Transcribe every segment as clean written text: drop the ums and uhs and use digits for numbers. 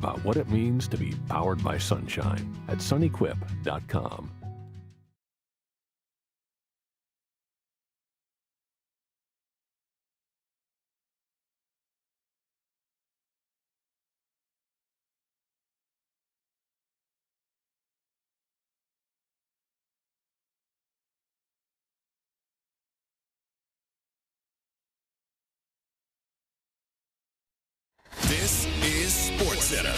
about what it means to be powered by sunshine at sunnyquip.com. This is SportsCenter.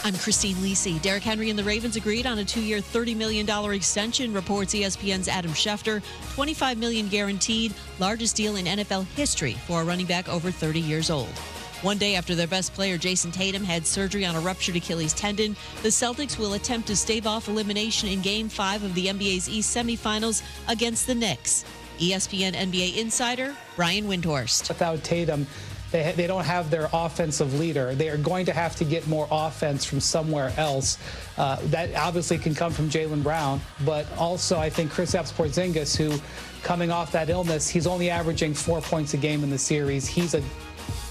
I'm Christine Lisi. Derrick Henry and the Ravens agreed on a 2-year, $30 million extension, reports ESPN's Adam Schefter. $25 million guaranteed, largest deal in NFL history for a running back over 30 years old. One day after their best player, Jason Tatum, had surgery on a ruptured Achilles tendon, the Celtics will attempt to stave off elimination in Game 5 of the NBA's East semifinals against the Knicks. ESPN NBA insider Brian Windhorst. Without Tatum, they don't have their offensive leader. They are going to have to get more offense from somewhere else. That obviously can come from Jaylen Brown, but also I think Kristaps Porzingis, who coming off that illness, he's only averaging 4 points a game in the series. He's a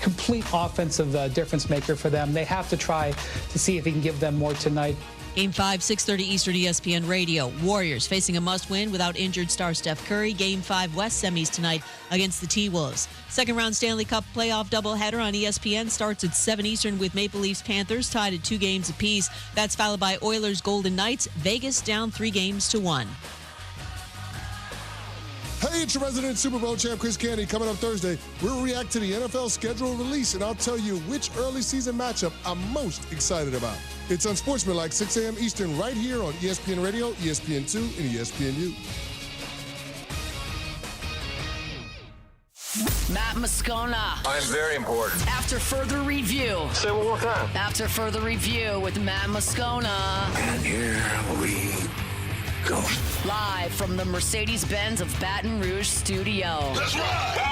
complete offensive difference maker for them. They have to try to see if he can give them more tonight. Game 5, 6:30 Eastern, ESPN Radio. Warriors facing a must-win without injured star Steph Curry. Game 5 West semis tonight against the T-Wolves. Second-round Stanley Cup playoff doubleheader on ESPN starts at 7 Eastern with Maple Leafs Panthers tied at 2 games apiece. That's followed by Oilers Golden Knights. Vegas down 3 games to 1. Hey, it's your resident Super Bowl champ, Chris Candy. Coming up Thursday, we'll react to the NFL schedule release, and I'll tell you which early season matchup I'm most excited about. It's Unsportsmanlike, 6 a.m. Eastern, right here on ESPN Radio, ESPN2, and ESPNU. Matt Moscona. I'm very important. After further review. Say it one more time. After further review with Matt Moscona. And here we go. Live from the Mercedes-Benz of Baton Rouge studio. Let's rock! Go!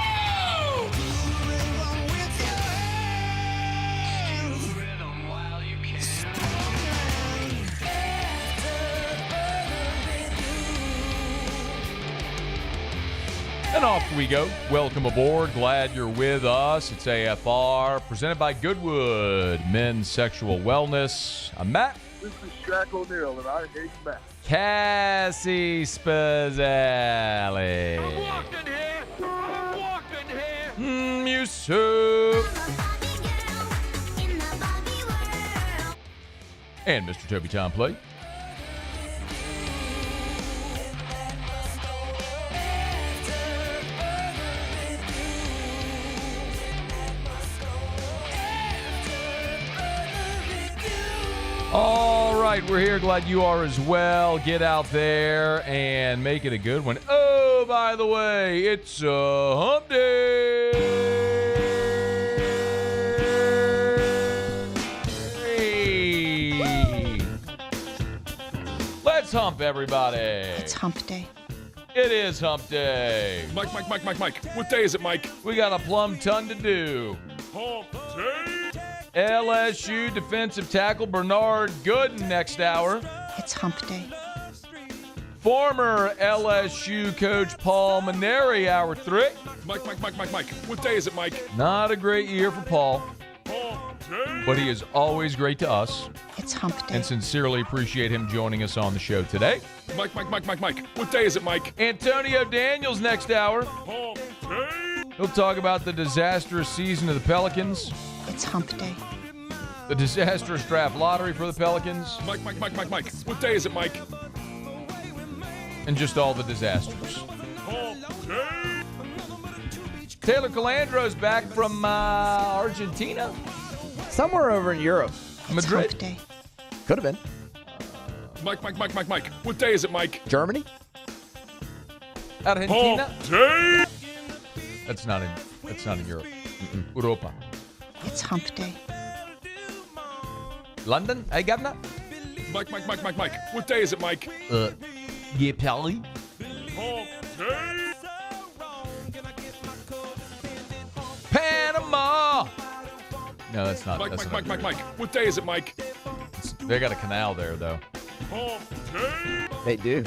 And off we go. Welcome aboard. Glad you're with us. It's AFR, presented by Goodwood Men's Sexual Wellness. I'm Matt. This is Shaq O'Neal, and I hate Matt. Cassie Spazzali. I'm walking here. You so. And Mr. Toby Tomplay. All right, we're here. Glad you are as well. Get out there and make it a good one. Oh, by the way, it's hump day. Hey. Let's hump, everybody. It's hump day. It is hump day. Mike. What day is it, Mike? We got a plum ton to do. Hump day. LSU defensive tackle Bernard Gooden next hour. It's hump day. Former LSU coach Paul Mainieri, hour 3. Mike. What day is it, Mike? Not a great year for Paul, Hump day. but he is always great to us. It's hump day. And sincerely appreciate him joining us on the show today. Mike. What day is it, Mike? Antonio Daniels next hour. Hump day. He'll talk about the disastrous season of the Pelicans, It's hump day. the disastrous draft lottery for the Pelicans, Mike. What day is it, Mike? and just all the disasters. Hump day. Taylor Calandro's back from Argentina. Somewhere over in Europe. It's Madrid. hump day. Could have been. Mike. What day is it, Mike? Germany? Argentina. Hump day. That's not in Europe. Europa. It's hump day. London? Hey, governor? Mike. What day is it, Mike? Yeah, Pally. Hump day. Panama. No, that's not. Mike. That's not Europe. What day is it, Mike? They got a canal there, though. Hump day. They do.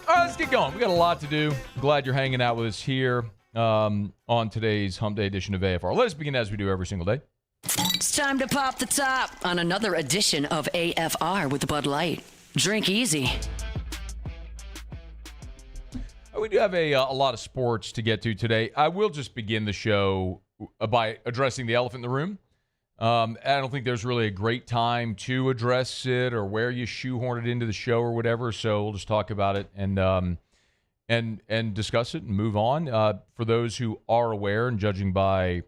All right, let's get going. We got a lot to do. Glad you're hanging out with us here. on today's Hump Day edition of AFR. Let us begin as we do every single day. It's time to pop the top on another edition of AFR with Bud Light. Drink easy. We do have a lot of sports to get to today. I will just begin the show by addressing the elephant in the room. I don't think there's really a great time to address it or where you shoehorn it into the show or whatever. So we'll just talk about it and discuss it and move on. For those who are aware, and judging by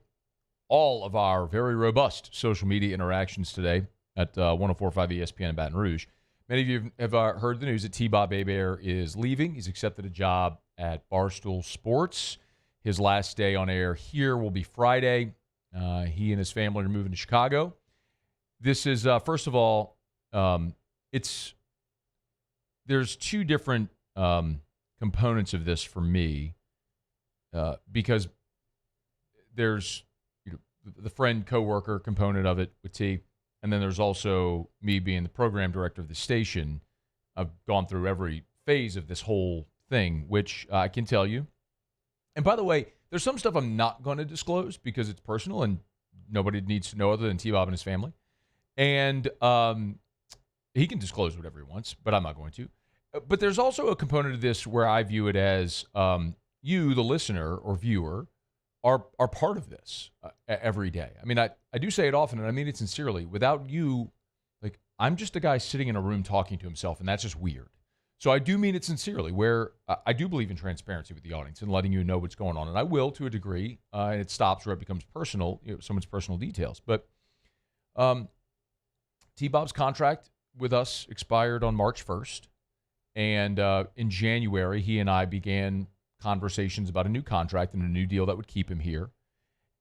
all of our very robust social media interactions today at 104.5 ESPN in Baton Rouge, many of you have heard the news that T-Bob Hebert is leaving. He's accepted a job at Barstool Sports. His last day on air here will be Friday. He and his family are moving to Chicago. This is, first of all, there's two different components of this for me because there's the friend, coworker component of it with T, and then there's also me being the program director of the station. I've gone through every phase of this whole thing, which I can tell you. And by the way, there's some stuff I'm not going to disclose because it's personal and nobody needs to know other than T-Bob and his family. And he can disclose whatever he wants, but I'm not going to. But there's also a component of this where I view it as you, the listener or viewer, are part of this every day. I mean, I do say it often, and I mean it sincerely. Without you, like, I'm just a guy sitting in a room talking to himself, and that's just weird. So I do mean it sincerely, where I do believe in transparency with the audience and letting you know what's going on. And I will to a degree, and it stops where it becomes personal, someone's personal details. But T-Bob's contract with us expired on March 1st. And in January, he and I began conversations about a new contract and a new deal that would keep him here.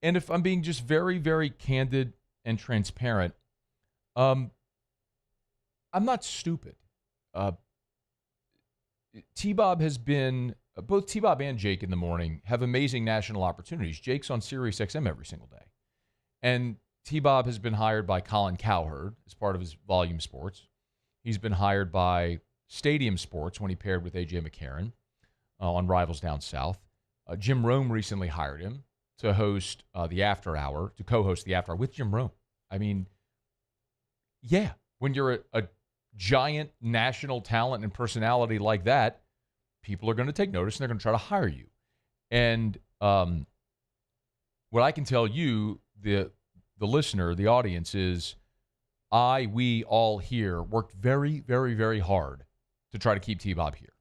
And if I'm being just very, very candid and transparent, I'm not stupid. T-Bob has been, both T-Bob and Jake in the morning have amazing national opportunities. Jake's on Sirius XM every single day. And T-Bob has been hired by Colin Cowherd as part of his Volume Sports. He's been hired by Stadium Sports when he paired with A.J. McCarron on Rivals Down South. Jim Rome recently hired him to host the After Hour, to co-host the After Hour with Jim Rome. I mean, yeah, when you're a giant national talent and personality like that, people are going to take notice and they're going to try to hire you. And what I can tell you, the listener, the audience, is we all here worked very, very, very hard to try to keep T-Bob here.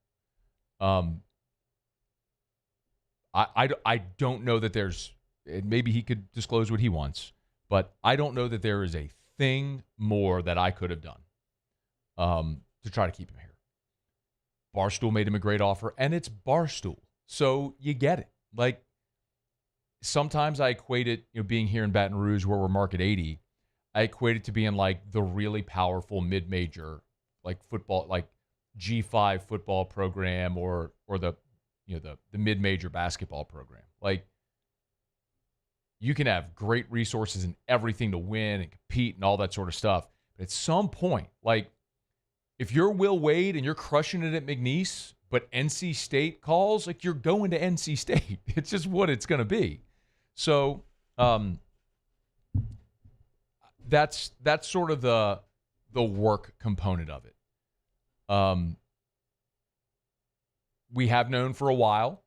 I don't know that there's, maybe he could disclose what he wants, but I don't know that there is a thing more that I could have done to try to keep him here. Barstool made him a great offer, and it's Barstool, so you get it. Like, sometimes I equate it, being here in Baton Rouge where we're market 80, I equate it to being like the really powerful mid-major, like football, like G5 football program or the mid-major basketball program. Like, you can have great resources and everything to win and compete and all that sort of stuff. But at some point, like, if you're Will Wade and you're crushing it at McNeese, but NC State calls, like, you're going to NC State. It's just what it's going to be. So that's sort of the work component of it. We have known for a while,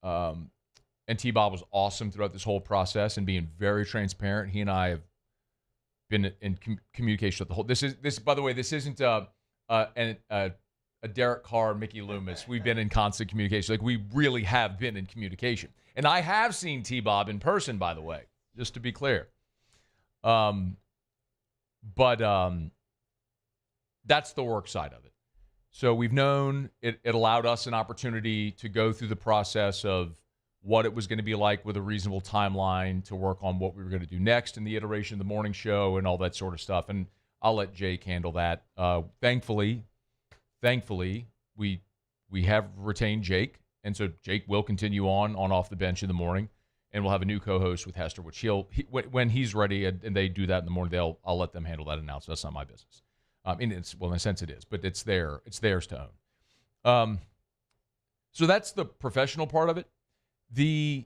and T-Bob was awesome throughout this whole process and being very transparent. He and I have been in communication with the whole. This by the way, this isn't a Derek Carr, Mickey Loomis. We've been in constant communication. Like, we really have been in communication. And I have seen T-Bob in person, by the way, just to be clear. But that's the work side of it. So we've known it allowed us an opportunity to go through the process of what it was going to be like with a reasonable timeline to work on what we were going to do next in the iteration of the morning show and all that sort of stuff. And I'll let Jake handle that. Thankfully, we have retained Jake, and so Jake will continue on off the bench in the morning, and we'll have a new co-host with Hester, which when he's ready and they do that in the morning, I'll let them handle that announcement. That's not my business. In a sense it is, but it's theirs to own. So that's the professional part of it. The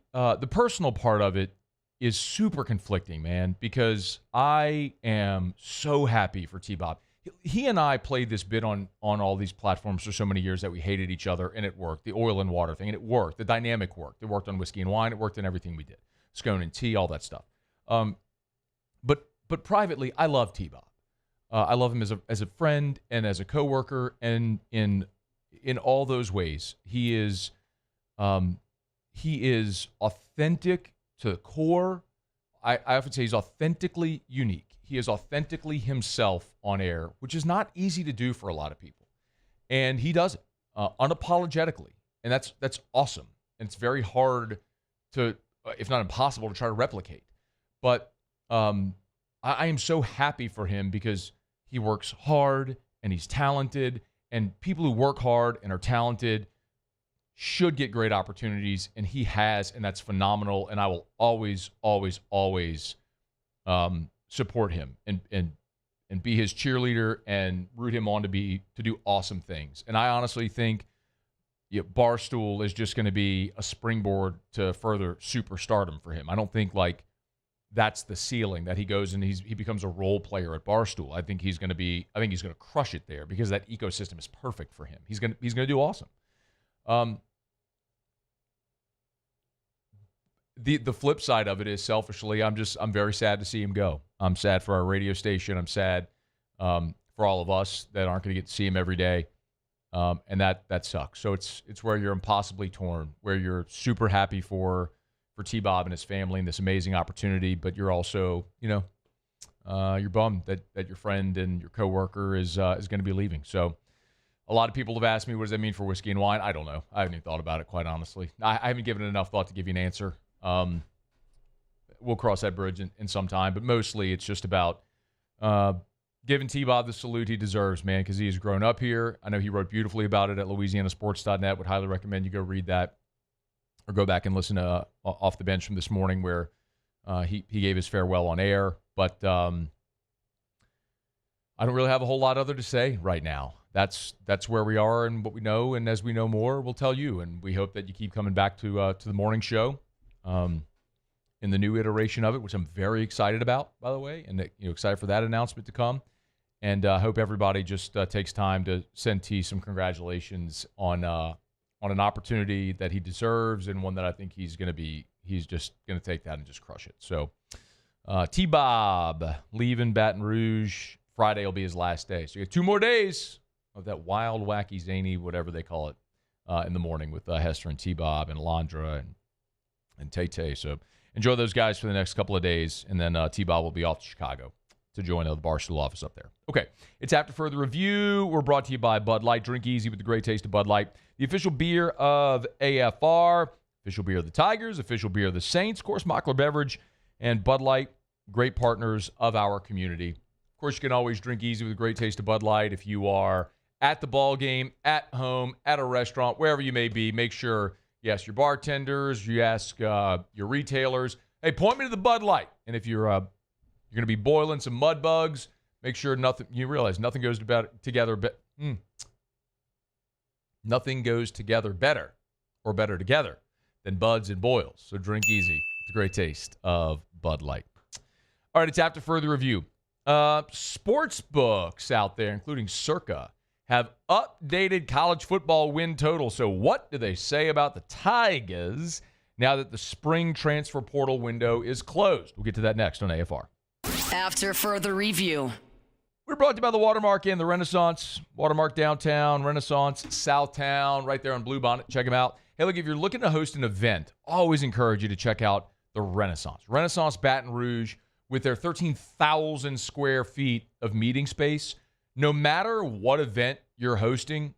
personal part of it is super conflicting, man, because I am so happy for T-Bob. He and I played this bit on all these platforms for so many years that we hated each other, and it worked. The oil and water thing, and it worked. The dynamic worked. It worked on Whiskey and Wine. It worked in everything we did. Scone and tea, all that stuff. But privately, I love T-Bob. I love him as a friend and as a coworker, and in all those ways, he is authentic to the core. I often say he's authentically unique. He is authentically himself on air, which is not easy to do for a lot of people, and he does it unapologetically, and that's awesome. And it's very hard to, if not impossible, to try to replicate. But I am so happy for him because he works hard and he's talented, and people who work hard and are talented should get great opportunities, and he has, and that's phenomenal. And I will always, always, always support him and be his cheerleader and root him on to do awesome things. And I honestly think Barstool is just going to be a springboard to further superstardom for him. I don't think that's the ceiling that he goes and he becomes a role player at Barstool. I think he's going to crush it there because that ecosystem is perfect for him. He's going to do awesome. The flip side of it is, selfishly, I'm very sad to see him go. I'm sad for our radio station. I'm sad for all of us that aren't going to get to see him every day. And that sucks. So it's where you're impossibly torn, where you're super happy for T-Bob and his family and this amazing opportunity, but you're also, you're bummed that your friend and your coworker is going to be leaving. So a lot of people have asked me, what does that mean for Whiskey and Wine? I don't know. I haven't even thought about it, quite honestly. I haven't given it enough thought to give you an answer. We'll cross that bridge in some time, but mostly it's just about giving T-Bob the salute he deserves, man, because he has grown up here. I know he wrote beautifully about it at LouisianaSports.net. Would highly recommend you go read that or go back and listen to Off the Bench from this morning where he gave his farewell on air. But I don't really have a whole lot other to say right now. That's where we are and what we know, and as we know more, we'll tell you. And we hope that you keep coming back to the morning show in the new iteration of it, which I'm very excited about, by the way, and excited for that announcement to come. And I hope everybody just takes time to send T some congratulations on an opportunity that he deserves, and one that I think he's just going to take that and just crush it. So T-Bob leaving Baton Rouge. Friday will be his last day. So you get 2 more days of that wild, wacky, zany, whatever they call it, in the morning with Hester and T-Bob and Alondra and Tay-Tay. So enjoy those guys for the next couple of days, and then T-Bob will be off to Chicago to join the Barstool office up there. Okay, it's After Further Review. We're brought to you by Bud Light. Drink easy with the great taste of Bud Light. The official beer of AFR, official beer of the Tigers, official beer of the Saints, of course, Mockler Beverage, and Bud Light, great partners of our community. Of course, you can always drink easy with the great taste of Bud Light if you are at the ball game, at home, at a restaurant, wherever you may be. Make sure you ask your bartenders, you ask your retailers, hey, point me to the Bud Light. And if you're going to be boiling some mud bugs, make sure you realize nothing goes together better or better together than buds and boils. So drink easy with the great taste of Bud Light. All right, it's After Further Review. Sports books out there, including Circa, have updated college football win total. So what do they say about the Tigers now that the spring transfer portal window is closed? We'll get to that next on AFR. After Further Review. We're brought to you by the Watermark and the Renaissance. Watermark downtown, Renaissance Southtown, right there on Bluebonnet. Check them out. Hey, look, if you're looking to host an event, always encourage you to check out the Renaissance. Renaissance Baton Rouge, with their 13,000 square feet of meeting space. No matter what event you're hosting,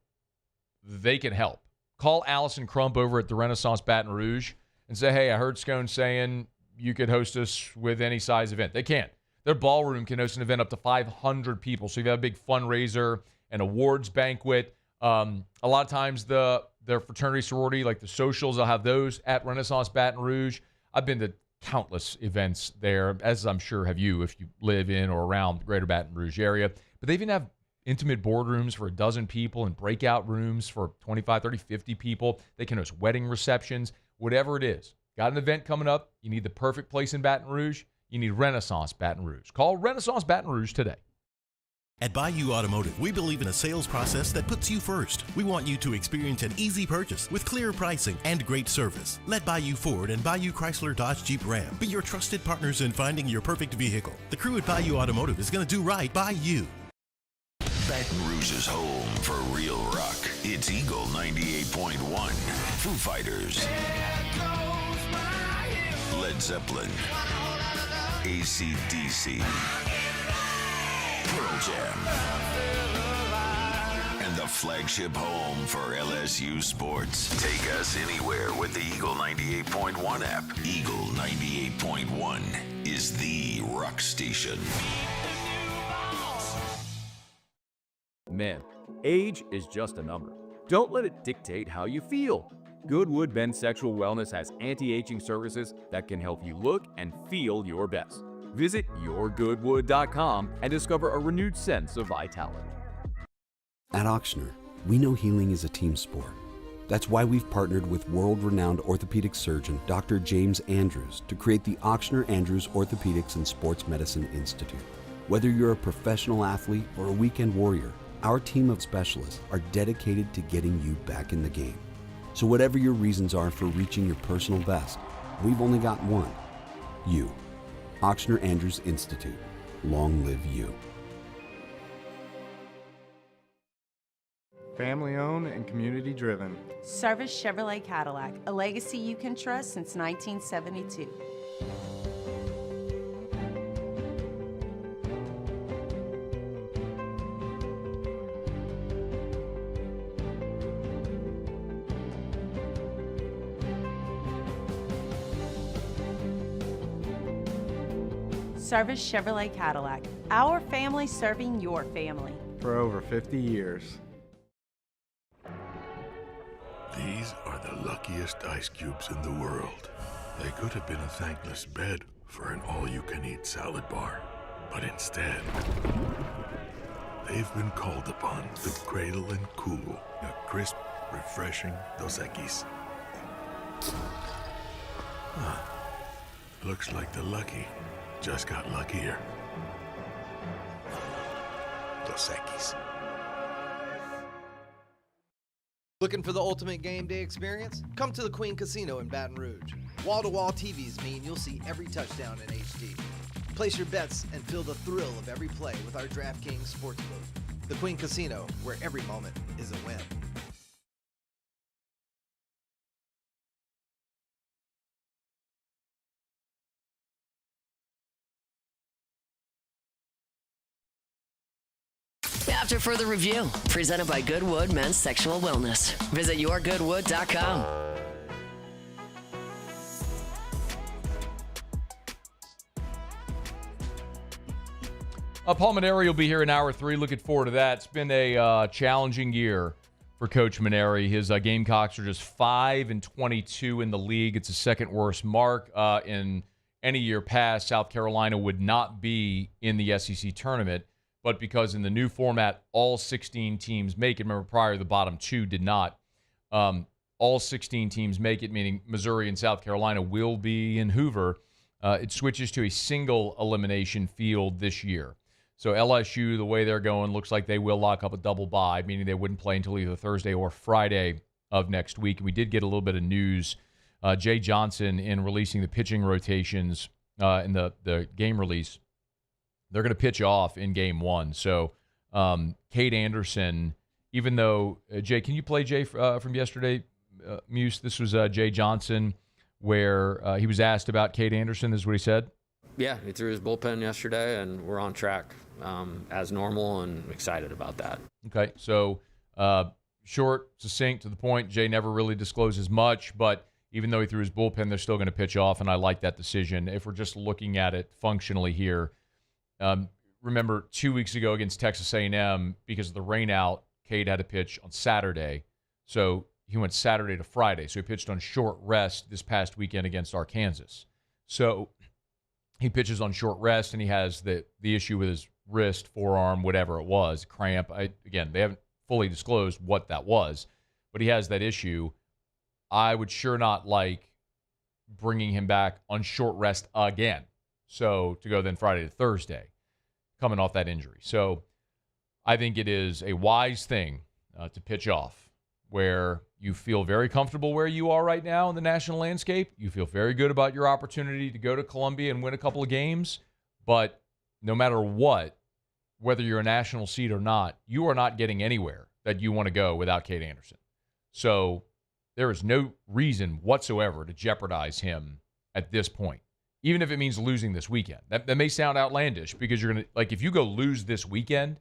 they can help. Call Allison Crump over at the Renaissance Baton Rouge and say, hey, I heard Scone saying you could host us with any size event. They can. Their ballroom can host an event up to 500 people. So if you have a big fundraiser, an awards banquet, a lot of times their fraternity sorority, like the socials, they'll have those at Renaissance Baton Rouge. I've been to countless events there, as I'm sure have you if you live in or around the greater Baton Rouge area. But they even have intimate boardrooms for 12 people and breakout rooms for 25, 30, 50 people. They can host wedding receptions. whatever it is. Got an event coming up? You need the perfect place in Baton Rouge? You need Renaissance Baton Rouge. Call Renaissance Baton Rouge today. At Bayou Automotive, we believe in a sales process that puts you first. We want you to experience an easy purchase with clear pricing and great service. Let Bayou Ford and Bayou Chrysler Dodge Jeep Ram be your trusted partners in finding your perfect vehicle. The crew at Bayou Automotive is going to do right by you. Baton Rouge's home for real rock. It's Eagle 98.1. Foo Fighters. Led Zeppelin. AC/DC. Pearl Jam. And the flagship home for LSU sports. Take us anywhere with the Eagle 98.1 app. Eagle 98.1 is the rock station. Men, age is just a number. Don't let it dictate how you feel. Goodwood Men's Sexual Wellness has anti-aging services that can help you look and feel your best. Visit yourgoodwood.com and discover a renewed sense of vitality. At Auctioner, we know healing is a team sport. That's why we've partnered with world-renowned orthopedic surgeon Dr. James Andrews to create the Auctioner Andrews Orthopedics and Sports Medicine Institute. Whether you're a professional athlete or a weekend warrior, our team of specialists are dedicated to getting you back in the game. So whatever your reasons are for reaching your personal best, we've only got one: you. Auctioner Andrews Institute. Long live you. Family owned and community driven. Service Chevrolet Cadillac, a legacy you can trust since 1972. Service Chevrolet Cadillac, our family serving your family. For over 50 years. These are the luckiest ice cubes in the world. They could have been a thankless bed for an all-you-can-eat salad bar. But instead, they've been called upon to cradle and cool a crisp, refreshing Dos Equis. Huh. Looks like the lucky just got luckier. Dos Equis. Looking for the ultimate game day experience? Come to the Queen Casino in Baton Rouge. Wall-to-wall TVs mean you'll see every touchdown in HD. Place your bets and feel the thrill of every play with our DraftKings Sportsbook. The Queen Casino, where every moment is a win. After further review, presented by Goodwood Men's Sexual Wellness. Visit yourgoodwood.com. Paul Mainieri will be here in hour 3. Looking forward to that. It's been a challenging year for Coach Mainieri. His Gamecocks are just 5-22 in the league. It's the second worst mark. In any year past, South Carolina would not be in the SEC tournament. But because in the new format, all 16 teams make it. Remember, prior, the bottom 2 did not. All 16 teams make it, meaning Missouri and South Carolina will be in Hoover. It switches to a single elimination field this year. So LSU, the way they're going, looks like they will lock up a double bye, meaning they wouldn't play until either Thursday or Friday of next week. And we did get a little bit of news. Jay Johnson, in releasing the pitching rotations in the game release, they're going to pitch off in game 1. So Cade Anderson, even though, Jay, can you play Jay from yesterday, Muse? This was Jay Johnson, where he was asked about Cade Anderson. This is what he said. Yeah, he threw his bullpen yesterday, and we're on track as normal, and excited about that. Okay, so short, succinct, to the point. Jay never really discloses much, but even though he threw his bullpen, they're still going to pitch off, and I like that decision. If we're just looking at it functionally here, remember 2 weeks ago against Texas A&M, because of the rain out, Cade had to pitch on Saturday. So he went Saturday to Friday. So he pitched on short rest this past weekend against Arkansas. So he pitches on short rest, and he has the issue with his wrist, forearm, whatever it was, cramp. Again, they haven't fully disclosed what that was, but he has that issue. I would sure not like bringing him back on short rest again. So to go then Friday to Thursday, coming off that injury. So I think it is a wise thing to pitch off where you feel very comfortable where you are right now in the national landscape. You feel very good about your opportunity to go to Columbia and win a couple of games. But no matter what, whether you're a national seed or not, you are not getting anywhere that you want to go without Cade Anderson. So there is no reason whatsoever to jeopardize him at this point, even if it means losing this weekend. That may sound outlandish because you're going to, like, if you go lose this weekend,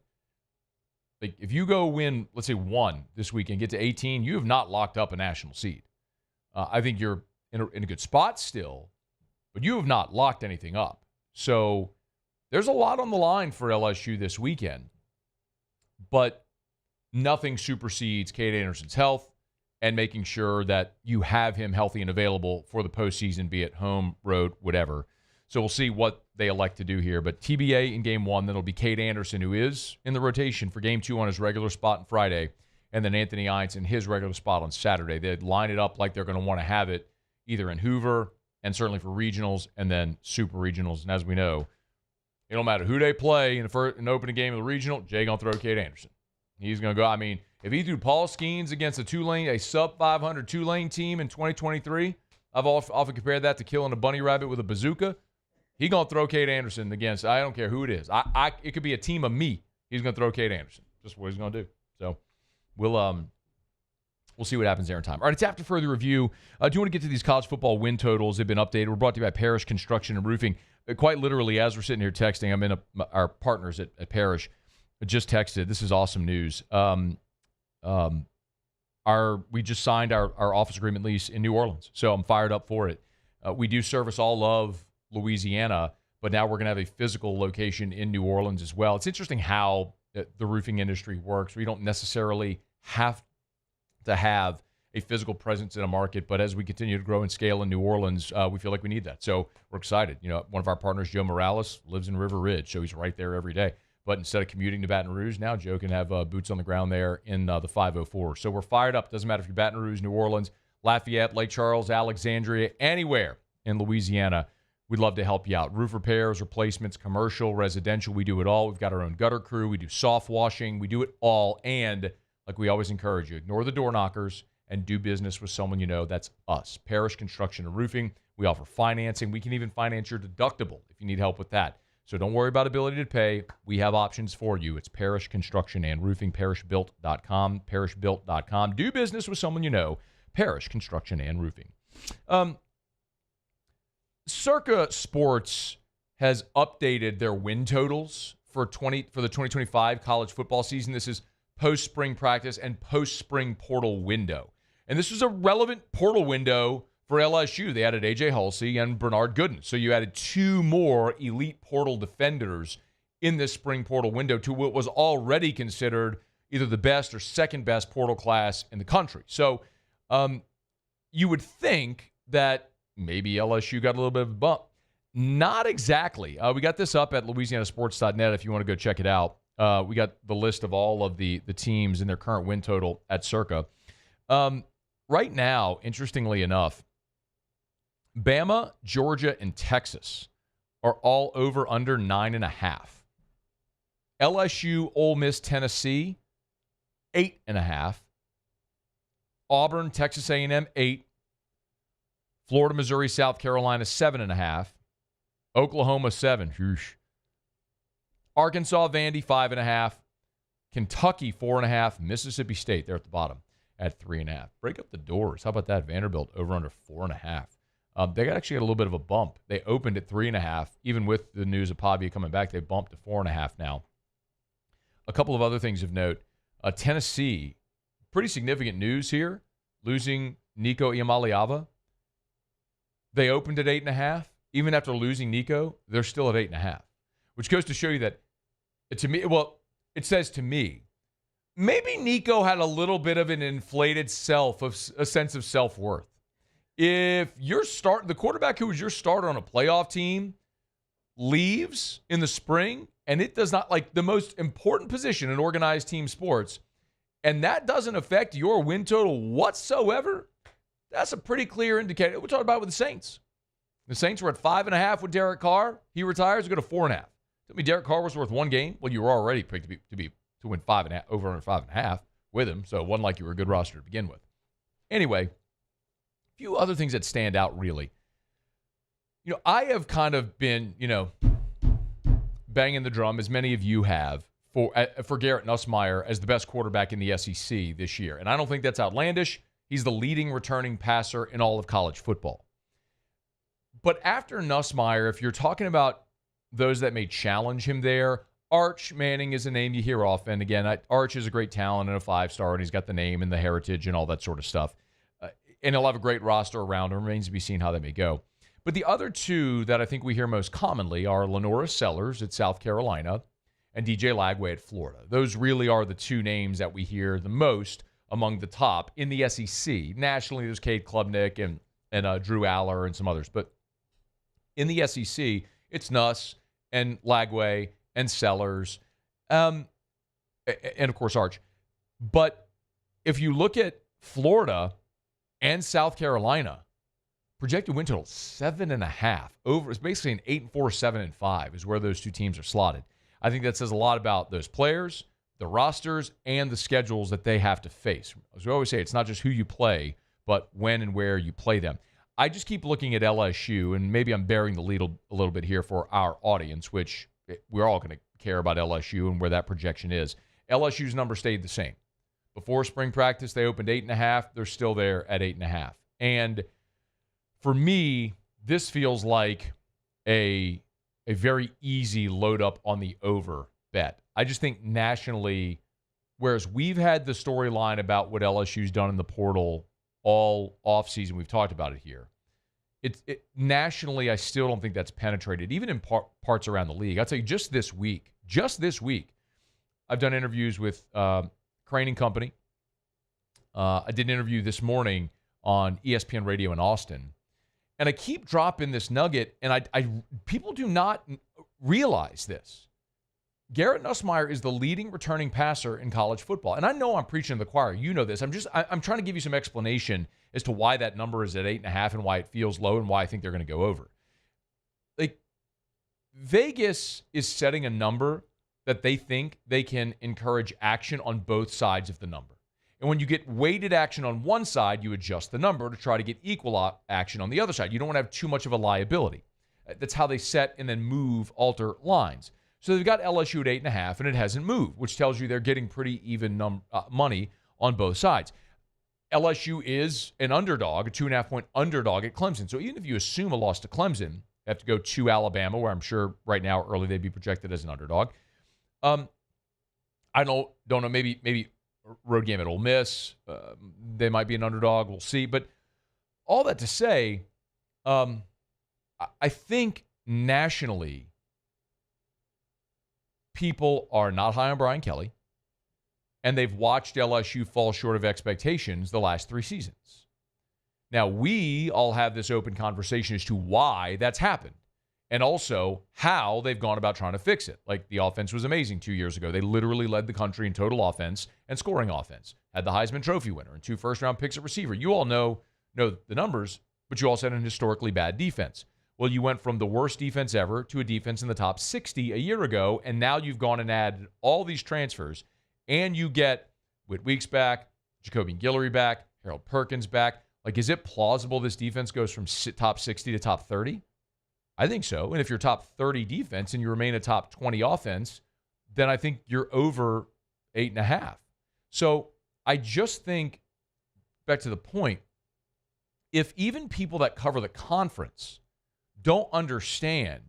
like if you go win, let's say 1 this weekend, get to 18, you have not locked up a national seed. I think you're in a good spot still, but you have not locked anything up. So there's a lot on the line for LSU this weekend, but nothing supersedes Cade Anderson's health and making sure that you have him healthy and available for the postseason, be it home, road, whatever. So we'll see what they elect to do here. But TBA in Game 1, then it'll be Cade Anderson, who is in the rotation for Game 2 on his regular spot on Friday, and then Anthony Hines in his regular spot on Saturday. They'd line it up like they're going to want to have it either in Hoover and certainly for regionals and then super regionals. And as we know, it don't matter who they play in the opening game of the regional, Jay going to throw Cade Anderson. He's going to go. I mean, if he threw Paul Skeens against a sub-500 Tulane team in 2023, I've often compared that to killing a bunny rabbit with a bazooka. He's going to throw Cade Anderson against, I don't care who it is. It could be a team of me. He's going to throw Cade Anderson. Just what he's going to do. So we'll see what happens there in time. All right, it's after further review. Do you want to get to these college football win totals? They've been updated. We're brought to you by Parrish Construction and Roofing. Quite literally, as we're sitting here texting, I'm in our partners at Parrish just texted. This is awesome news. We just signed our office agreement lease in New Orleans, so I'm fired up for it. We do service all of Louisiana, but now we're going to have a physical location in New Orleans as well. It's interesting how the roofing industry works. We don't necessarily have to have a physical presence in a market, but as we continue to grow and scale in New Orleans, we feel like we need that. So we're excited. You know, one of our partners, Joe Morales, lives in River Ridge, so he's right there every day. But instead of commuting to Baton Rouge, now Joe can have boots on the ground there in the 504. So we're fired up. Doesn't matter if you're Baton Rouge, New Orleans, Lafayette, Lake Charles, Alexandria, anywhere in Louisiana. We'd love to help you out. Roof repairs, replacements, commercial, residential, we do it all. We've got our own gutter crew. We do soft washing. We do it all. And like we always encourage you, ignore the door knockers and do business with someone you know. That's us. Parrish Construction and Roofing. We offer financing. We can even finance your deductible if you need help with that. So don't worry about ability to pay. We have options for you. It's Parrish Construction and Roofing, parrishbuilt.com, parrishbuilt.com. Do business with someone you know. Parrish Construction and Roofing. Circa Sports has updated their win totals for the 2025 college football season. This is post-spring practice and post-spring portal window. And this was a relevant portal window for LSU. They added A.J. Halsey and Bernard Gooden. So you added 2 more elite portal defenders in this spring portal window to what was already considered either the best or second best portal class in the country. So you would think that maybe LSU got a little bit of a bump. Not exactly. We got this up at louisianasports.net if you want to go check it out. We got the list of all of the teams and their current win total at Circa. Right now, interestingly enough, Bama, Georgia, and Texas are all over under 9.5. LSU, Ole Miss, Tennessee, 8.5. Auburn, Texas A&M, 8. Florida, Missouri, South Carolina, 7.5. Oklahoma, 7. Whoosh. Arkansas, Vandy, 5.5. Kentucky, 4.5. Mississippi State, they're at the bottom at 3.5. Break up the doors. How about that? Vanderbilt over under 4.5. They actually got a little bit of a bump. They opened at 3.5. Even with the news of Pavia coming back, they bumped to 4.5 now. A couple of other things of note. Tennessee, pretty significant news here, losing Nico Iamaleava. They opened at 8.5. Even after losing Nico, they're still at 8.5, which goes to show you that, to me, well, it says to me, maybe Nico had a little bit of an inflated a sense of self-worth. If the quarterback who was your starter on a playoff team leaves in the spring, and it does not, like the most important position in organized team sports, and that doesn't affect your win total whatsoever, That's a pretty clear indicator. We're talking about with the Saints. The Saints were at 5.5 with Derek Carr. He retires, we go to 4.5. I mean, Derek Carr was worth one game. Well, you were already picked to win 5.5, over under 5.5 with him, so it wasn't like you were a good roster to begin with. Anyway, a few other things that stand out really. I have kind of been, banging the drum, as many of you have, for Garrett Nussmeier as the best quarterback in the SEC this year. And I don't think that's outlandish. He's the leading returning passer in all of college football. But after Nussmeier, if you're talking about those that may challenge him there, Arch Manning is a name you hear often. Again, Arch is a great talent and a 5-star, and he's got the name and the heritage and all that sort of stuff. And he'll have a great roster around him. Remains to be seen how that may go. But the other two that I think we hear most commonly are Lenora Sellers at South Carolina and DJ Lagway at Florida. Those really are the two names that we hear the most among the top in the SEC. Nationally, there's Cade Klubnik and Drew Aller and some others. But in the SEC, it's Nuss and Lagway and Sellers, and of course Arch. But if you look at Florida and South Carolina, projected win total 7.5. Over, it's basically an 8-4, 7-5 is where those two teams are slotted. I think that says a lot about those players, the rosters, and the schedules that they have to face. As we always say, it's not just who you play, but when and where you play them. I just keep looking at LSU, and maybe I'm bearing the lead a little bit here for our audience, which we're all going to care about LSU and where that projection is. LSU's number stayed the same. Before spring practice, they opened 8.5. They're still there at 8.5. And for me, this feels like a very easy load up on the over bet. I just think nationally, whereas we've had the storyline about what LSU's done in the portal all offseason, we've talked about it here. Nationally, I still don't think that's penetrated, even in parts around the league. I'll tell you, just this week, I've done interviews with Crane & Company. I did an interview this morning on ESPN Radio in Austin. And I keep dropping this nugget, and people do not realize this. Garrett Nussmeier is the leading returning passer in college football. And I know I'm preaching to the choir. You know this. I'm trying to give you some explanation as to why that number is at 8.5 and why it feels low and why I think they're going to go over. Like, Vegas is setting a number that they think they can encourage action on both sides of the number. And when you get weighted action on one side, you adjust the number to try to get equal action on the other side. You don't want to have too much of a liability. That's how they set and then alter lines. So they've got LSU at 8.5, and it hasn't moved, which tells you they're getting pretty even money on both sides. LSU is an underdog, a 2.5-point underdog at Clemson. So even if you assume a loss to Clemson, you have to go to Alabama, where I'm sure right now early they'd be projected as an underdog. I don't know, maybe road game at Ole Miss. They might be an underdog. We'll see. But all that to say, I think nationally, people are not high on Brian Kelly, and they've watched LSU fall short of expectations the last 3 seasons. Now, we all have this open conversation as to why that's happened, and also how they've gone about trying to fix it. Like, the offense was amazing 2 years ago. They literally led the country in total offense and scoring offense. Had the Heisman Trophy winner and 2 first-round picks at receiver. You all know the numbers, but you also had an historically bad defense. Well, you went from the worst defense ever to a defense in the top 60 a year ago, and now you've gone and added all these transfers, and you get Whit Weeks back, Jacoby Guillory back, Harold Perkins back. Like, is it plausible this defense goes from top 60 to top 30? I think so. And if you're top 30 defense and you remain a top 20 offense, then I think you're over 8.5. So I just think, back to the point, if even people that cover the conference don't understand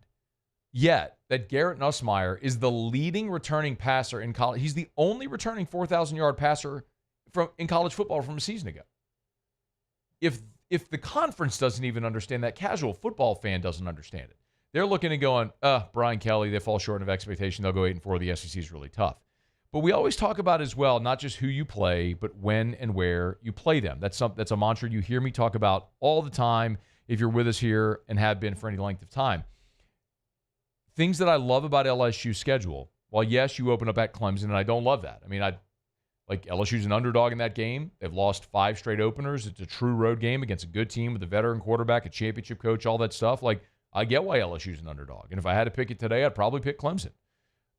yet that Garrett Nussmeier is the leading returning passer in college. He's the only returning 4,000-yard passer in college football from a season ago. If the conference doesn't even understand that, casual football fan doesn't understand it. They're looking and going, Brian Kelly, they fall short of expectation. They'll go 8-4. The SEC is really tough. But we always talk about as well, not just who you play, but when and where you play them. That's a mantra you hear me talk about all the time if you're with us here and have been for any length of time. Things that I love about LSU's schedule, while yes, you open up at Clemson, and I don't love that. I mean, Like LSU's an underdog in that game. They've lost 5 straight openers. It's a true road game against a good team with a veteran quarterback, a championship coach, all that stuff. Like, I get why LSU's an underdog. And if I had to pick it today, I'd probably pick Clemson.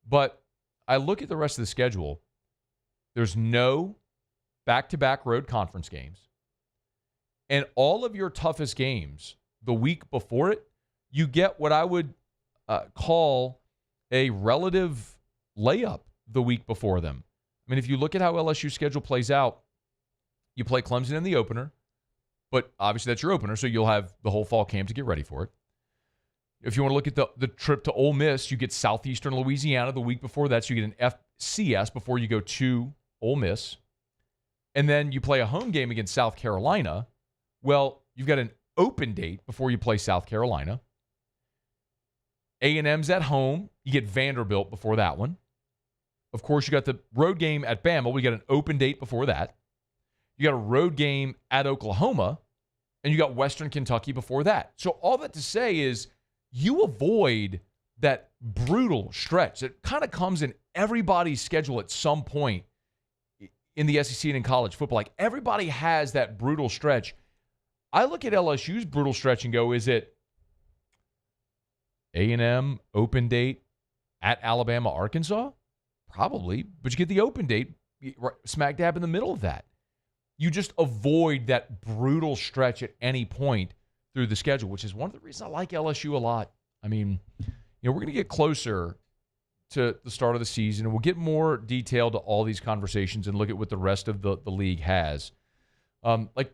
But I look at the rest of the schedule. There's no back-to-back road conference games. And all of your toughest games the week before it, you get what I would call a relative layup the week before them. I mean, if you look at how LSU's schedule plays out, you play Clemson in the opener, but obviously that's your opener, so you'll have the whole fall camp to get ready for it. If you want to look at the trip to Ole Miss, you get Southeastern Louisiana the week before that, so you get an FCS before you go to Ole Miss. And then you play a home game against South Carolina. Well, you've got an open date before you play South Carolina. A&M's at home. You get Vanderbilt before that one. Of course, you got the road game at Bama. We got an open date before that. You got a road game at Oklahoma, and you got Western Kentucky before that. So all that to say is you avoid that brutal stretch that kind of comes in everybody's schedule at some point in the SEC and in college football. Like, everybody has that brutal stretch. I look at LSU's brutal stretch and go, is it A&M open date at Alabama, Arkansas? Probably, but you get the open date smack dab in the middle of that. You just avoid that brutal stretch at any point through the schedule, which is one of the reasons I like LSU a lot. I mean, we're going to get closer to the start of the season, and we'll get more detail to all these conversations and look at what the rest of the league has.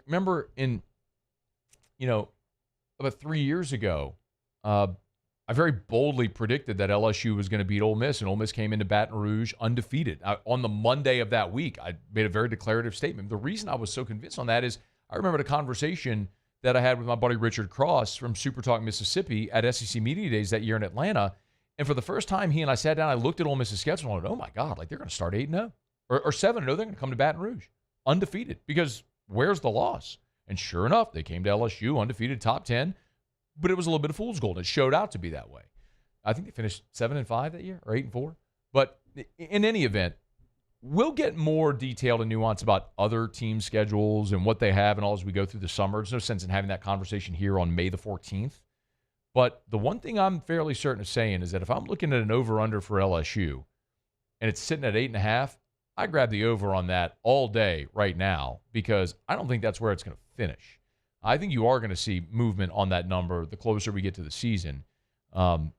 Remember in, about 3 years ago, I very boldly predicted that LSU was going to beat Ole Miss, and Ole Miss came into Baton Rouge undefeated. On the Monday of that week, I made a very declarative statement. The reason I was so convinced on that is I remember the conversation that I had with my buddy Richard Cross from Super Talk Mississippi at SEC Media Days that year in Atlanta. And for the first time, he and I sat down, I looked at Ole Miss's schedule, and I went, oh my God, like they're going to start 8-0 or 7-0. They're going to come to Baton Rouge undefeated, because where's the loss? And sure enough, they came to LSU undefeated, top 10. But it was a little bit of fool's gold. It showed out to be that way. I think they finished 7-5 that year, or 8-4. But in any event, we'll get more detailed and nuance about other team schedules and what they have and all as we go through the summer. There's no sense in having that conversation here on May the 14th. But the one thing I'm fairly certain of saying is that if I'm looking at an over-under for LSU and it's sitting at 8.5, I grab the over on that all day right now, because I don't think that's where it's going to finish. I think you are going to see movement on that number the closer we get to the season. And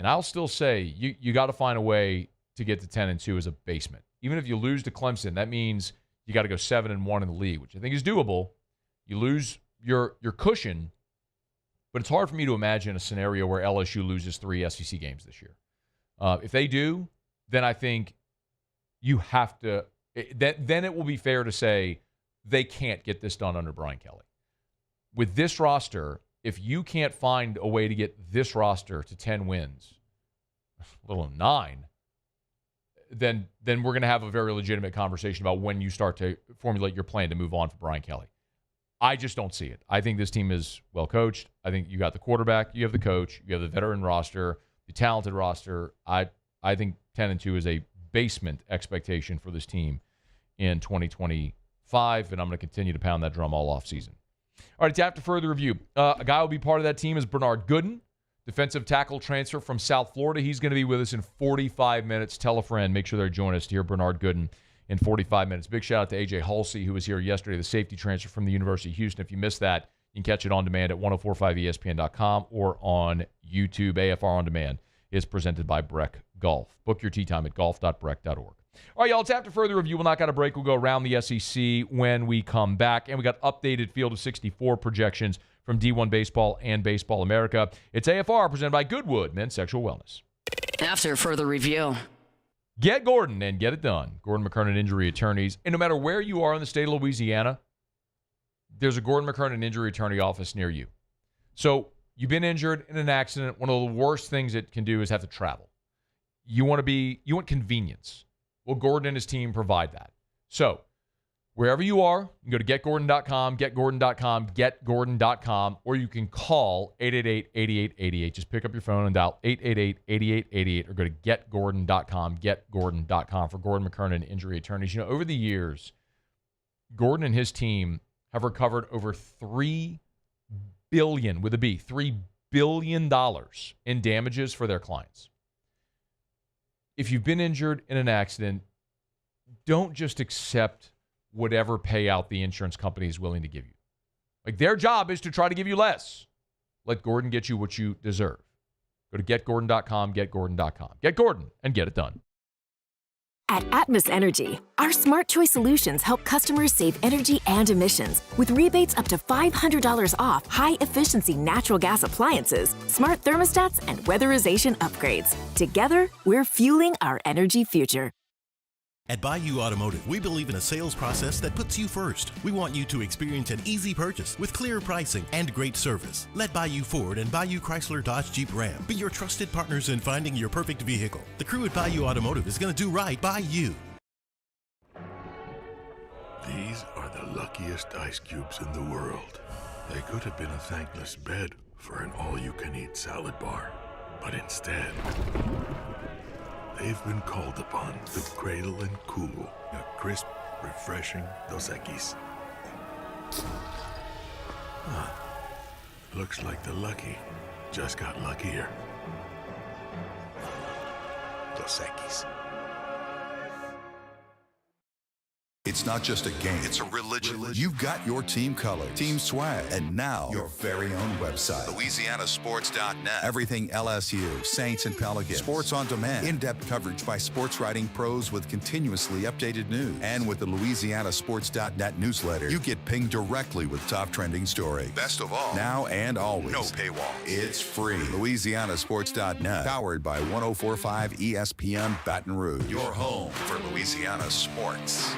I'll still say you got to find a way to get to 10-2 as a basement. Even if you lose to Clemson, that means you got to go 7-1 in the league, which I think is doable. You lose your cushion, but it's hard for me to imagine a scenario where LSU loses 3 SEC games this year. If they do, then I think you have to then it will be fair to say they can't get this done under Brian Kelly. With this roster, if you can't find a way to get this roster to 10 wins, let alone 9, then we're going to have a very legitimate conversation about when you start to formulate your plan to move on for Brian Kelly. I just don't see it. I think this team is well coached. I think you got the quarterback, you have the coach, you have the veteran roster, the talented roster. I think 10-2 is a basement expectation for this team in 2025, and I'm going to continue to pound that drum all off season. All right, it's after further review. A guy who will be part of that team is Bernard Gooden, defensive tackle transfer from South Florida. He's going to be with us in 45 minutes. Tell a friend. Make sure they're joining us to hear Bernard Gooden in 45 minutes. Big shout out to A.J. Halsey, who was here yesterday, the safety transfer from the University of Houston. If you missed that, you can catch it on demand at 1045ESPN.com or on YouTube. AFR On Demand is presented by Breck Golf. Book your tee time at golf.breck.org. All right, y'all, it's after further review. We'll knock out a break. We'll go around the SEC when we come back. And we got updated Field of 64 projections from D1 Baseball and Baseball America. It's AFR presented by Goodwood Men's Sexual Wellness. After further review. Get Gordon and get it done. Gordon McKernan Injury Attorneys. And no matter where you are in the state of Louisiana, there's a Gordon McKernan Injury Attorney office near you. So you've been injured in an accident. One of the worst things it can do is have to travel. You want convenience. Well, Gordon and his team provide that. So Wherever you are, you can go to getgordon.com, getgordon.com, getgordon.com, or you can call 888-8888. Just pick up your phone and dial 888-8888 or go to getgordon.com, getgordon.com for Gordon McKernan Injury Attorneys. You know, over the years, Gordon and his team have recovered over $3 billion, with a B, $3 billion in damages for their clients. If you've been injured in an accident, don't just accept whatever payout the insurance company is willing to give you. Like, their job is to try to give you less. Let Gordon get you what you deserve. Go to getgordon.com, getgordon.com. Get Gordon and get it done. At Atmos Energy, our smart choice solutions help customers save energy and emissions with rebates up to $500 off high-efficiency natural gas appliances, smart thermostats, and weatherization upgrades. Together, we're fueling our energy future. At Bayou Automotive, we believe in a sales process that puts you first. We want you to experience an easy purchase with clear pricing and great service. Let Bayou Ford and Bayou Chrysler Dodge Jeep Ram be your trusted partners in finding your perfect vehicle. The crew at Bayou Automotive is going to do right by you. These are the luckiest ice cubes in the world. They could have been a thankless bed for an all-you-can-eat salad bar. But instead, they've been called upon to cradle and cool a crisp, refreshing Dos Equis. Looks like the lucky just got luckier. Dos Equis. It's not just a game, it's a religion. You've got your team colors, team swag, and now your very own website. LouisianaSports.net. Everything LSU, Saints, and Pelicans. Sports on demand. In-depth coverage by sports writing pros with continuously updated news. And with the LouisianaSports.net newsletter, you get pinged directly with top trending stories. Best of all, now and always, no paywall. It's free. LouisianaSports.net. Powered by 104.5 ESPN Baton Rouge. Your home for Louisiana sports.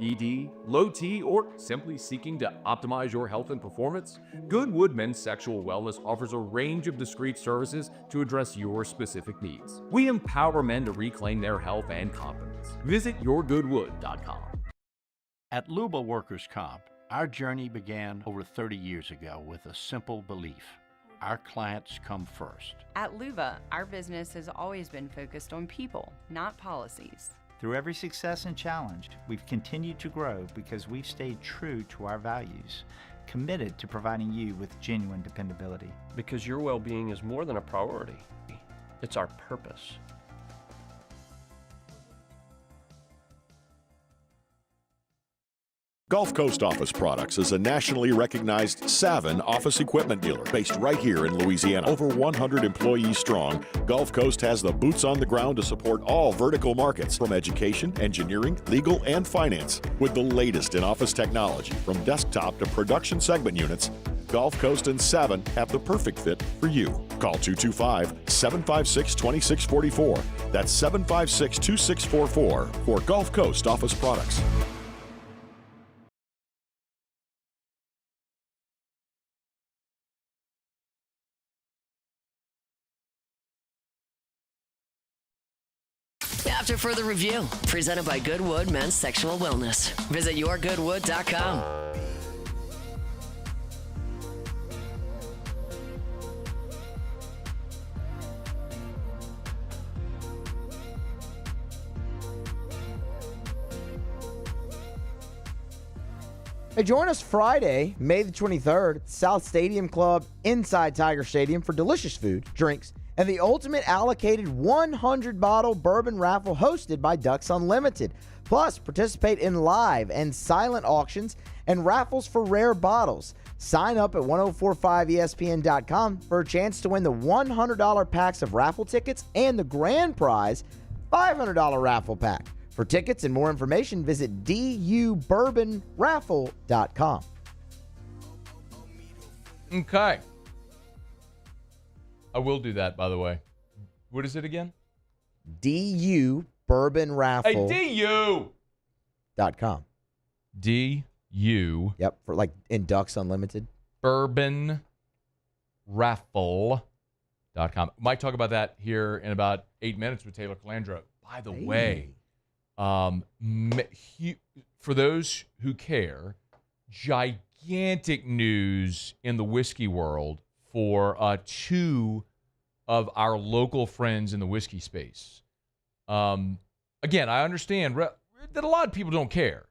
ED, low T, or simply seeking to optimize your health and performance? Goodwood Men's Sexual Wellness offers a range of discreet services to address your specific needs. We empower men to reclaim their health and confidence. Visit yourgoodwood.com. At Luba Workers' Comp, our journey began over 30 years ago with a simple belief: our clients come first. At Luba, our business has always been focused on people, not policies. Through every success and challenge, we've continued to grow because we've stayed true to our values, committed to providing you with genuine dependability. Because your well-being is more than a priority. It's our purpose. Gulf Coast Office Products is a nationally recognized Savin office equipment dealer based right here in Louisiana. Over 100 employees strong, Gulf Coast has the boots on the ground to support all vertical markets, from education, engineering, legal, and finance. With the latest in office technology, from desktop to production segment units, Gulf Coast and Savin have the perfect fit for you. Call 225-756-2644. That's 756-2644 for Gulf Coast Office Products. After further review, presented by Goodwood Men's Sexual Wellness. Visit yourgoodwood.com. Hey, join us Friday, May the 23rd, at South Stadium Club inside Tiger Stadium for delicious food, drinks, and the ultimate allocated 100-bottle bourbon raffle hosted by Ducks Unlimited. Plus, participate in live and silent auctions and raffles for rare bottles. Sign up at 1045ESPN.com for a chance to win the $100 packs of raffle tickets and the grand prize $500 raffle pack. For tickets and more information, visit dubourbonraffle.com. Okay. I will do that, by the way. What is it again? dubourbonraffle. Hey, .com. DU. Yep, for like in Ducks Unlimited. Bourbonraffle.com. Might talk about that here in about 8 minutes with Taylor Calandra. By the way, for those who care, gigantic news in the whiskey world for two of our local friends in the whiskey space. Again, I understand that a lot of people don't care,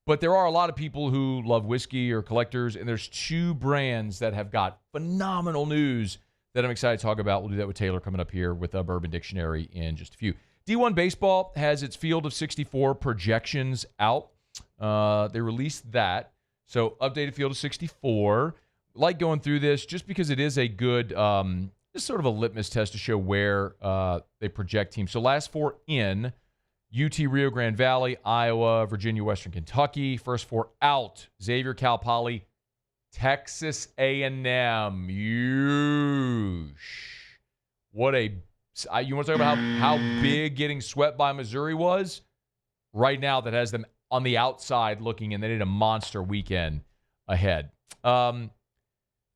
but there are a lot of people who love whiskey or collectors, and there's two brands that have got phenomenal news that I'm excited to talk about. We'll do that with Taylor coming up here with Bourbon Dictionary in just a few. D1 Baseball has its Field of 64 projections out. They released that. So updated Field of 64. Like going through this just because it is a good, just sort of a litmus test to show where they project teams. So last four in, UT Rio Grande Valley, Iowa, Virginia, Western Kentucky. First four out, Xavier, Cal Poly, Texas A&M. What a... You want to talk about how big getting swept by Missouri was? Right now, that has them on the outside looking, and they need a monster weekend ahead.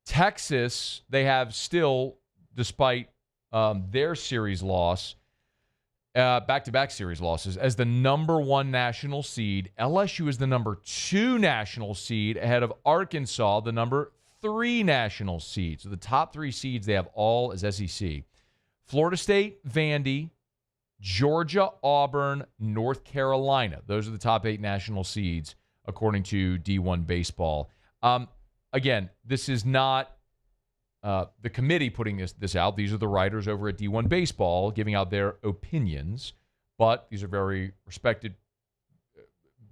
Texas, they have still, despite their series loss, back-to-back series losses, as the number 1 national seed. LSU is the number 2 national seed ahead of Arkansas, the number 3 national seed. So the top 3 seeds they have all as SEC. Florida State, Vandy, Georgia, Auburn, North Carolina. Those are the top 8 national seeds, according to D1 Baseball. Again, this is not the committee putting this out. These are the writers over at D1 Baseball giving out their opinions. But these are very respected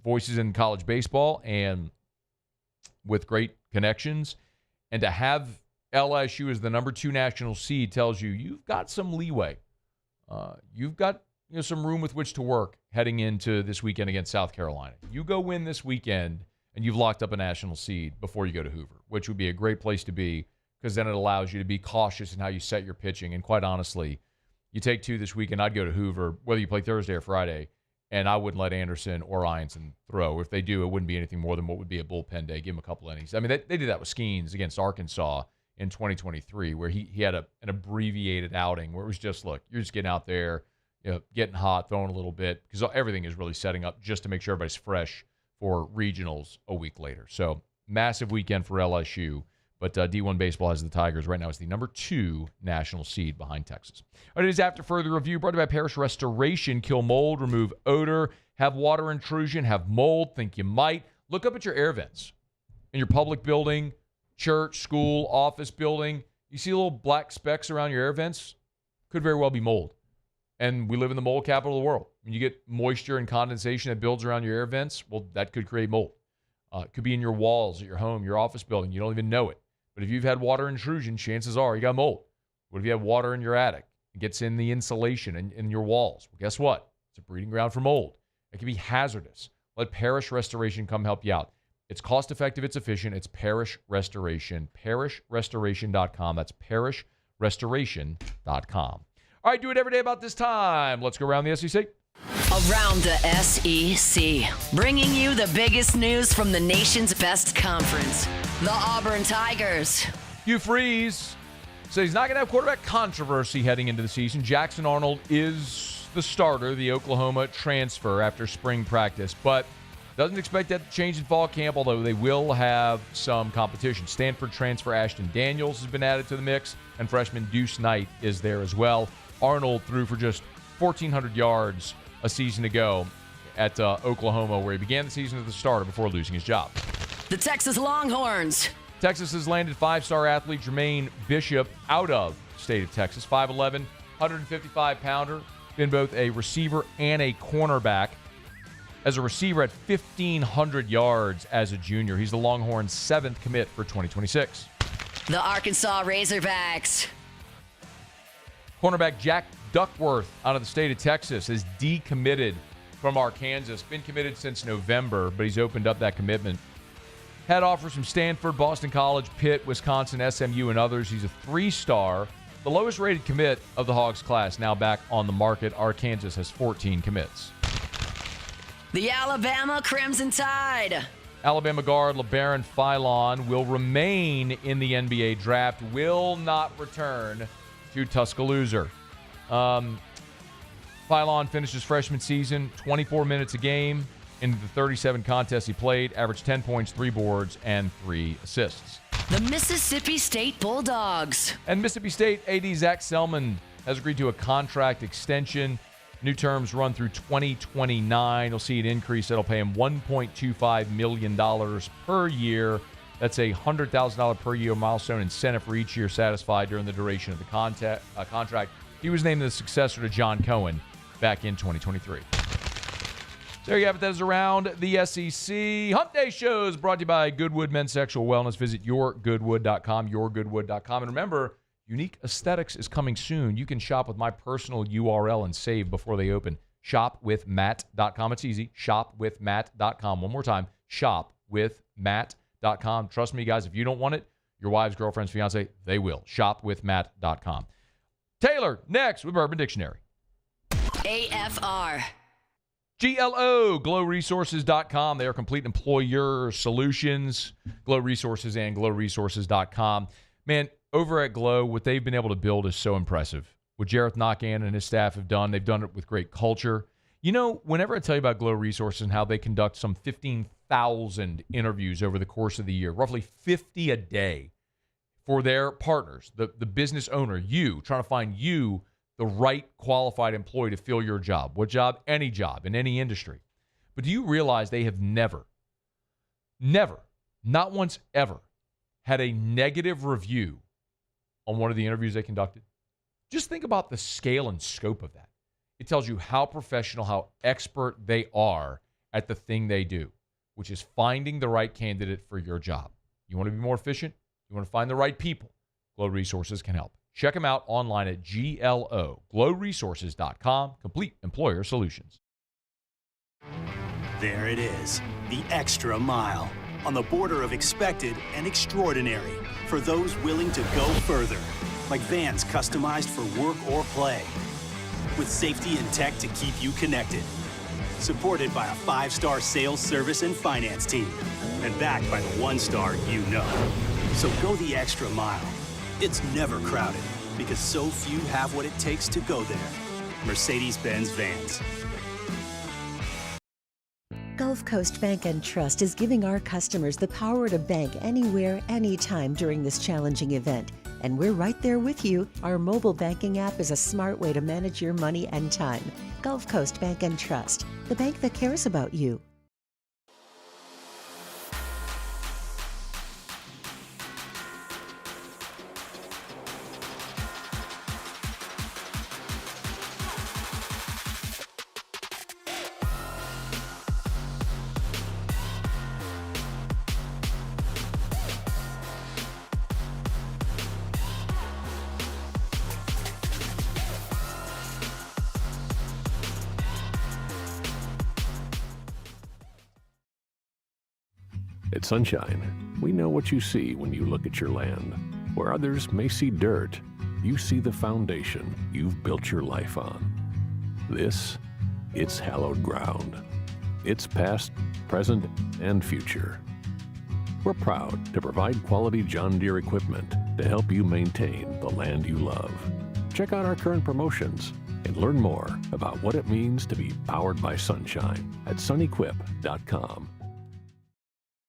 voices in college baseball and with great connections. And to have LSU as the number 2 national seed tells you've got some leeway. You've got some room with which to work heading into this weekend against South Carolina. You go win this weekend, and you've locked up a national seed before you go to Hoover, which would be a great place to be because then it allows you to be cautious in how you set your pitching. And quite honestly, you take 2 this weekend, I'd go to Hoover, whether you play Thursday or Friday, and I wouldn't let Anderson or Ianson throw. If they do, it wouldn't be anything more than what would be a bullpen day. Give him a couple innings. I mean, they did that with Skeens against Arkansas in 2023, where he had an abbreviated outing where it was just, look, you're just getting out there, getting hot, throwing a little bit, because everything is really setting up just to make sure everybody's fresh for regionals a week later. So massive weekend for LSU, but D1 Baseball has the Tigers right now as the number 2 national seed behind Texas. All right, it is After Further Review, brought to you by Parish Restoration. Kill mold, remove odor, have water intrusion, have mold, think you might. Look up at your air vents in your public building, church, school, office building. You see little black specks around your air vents? Could very well be mold. And we live in the mold capital of the world. When you get moisture and condensation that builds around your air vents, well, that could create mold. It could be in your walls at your home, your office building. You don't even know it. But if you've had water intrusion, chances are you got mold. What if you have water in your attic? It gets in the insulation and in your walls. Well, guess what? It's a breeding ground for mold. It can be hazardous. Let Parish Restoration come help you out. It's cost-effective. It's efficient. It's Parish Restoration. ParishRestoration.com. That's ParishRestoration.com. All right, do it every day about this time. Let's go around the SEC. Around the SEC, bringing you the biggest news from the nation's best conference, the Auburn Tigers. Hugh Freeze says he's not going to have quarterback controversy heading into the season. Jackson Arnold is the starter, the Oklahoma transfer after spring practice, but doesn't expect that to change in fall camp, although they will have some competition. Stanford transfer Ashton Daniels has been added to the mix, and freshman Deuce Knight is there as well. Arnold threw for just 1,400 yards a season ago at Oklahoma, where he began the season as the starter before losing his job. The Texas Longhorns. Texas has landed 5-star athlete Jermaine Bishop out of the state of Texas. 5'11", 155-pounder, been both a receiver and a cornerback. As a receiver at 1,500 yards as a junior. He's the Longhorns' 7th commit for 2026. The Arkansas Razorbacks. Cornerback Jack Duckworth out of the state of Texas is decommitted from Arkansas. Been committed since November, but he's opened up that commitment. Had offers from Stanford, Boston College, Pitt, Wisconsin, SMU, and others. He's a 3-star, the lowest rated commit of the Hogs class, now back on the market. Arkansas has 14 commits. The Alabama Crimson Tide. Alabama guard LeBaron Philon will remain in the NBA draft, will not return to Tuscaloosa. Philon finished his freshman season, 24 minutes a game, In the 37 contests he played, averaged 10 points, 3 boards, and 3 assists. The Mississippi State Bulldogs. And Mississippi State AD Zach Selman has agreed to a contract extension. New terms run through 2029. You'll see an increase that'll pay him $1.25 million per year. That's a $100,000 per year milestone incentive for each year satisfied during the duration of the contract. He was named the successor to John Cohen back in 2023. There you have it. That is around the SEC. Hump Day shows brought to you by Goodwood Men's Sexual Wellness. Visit yourgoodwood.com, yourgoodwood.com. And remember, Unique Aesthetics is coming soon. You can shop with my personal URL and save before they open. Shopwithmatt.com. It's easy. Shopwithmatt.com. One more time. Shopwithmatt.com. Trust me, guys, if you don't want it, your wives, girlfriends, fiance, they will. Shopwithmatt.com. Taylor, next with Urban Dictionary. AFR. GLO, glowresources.com. They are complete employer solutions. Glow Resources and glowresources.com. Man, over at Glow, what they've been able to build is so impressive. What Jareth Knockan and his staff have done, they've done it with great culture. You know, whenever I tell you about Glow Resources and how they conduct some 15,000 interviews over the course of the year, roughly 50 a day for their partners, the business owner, you, trying to find you the right qualified employee to fill your job. What job? Any job in any industry. But do you realize they have never, not once ever, had a negative review on one of the interviews they conducted? Just think about the scale and scope of that. It tells you how professional, how expert they are at the thing they do, which is finding the right candidate for your job. You want to be more efficient? You want to find the right people? Glow Resources can help. Check them out online at glowresources.com. Complete employer solutions. There it is, the extra mile, on the border of expected and extraordinary for those willing to go further, like vans customized for work or play, with safety and tech to keep you connected, supported by a 5-star sales, service, and finance team, and backed by the 1-star you know. So go the extra mile. It's never crowded because so few have what it takes to go there. Mercedes-Benz Vans. Gulf Coast Bank and Trust is giving our customers the power to bank anywhere, anytime during this challenging event. And we're right there with you. Our mobile banking app is a smart way to manage your money and time. Gulf Coast Bank and Trust, the bank that cares about you. At Sunshine, we know what you see when you look at your land. Where others may see dirt, you see the foundation you've built your life on. It's hallowed ground. It's past, present, and future. We're proud to provide quality John Deere equipment to help you maintain the land you love. Check out our current promotions and learn more about what it means to be powered by sunshine at sunequip.com.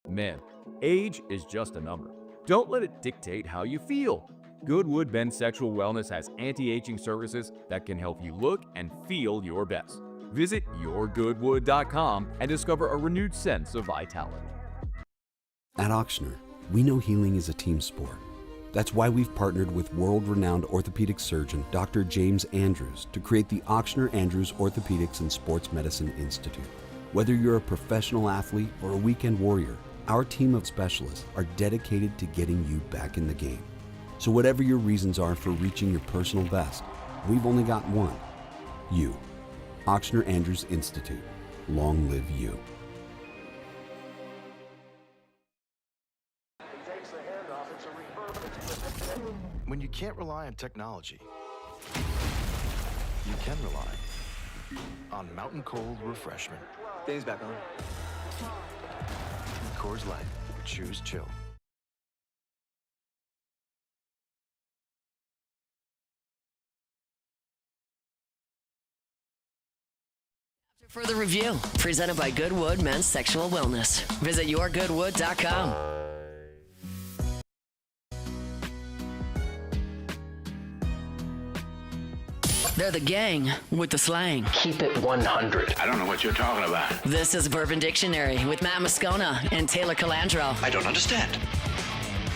Man, age is just a number. Don't let it dictate how you feel. Goodwood Men's Sexual Wellness has anti-aging services that can help you look and feel your best. Visit yourgoodwood.com and discover a renewed sense of vitality. At Ochsner, we know healing is a team sport. That's why we've partnered with world-renowned orthopedic surgeon Dr. James Andrews to create the Ochsner Andrews Orthopedics and Sports Medicine Institute. Whether you're a professional athlete or a weekend warrior, our team of specialists are dedicated to getting you back in the game. So whatever your reasons are for reaching your personal best, we've only got one: you. Ochsner Andrews Institute. Long live you. When you can't rely on technology, you can rely on Mountain Cold Refreshment. Dave's back on. Coors Light. Choose chill. For the review, presented by Goodwood Men's Sexual Wellness. Visit yourgoodwood.com. They're the gang with the slang. Keep it 100. I don't know what you're talking about. This is Bourbon Dictionary with Matt Moscona and Taylor Calandro. I don't understand.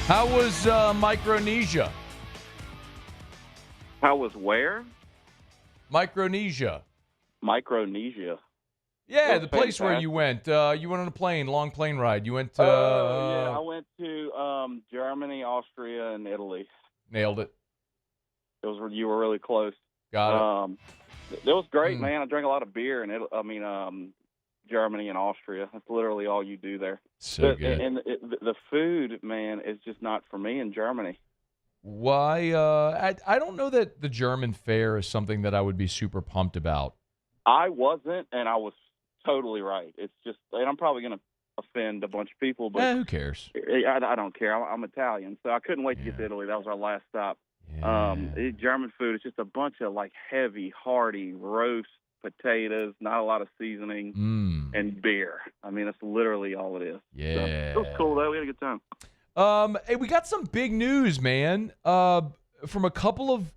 How was Micronesia? How was where? Micronesia. Micronesia. Yeah, the place where you went. You went on a plane, long plane ride. You went to... yeah, I went to Germany, Austria, and Italy. Nailed it. You were really close. Got it. It was great, man. I drank a lot of beer in Germany and Austria. That's literally all you do there. So good. And the food, man, is just not for me in Germany. Why? I don't know that the German fare is something that I would be super pumped about. I wasn't, and I was totally right. It's just, and I'm probably going to offend a bunch of people, but who cares? I don't care. I'm Italian, so I couldn't wait to get to Italy. That was our last stop. German food is just a bunch of like heavy, hearty roast potatoes, not a lot of seasoning, and beer. I mean, that's literally all it is. Yeah. So, it was cool, though. We had a good time. Hey, we got some big news, man, from a couple of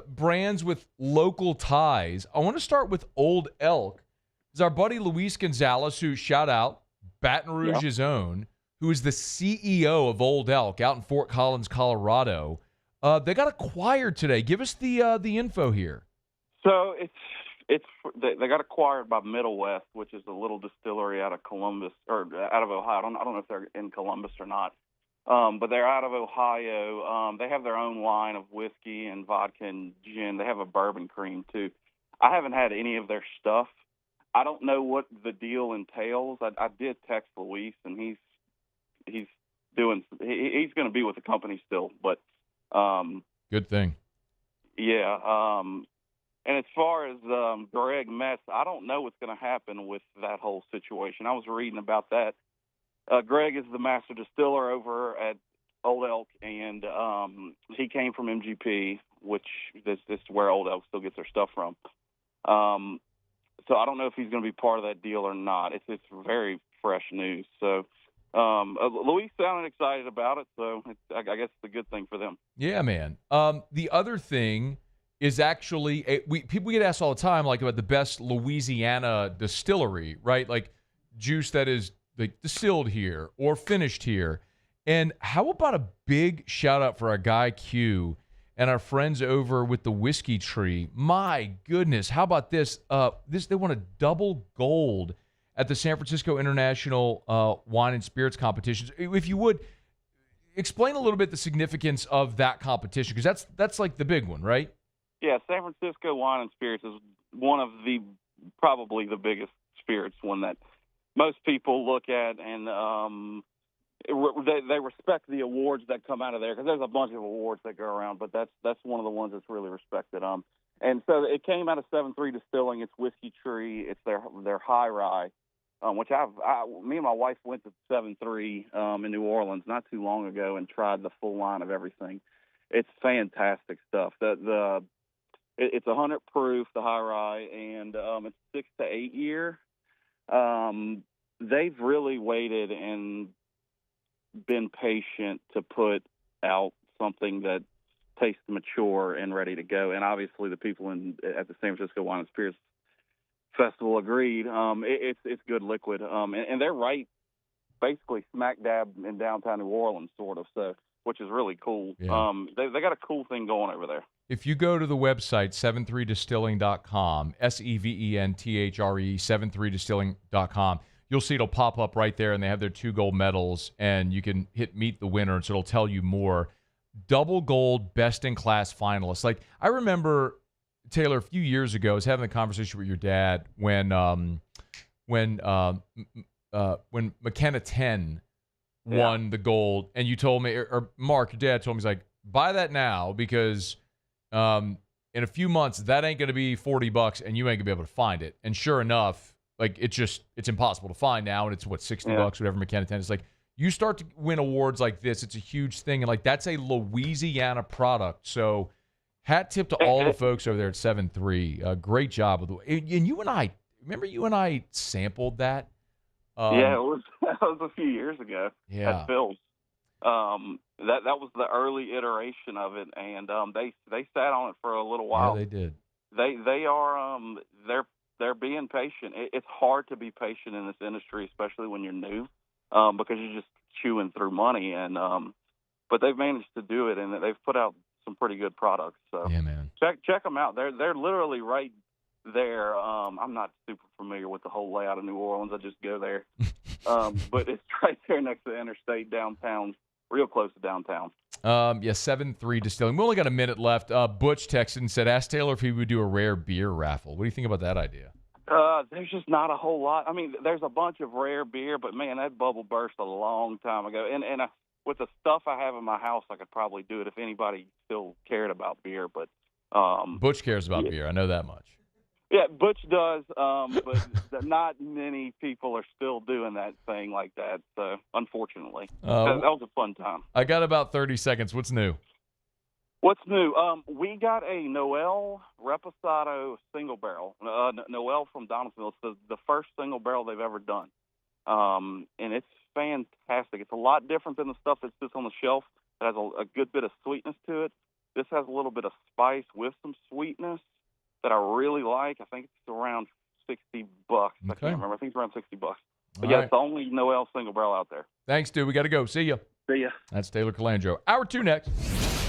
brands with local ties. I want to start with Old Elk. It's our buddy Luis Gonzalez, who, shout out, Baton Rouge's own, who is the CEO of Old Elk out in Fort Collins, Colorado. They got acquired today. Give us the info here. So they got acquired by Middle West, which is a little distillery out of Columbus or out of Ohio. I don't know if they're in Columbus or not, but they're out of Ohio. They have their own line of whiskey and vodka and gin. They have a bourbon cream too. I haven't had any of their stuff. I don't know what the deal entails. I did text Luis, and he's going to be with the company still, but. Good thing. Yeah. And as far as Greg Metz, I don't know what's going to happen with that whole situation. I was reading about that. Greg is the master distiller over at Old Elk, and he came from MGP, which this is where Old Elk still gets their stuff from. So I don't know if he's going to be part of that deal or not. It's very fresh news. So Luis sounded excited about it, so I guess it's a good thing for them. Yeah, man. The other thing is actually people get asked all the time, like about the best Louisiana distillery, right? Like juice that is like distilled here or finished here. And how about a big shout out for our guy Q and our friends over with the Whiskey Tree? My goodness, how about this? They won a double gold at the San Francisco International Wine and Spirits Competitions. If you would, explain a little bit the significance of that competition, because that's like the big one, right? Yeah, San Francisco Wine and Spirits is one of probably the biggest spirits one that most people look at, and they respect the awards that come out of there, because there's a bunch of awards that go around, but that's one of the ones that's really respected. And so it came out of 7-3 Distilling. It's Whiskey Tree. It's their high rye. Which me and my wife went to 7-3 in New Orleans not too long ago and tried the full line of everything. It's fantastic stuff. It's 100 proof, the high rye, and it's 6 to 8 year. They've really waited and been patient to put out something that tastes mature and ready to go. And obviously, the people at the San Francisco Wine and Spirits Festival agreed. It's good liquid, and they're right, basically smack dab in downtown New Orleans, sort of. So, which is really cool. Yeah. They got a cool thing going over there. If you go to the website 73distilling.com, SEVENTHRE 73distilling.com, you'll see it'll pop up right there, and they have their 2 gold medals, and you can hit meet the winner, and so it'll tell you more. Double gold, best in class finalists. Like I remember, Taylor, a few years ago, I was having a conversation with your dad when McKenna 10 won the gold, and you told me, or Mark, your dad told me, he's like, buy that now, because in a few months that ain't going to be $40 and you ain't gonna be able to find it. And sure enough, like it's impossible to find now, and it's what, $60, whatever McKenna 10 is. Like you start to win awards like this, it's a huge thing, and like that's a Louisiana product. So hat tip to all the folks over there at 7-3. Great job with and you and I, Remember you and I sampled that? Yeah, that was a few years ago at Phil's. That was the early iteration of it, and they sat on it for a little while. Yeah, they did. They are they're being patient. It's hard to be patient in this industry, especially when you're new, because you're just chewing through money. And but they've managed to do it, and they've put out some pretty good products. So yeah, man, check them out. They're literally right there. I'm not super familiar with the whole layout of New Orleans. I just go there, but it's right there next to the interstate downtown, real close to downtown. 7-3 Distilling. We only got a minute left. Butch texted and said, ask Taylor if he would do a rare beer raffle. What do you think about that idea? There's just not a whole lot. I mean, there's a bunch of rare beer, but, man, that bubble burst a long time ago. And with the stuff I have in my house, I could probably do it if anybody still cared about beer. But Butch cares about beer. I know that much. Yeah, Butch does, but not many people are still doing that thing like that, so unfortunately. That was a fun time. I got about 30 seconds. What's new? What's new? We got a Noel Reposado single barrel. Noel from Donaldsonville. It's the first single barrel they've ever done. And it's fantastic. It's a lot different than the stuff that sits on the shelf. It has a good bit of sweetness to it. This has a little bit of spice with some sweetness that I really like. I think it's around $60. Okay. I can't remember. I think it's around $60. But yeah, it's the only Noel single barrel out there. Thanks, dude. We got to go. See ya. See ya. That's Taylor Calandro. Hour 2 next.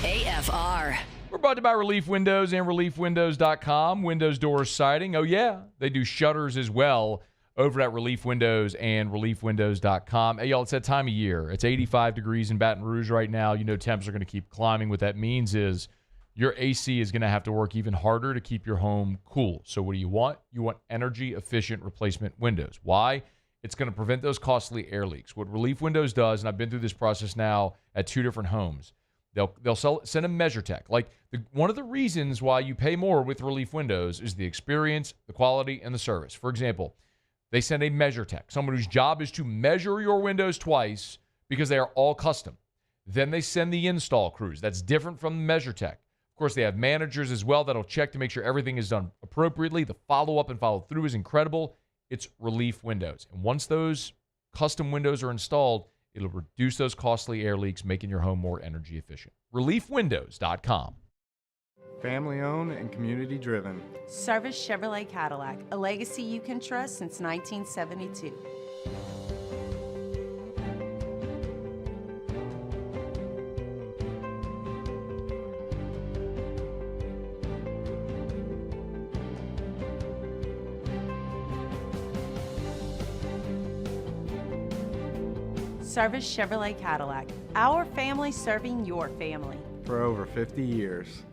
AFR. We're brought to you by Relief Windows and ReliefWindows.com. Windows doors siding. Oh, yeah. They do shutters as well over at Relief Windows and ReliefWindows.com. Hey, y'all, it's that time of year. It's 85 degrees in Baton Rouge right now. You know temps are going to keep climbing. What that means is your AC is going to have to work even harder to keep your home cool. So what do you want? You want energy-efficient replacement windows. Why? It's going to prevent those costly air leaks. What Relief Windows does, and I've been through this process now at 2 different homes, they'll send a measure tech. Like one of the reasons why you pay more with Relief Windows is the experience, the quality, and the service. For example, they send a measure tech, someone whose job is to measure your windows twice because they are all custom. Then they send the install crews. That's different from the measure tech. Of course, they have managers as well that'll check to make sure everything is done appropriately. The follow-up and follow-through is incredible. It's Relief Windows. And once those custom windows are installed, it'll reduce those costly air leaks, making your home more energy efficient. ReliefWindows.com. Family owned and community driven. Service Chevrolet Cadillac, a legacy you can trust since 1972. Service Chevrolet Cadillac, our family serving your family. For over 50 years.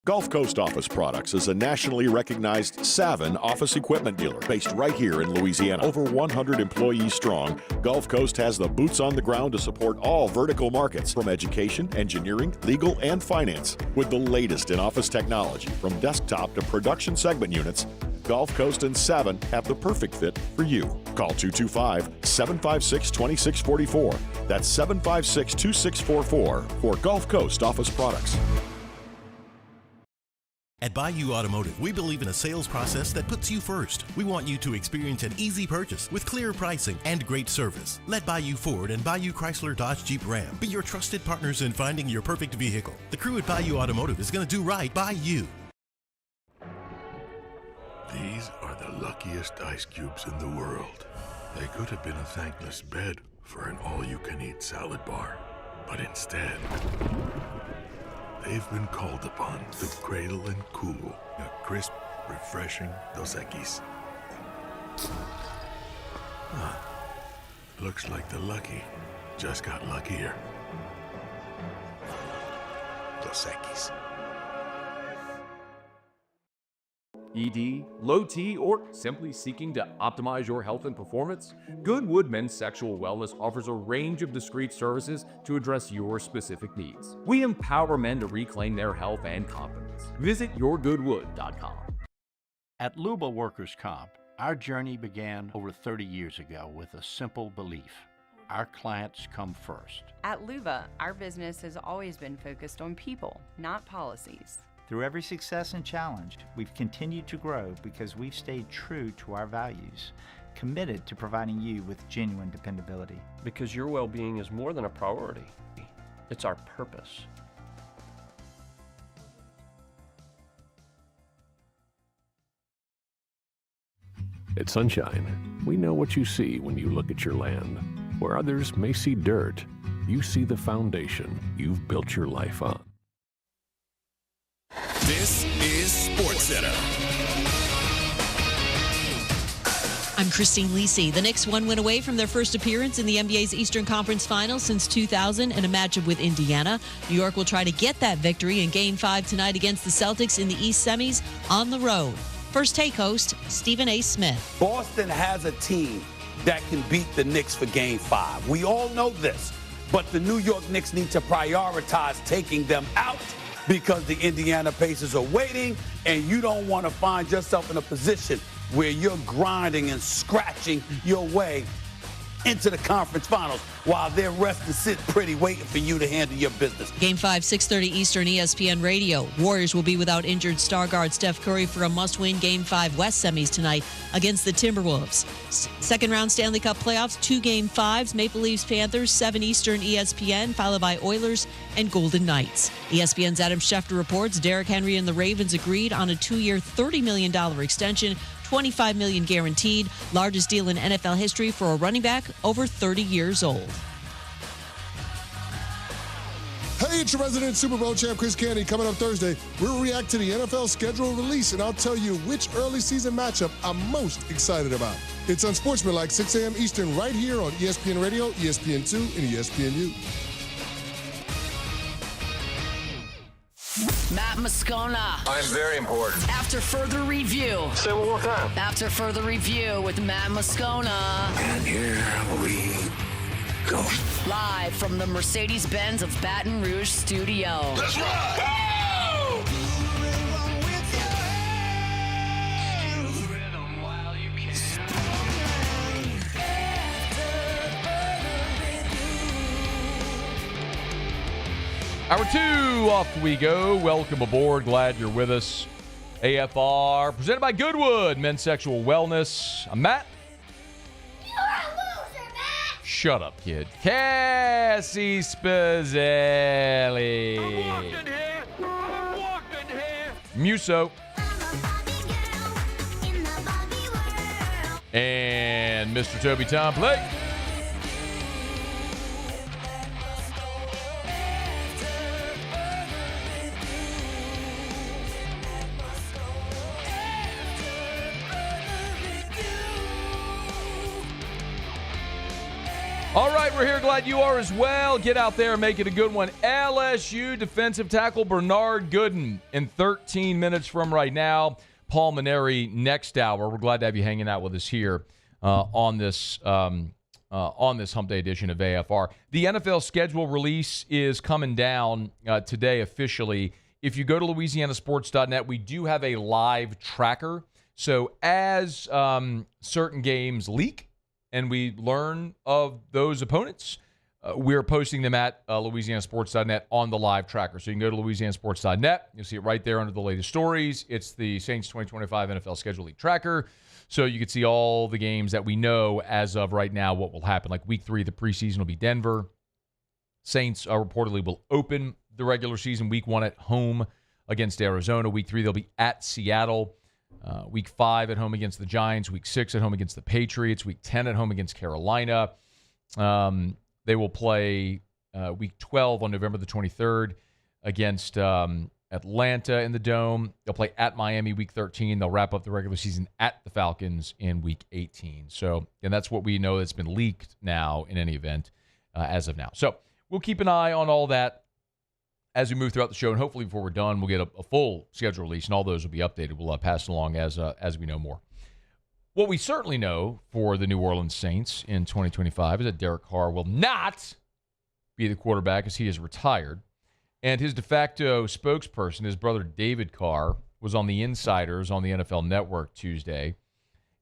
Gulf Coast Office Products is a nationally recognized Savin office equipment dealer based right here in Louisiana. Over 100 employees strong, Gulf Coast has the boots on the ground to support all vertical markets from education, engineering, legal, and finance. With the latest in office technology from desktop to production segment units, Gulf Coast and Savin have the perfect fit for you. Call 225-756-2644. That's 756-2644 for Gulf Coast Office Products. At Bayou Automotive, we believe in a sales process that puts you first. We want you to experience an easy purchase with clear pricing and great service. Let Bayou Ford and Bayou Chrysler Dodge Jeep Ram be your trusted partners in finding your perfect vehicle. The crew at Bayou Automotive is going to do right by you. These are the luckiest ice cubes in the world. They could have been a thankless bed for an all-you-can-eat salad bar. But instead, they've been called upon to cradle and cool a crisp, refreshing Dos Equis. Looks like the lucky just got luckier. Dos Equis. ED, low T, or simply seeking to optimize your health and performance? Goodwood Men's Sexual Wellness offers a range of discreet services to address your specific needs. We empower men to reclaim their health and confidence. Visit yourgoodwood.com. At Louisville Workers' Comp, our journey began over 30 years ago with a simple belief: our clients come first. At Luva, our business has always been focused on people, not policies. Through every success and challenge, we've continued to grow because we've stayed true to our values, committed to providing you with genuine dependability. Because your well-being is more than a priority. It's our purpose. At Sunshine, we know what you see when you look at your land. Where others may see dirt, you see the foundation you've built your life on. This is SportsCenter. I'm Christine Lisi. The Knicks one win away from their first appearance in the NBA's Eastern Conference Finals since 2000 in a matchup with Indiana. New York will try to get that victory in Game 5 tonight against the Celtics in the East Semis on the road. First Take host, Stephen A. Smith. Boston has a team that can beat the Knicks for Game 5. We all know this, but the New York Knicks need to prioritize taking them out because the Indiana Pacers are waiting, and you don't want to find yourself in a position where you're grinding and scratching your way into the conference finals while they're resting, sitting pretty, waiting for you to handle your business. Game 5, 6:30 Eastern, ESPN Radio. Warriors will be without injured star guard Steph Curry for a must-win Game 5 West semis tonight against the Timberwolves. Second-round Stanley Cup playoffs, 2 Game 5s, Maple Leafs Panthers, 7 Eastern ESPN, followed by Oilers and Golden Knights. ESPN's Adam Schefter reports Derrick Henry and the Ravens agreed on a 2-year, $30 million extension, $25 million guaranteed, largest deal in NFL history for a running back over 30 years old. Hey, it's your resident Super Bowl champ, Chris Candy. Coming up Thursday, we'll react to the NFL schedule release, and I'll tell you which early season matchup I'm most excited about. It's Unsportsmanlike, 6 a.m. Eastern, right here on ESPN Radio, ESPN2, and ESPNU. Matt Moscona. I'm very important. After further review. Say it one more time. After further review with Matt Moscona. And here we go. Live from the Mercedes-Benz of Baton Rouge studio. That's right. Woo! Hour 2, off we go. Welcome aboard. Glad you're with us. AFR, presented by Goodwood Men's Sexual Wellness. I'm Matt. You're a loser, Matt. Shut up, kid. Cassie Spazzelli. I'm walked in here. Muso. And Mr. Toby Tom Blake. All right, we're here. Glad you are as well. Get out there and make it a good one. LSU defensive tackle Bernard Gooden in 13 minutes from right now. Paul Mainieri next hour. We're glad to have you hanging out with us here on this Hump Day edition of AFR. The NFL schedule release is coming down today officially. If you go to LouisianaSports.net, we do have a live tracker. So as certain games leak, and we learn of those opponents, we're posting them at LouisianaSports.net on the live tracker. So you can go to LouisianaSports.net. You'll see it right there under the latest stories. It's the Saints 2025 NFL Schedule League tracker. So you can see all the games that we know as of right now what will happen. Like Week 3, the preseason will be Denver. Saints reportedly will open the regular season Week 1 at home against Arizona. Week 3, they'll be at Seattle. Week 5 at home against the Giants. Week 6 at home against the Patriots. Week 10 at home against Carolina. They will play Week 12 on November the 23rd against Atlanta in the Dome. They'll play at Miami Week 13. They'll wrap up the regular season at the Falcons in Week 18. So, and that's what we know that's been leaked now in any event as of now. So we'll keep an eye on all that as we move throughout the show, and hopefully before we're done, we'll get a full schedule release, and all those will be updated. We'll pass it along as we know more. What we certainly know for the New Orleans Saints in 2025 is that Derek Carr will not be the quarterback as he is retired. And his de facto spokesperson, his brother David Carr, was on the Insiders on the NFL Network Tuesday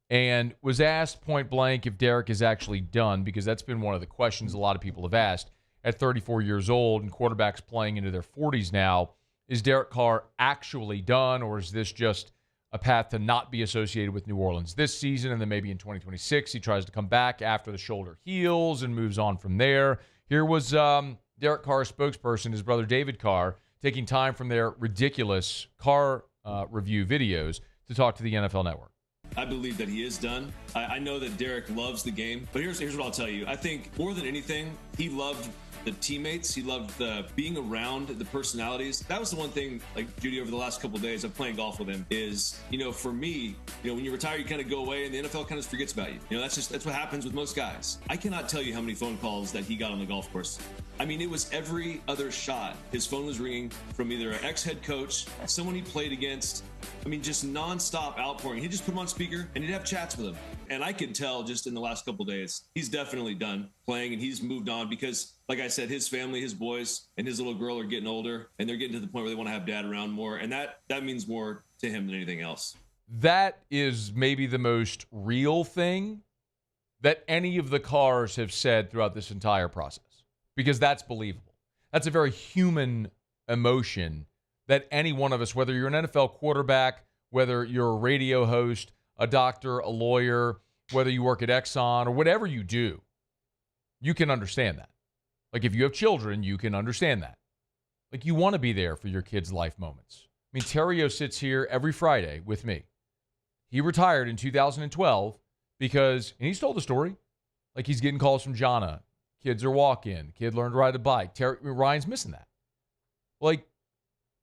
and was asked point blank if Derek is actually done, because that's been one of the questions a lot of people have asked. At 34 years old and quarterbacks playing into their 40s now, is Derek Carr actually done, or is this just a path to not be associated with New Orleans this season, and then maybe in 2026 he tries to come back after the shoulder heals and moves on from there? Here was Derek Carr's spokesperson, his brother David Carr, taking time from their ridiculous Carr review videos to talk to the NFL Network. I believe that he is done. I know that Derek loves the game, but here's what I'll tell you. I think more than anything, he loved the teammates. He loved being around the personalities. That was the one thing, like Judy, over the last couple of days of playing golf with him is, for me, when you retire, you kind of go away and the NFL kind of forgets about you. That's what happens with most guys. I cannot tell you how many phone calls that he got on the golf course. I mean, it was every other shot. His phone was ringing from either an ex-head coach, someone he played against. I mean, just nonstop outpouring. He'd just put him on speaker and he'd have chats with him. And I could tell just in the last couple of days, he's definitely done playing and he's moved on because, like I said, his family, his boys, and his little girl are getting older and they're getting to the point where they want to have dad around more. And that means more to him than anything else. That is maybe the most real thing that any of the Carrs have said throughout this entire process, because that's believable. That's a very human emotion that any one of us, whether you're an NFL quarterback, whether you're a radio host, a doctor, a lawyer, whether you work at Exxon or whatever you do, you can understand that. Like if you have children, you can understand that. Like you want to be there for your kids' life moments. I mean, Terrio sits here every Friday with me. He retired in 2012 because, and he's told the story, like he's getting calls from Jonna. Kids are walking. Kid learned to ride a bike. Ryan's missing that. Like,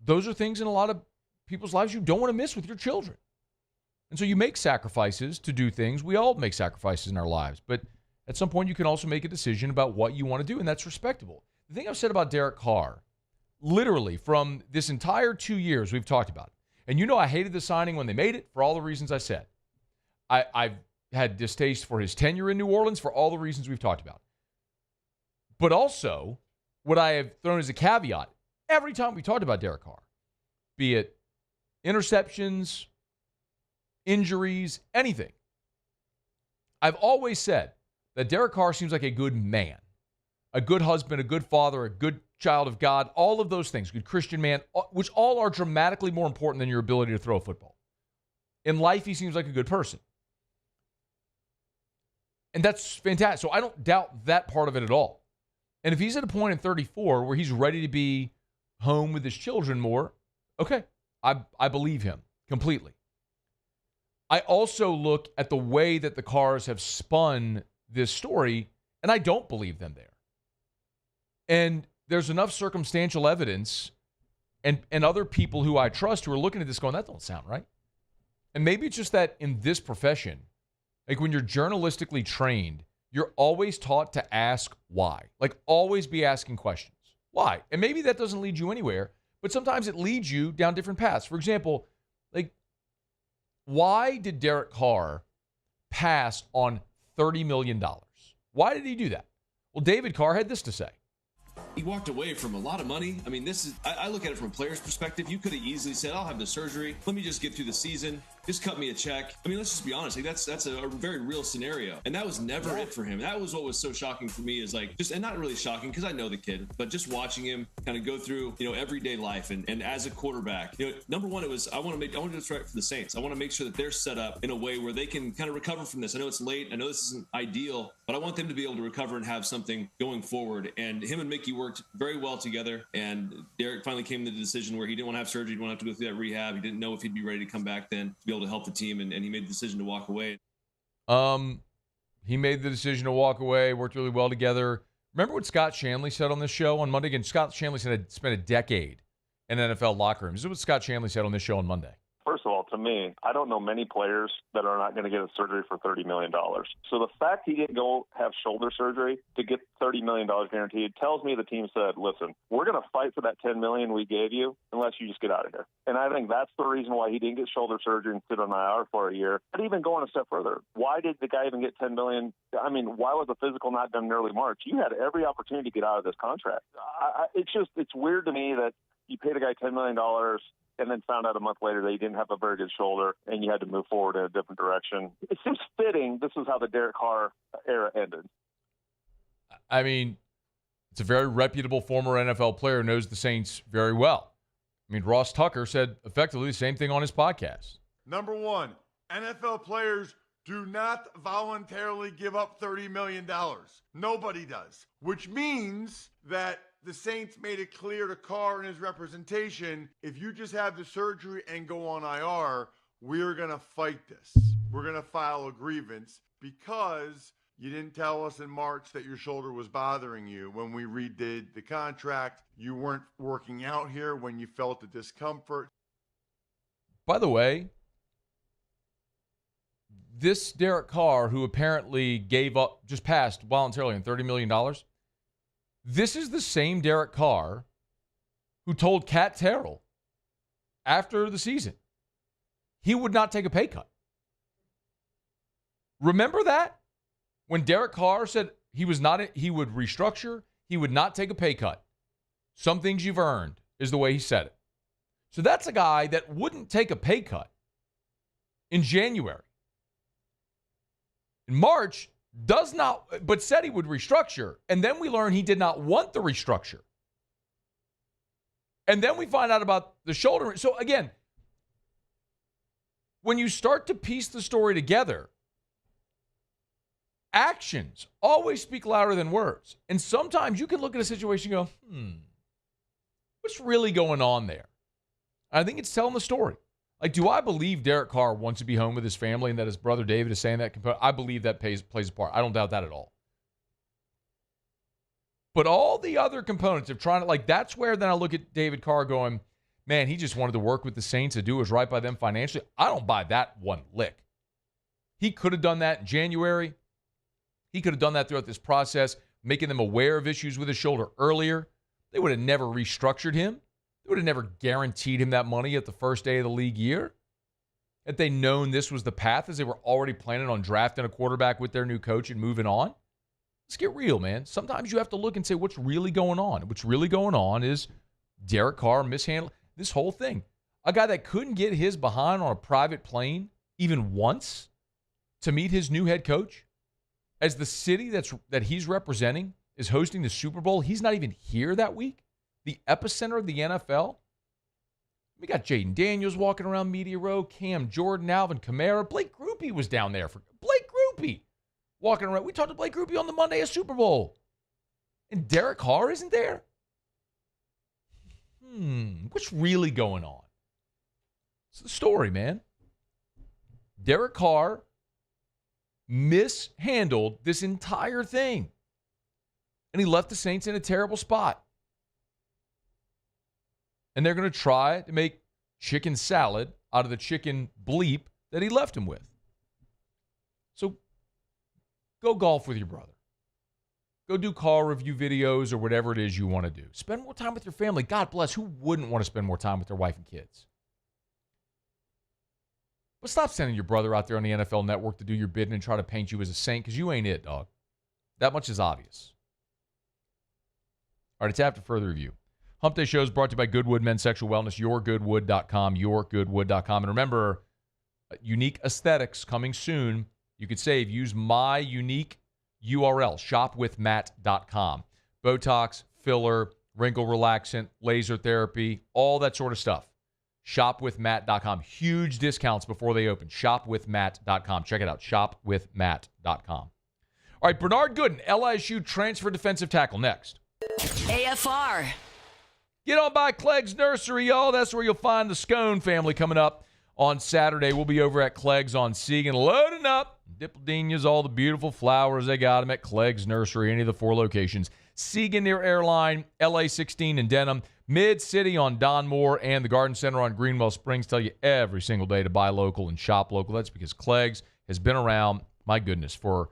those are things in a lot of people's lives you don't want to miss with your children. And so you make sacrifices to do things. We all make sacrifices in our lives. But at some point, you can also make a decision about what you want to do, and that's respectable. The thing I've said about Derek Carr, literally from this entire 2 years we've talked about it, and I hated the signing when they made it for all the reasons I said. I've had distaste for his tenure in New Orleans for all the reasons we've talked about. But also, what I have thrown as a caveat, every time we talked about Derek Carr, be it interceptions, injuries, anything, I've always said that Derek Carr seems like a good man, a good husband, a good father, a good child of God, all of those things, good Christian man, which all are dramatically more important than your ability to throw a football. In life, he seems like a good person. And that's fantastic. So I don't doubt that part of it at all. And if he's at a point in 34 where he's ready to be home with his children more, okay, I believe him completely. I also look at the way that the Carrs have spun this story, and I don't believe them there. And there's enough circumstantial evidence and other people who I trust who are looking at this going, that don't sound right. And maybe it's just that in this profession, like when you're journalistically trained, you're always taught to ask why. Like always be asking questions. Why? And maybe that doesn't lead you anywhere, but sometimes it leads you down different paths. For example, like why did Derek Carr pass on $30 million? Why did he do that? Well, David Carr had this to say. He walked away from a lot of money. I mean, I look at it from a player's perspective. You could have easily said, I'll have the surgery. Let me just get through the season. Just cut me a check. I mean, let's just be honest. Like that's a very real scenario. And that was never it for him. That was what was so shocking for me is like, just, and not really shocking because I know the kid, but just watching him kind of go through, everyday life. And as a quarterback, number one, I want to do what's right for the Saints. I want to make sure that they're set up in a way where they can kind of recover from this. I know it's late. I know this isn't ideal, but I want them to be able to recover and have something going forward. And him and Mickey worked very well together. And Derek finally came to the decision where he didn't want to have surgery. He didn't want to have to go through that rehab. He didn't know if he'd be ready to come back then to be able to help the team. And he made the decision to walk away. He made the decision to walk away, worked really well together. Remember what Scott Shanley said on this show on Monday? Again, Scott Shanley said he spent a decade in NFL locker rooms. This is what Scott Shanley said on this show on Monday. First of all, to me, I don't know many players that are not going to get a surgery for $30 million. So the fact he didn't go have shoulder surgery to get $30 million guaranteed tells me the team said, listen, we're going to fight for that $10 million we gave you unless you just get out of here. And I think that's the reason why he didn't get shoulder surgery and sit on IR for a year. But even going a step further, why did the guy even get $10 million? I mean, why was the physical not done in early March? You had every opportunity to get out of this contract. It's weird to me that you paid a guy $10 million and then found out a month later that he didn't have a very good shoulder and you had to move forward in a different direction. It seems fitting this is how the Derek Carr era ended. I mean, it's a very reputable former NFL player, knows the Saints very well. I mean, Ross Tucker said effectively the same thing on his podcast. Number one, NFL players do not voluntarily give up $30 million. Nobody does, which means that the Saints made it clear to Carr and his representation, if you just have the surgery and go on IR, we're going to fight this. We're going to file a grievance because you didn't tell us in March that your shoulder was bothering you. When we redid the contract, you weren't working out here when you felt the discomfort. By the way, this Derek Carr, who apparently gave up, just passed voluntarily on $30 million, this is the same Derek Carr who told Kat Terrell after the season he would not take a pay cut. Remember that? When Derek Carr said he would restructure, he would not take a pay cut. Some things you've earned is the way he said it. So that's a guy that wouldn't take a pay cut in January. In March, but said he would restructure. And then we learn he did not want the restructure. And then we find out about the shoulder. So again, when you start to piece the story together, actions always speak louder than words. And sometimes you can look at a situation and go, what's really going on there? I think it's telling the story. Like, do I believe Derek Carr wants to be home with his family and that his brother David is saying that? I believe that plays a part. I don't doubt that at all. But all the other components of trying to, that's where then I look at David Carr going, man, he just wanted to work with the Saints to do what's right by them financially. I don't buy that one lick. He could have done that in January. He could have done that throughout this process, making them aware of issues with his shoulder earlier. They would have never restructured him. They would have never guaranteed him that money at the first day of the league year. Had they known this was the path, as they were already planning on drafting a quarterback with their new coach and moving on. Let's get real, man. Sometimes you have to look and say, what's really going on? What's really going on is Derek Carr mishandling this whole thing. A guy that couldn't get his behind on a private plane even once to meet his new head coach. As the city that he's representing is hosting the Super Bowl, he's not even here that week. The epicenter of the NFL. We got Jaden Daniels walking around Media Row, Cam Jordan, Alvin Kamara. Blake Grupe was down there for Blake Grupe walking around. We talked to Blake Grupe on the Monday of Super Bowl. And Derek Carr isn't there? What's really going on? It's the story, man. Derek Carr mishandled this entire thing. And he left the Saints in a terrible spot. And they're going to try to make chicken salad out of the chicken bleep that he left him with. So go golf with your brother. Go do car review videos or whatever it is you want to do. Spend more time with your family. God bless. Who wouldn't want to spend more time with their wife and kids? But stop sending your brother out there on the NFL Network to do your bidding and try to paint you as a saint, because you ain't it, dog. That much is obvious. All right, it's after further review. Hump Day Show is brought to you by Goodwood Men's Sexual Wellness, yourgoodwood.com, yourgoodwood.com. And remember, unique aesthetics coming soon. You could save. Use my unique URL, shopwithmatt.com. Botox, filler, wrinkle relaxant, laser therapy, all that sort of stuff. Shopwithmatt.com. Huge discounts before they open. Shopwithmatt.com. Check it out, shopwithmatt.com. All right, Bernard Gooden, LSU transfer defensive tackle, next. AFR. Get on by Clegg's Nursery, y'all. That's where you'll find the Scone family coming up on Saturday. We'll be over at Clegg's on Siegen, loading up dipladenias, all the beautiful flowers. They got them at Clegg's Nursery, any of the 4 locations. Siegen near Airline, LA 16 in Denham. Mid-City on Don Moore and the Garden Center on Greenwell Springs tell you every single day to buy local and shop local. That's because Clegg's has been around, my goodness, for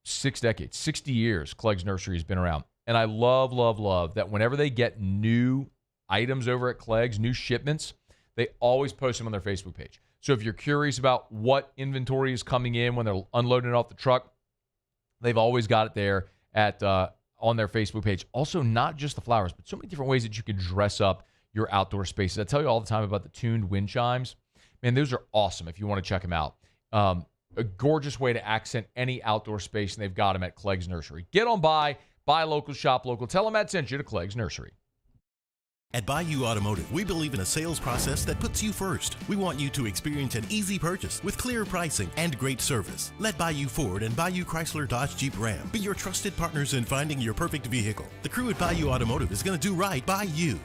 6 decades, 60 years. Clegg's Nursery has been around. And I love, love, love that whenever they get new items over at Clegg's, new shipments, they always post them on their Facebook page. So if you're curious about what inventory is coming in when they're unloading it off the truck, they've always got it there at on their Facebook page. Also, not just the flowers, but so many different ways that you can dress up your outdoor spaces. I tell you all the time about the tuned wind chimes. Man, those are awesome if you want to check them out. A gorgeous way to accent any outdoor space, and they've got them at Clegg's Nursery. Get on by, buy local, shop local. Tell them Matt sent you to Clegg's Nursery. At Bayou Automotive, we believe in a sales process that puts you first. We want you to experience an easy purchase with clear pricing and great service. Let Bayou Ford and Bayou Chrysler Dodge Jeep Ram be your trusted partners in finding your perfect vehicle. The crew at Bayou Automotive is going to do right by you.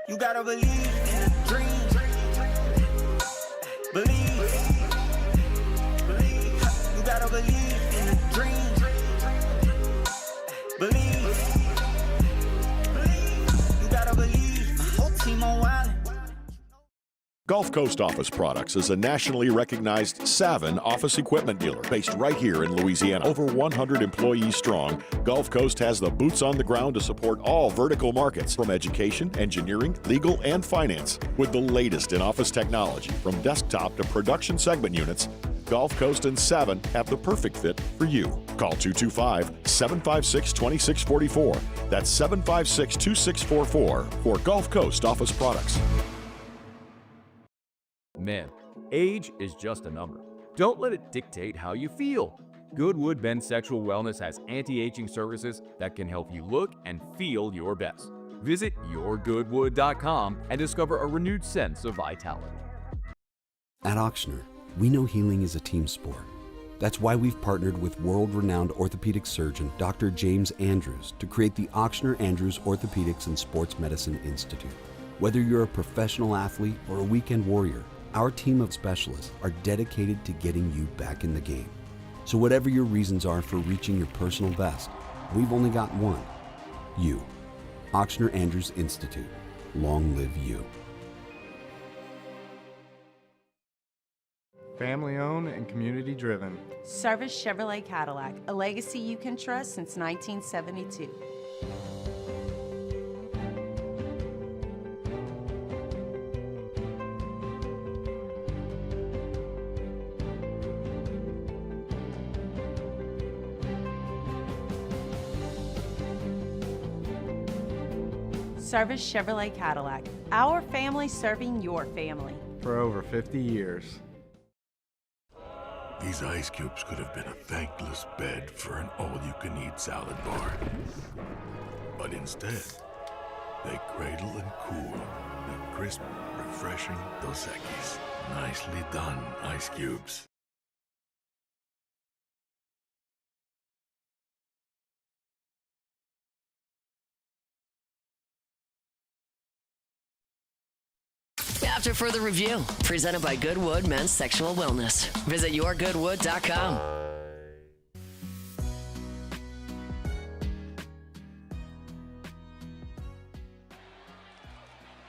You gotta believe in a dream. Believe. You gotta believe in a dream. Believe. You gotta believe. My whole team on wild. Gulf Coast Office Products is a nationally recognized Savin office equipment dealer based right here in Louisiana. Over 100 employees strong, Gulf Coast has the boots on the ground to support all vertical markets from education, engineering, legal, and finance. With the latest in office technology from desktop to production segment units, Gulf Coast and Savin have the perfect fit for you. Call 225-756-2644. That's 756-2644 for Gulf Coast Office Products. Man, age is just a number. Don't let it dictate how you feel. Goodwood Men's Sexual Wellness has anti-aging services that can help you look and feel your best. Visit yourgoodwood.com and discover a renewed sense of vitality. At Ochsner, we know healing is a team sport. That's why we've partnered with world-renowned orthopedic surgeon Dr. James Andrews to create the Ochsner Andrews Orthopedics and Sports Medicine Institute. Whether you're a professional athlete or a weekend warrior, our team of specialists are dedicated to getting you back in the game. So whatever your reasons are for reaching your personal best, we've only got one: you. Ochsner Andrews Institute. Long live you. Family owned and community driven. Service Chevrolet Cadillac, a legacy you can trust since 1972. Service Chevrolet Cadillac, our family serving your family. For over 50 years. These ice cubes could have been a thankless bed for an all-you-can-eat salad bar. But instead, they cradle and cool the crisp, refreshing Dos Equis. Nicely done, ice cubes. After further review, presented by Goodwood Men's Sexual Wellness. Visit yourgoodwood.com.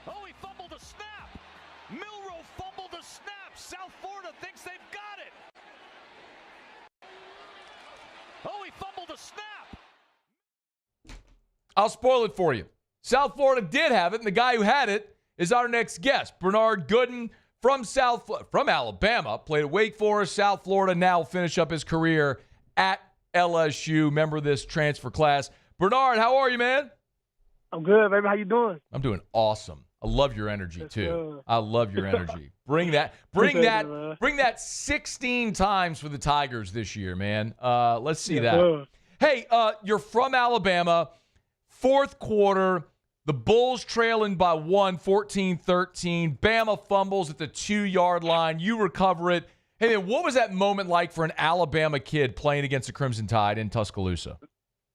Oh, he fumbled a snap. Milroe fumbled a snap. South Florida thinks they've got it. Oh, he fumbled a snap. I'll spoil it for you. South Florida did have it, and the guy who had it is our next guest. Bernard Gooden from Alabama, played at Wake Forest, South Florida, now will finish up his career at LSU. Member of this transfer class. Bernard, how are you, man? I'm good, baby. How you doing? I'm doing awesome. I love your energy, too. I love your energy. Bring that 16 times for the Tigers this year, man. Let's see that. Hey, you're from Alabama. Fourth quarter, the Bulls trailing by 14-13. Bama fumbles at the 2-yard line. You recover it. Hey, man, what was that moment like for an Alabama kid playing against the Crimson Tide in Tuscaloosa?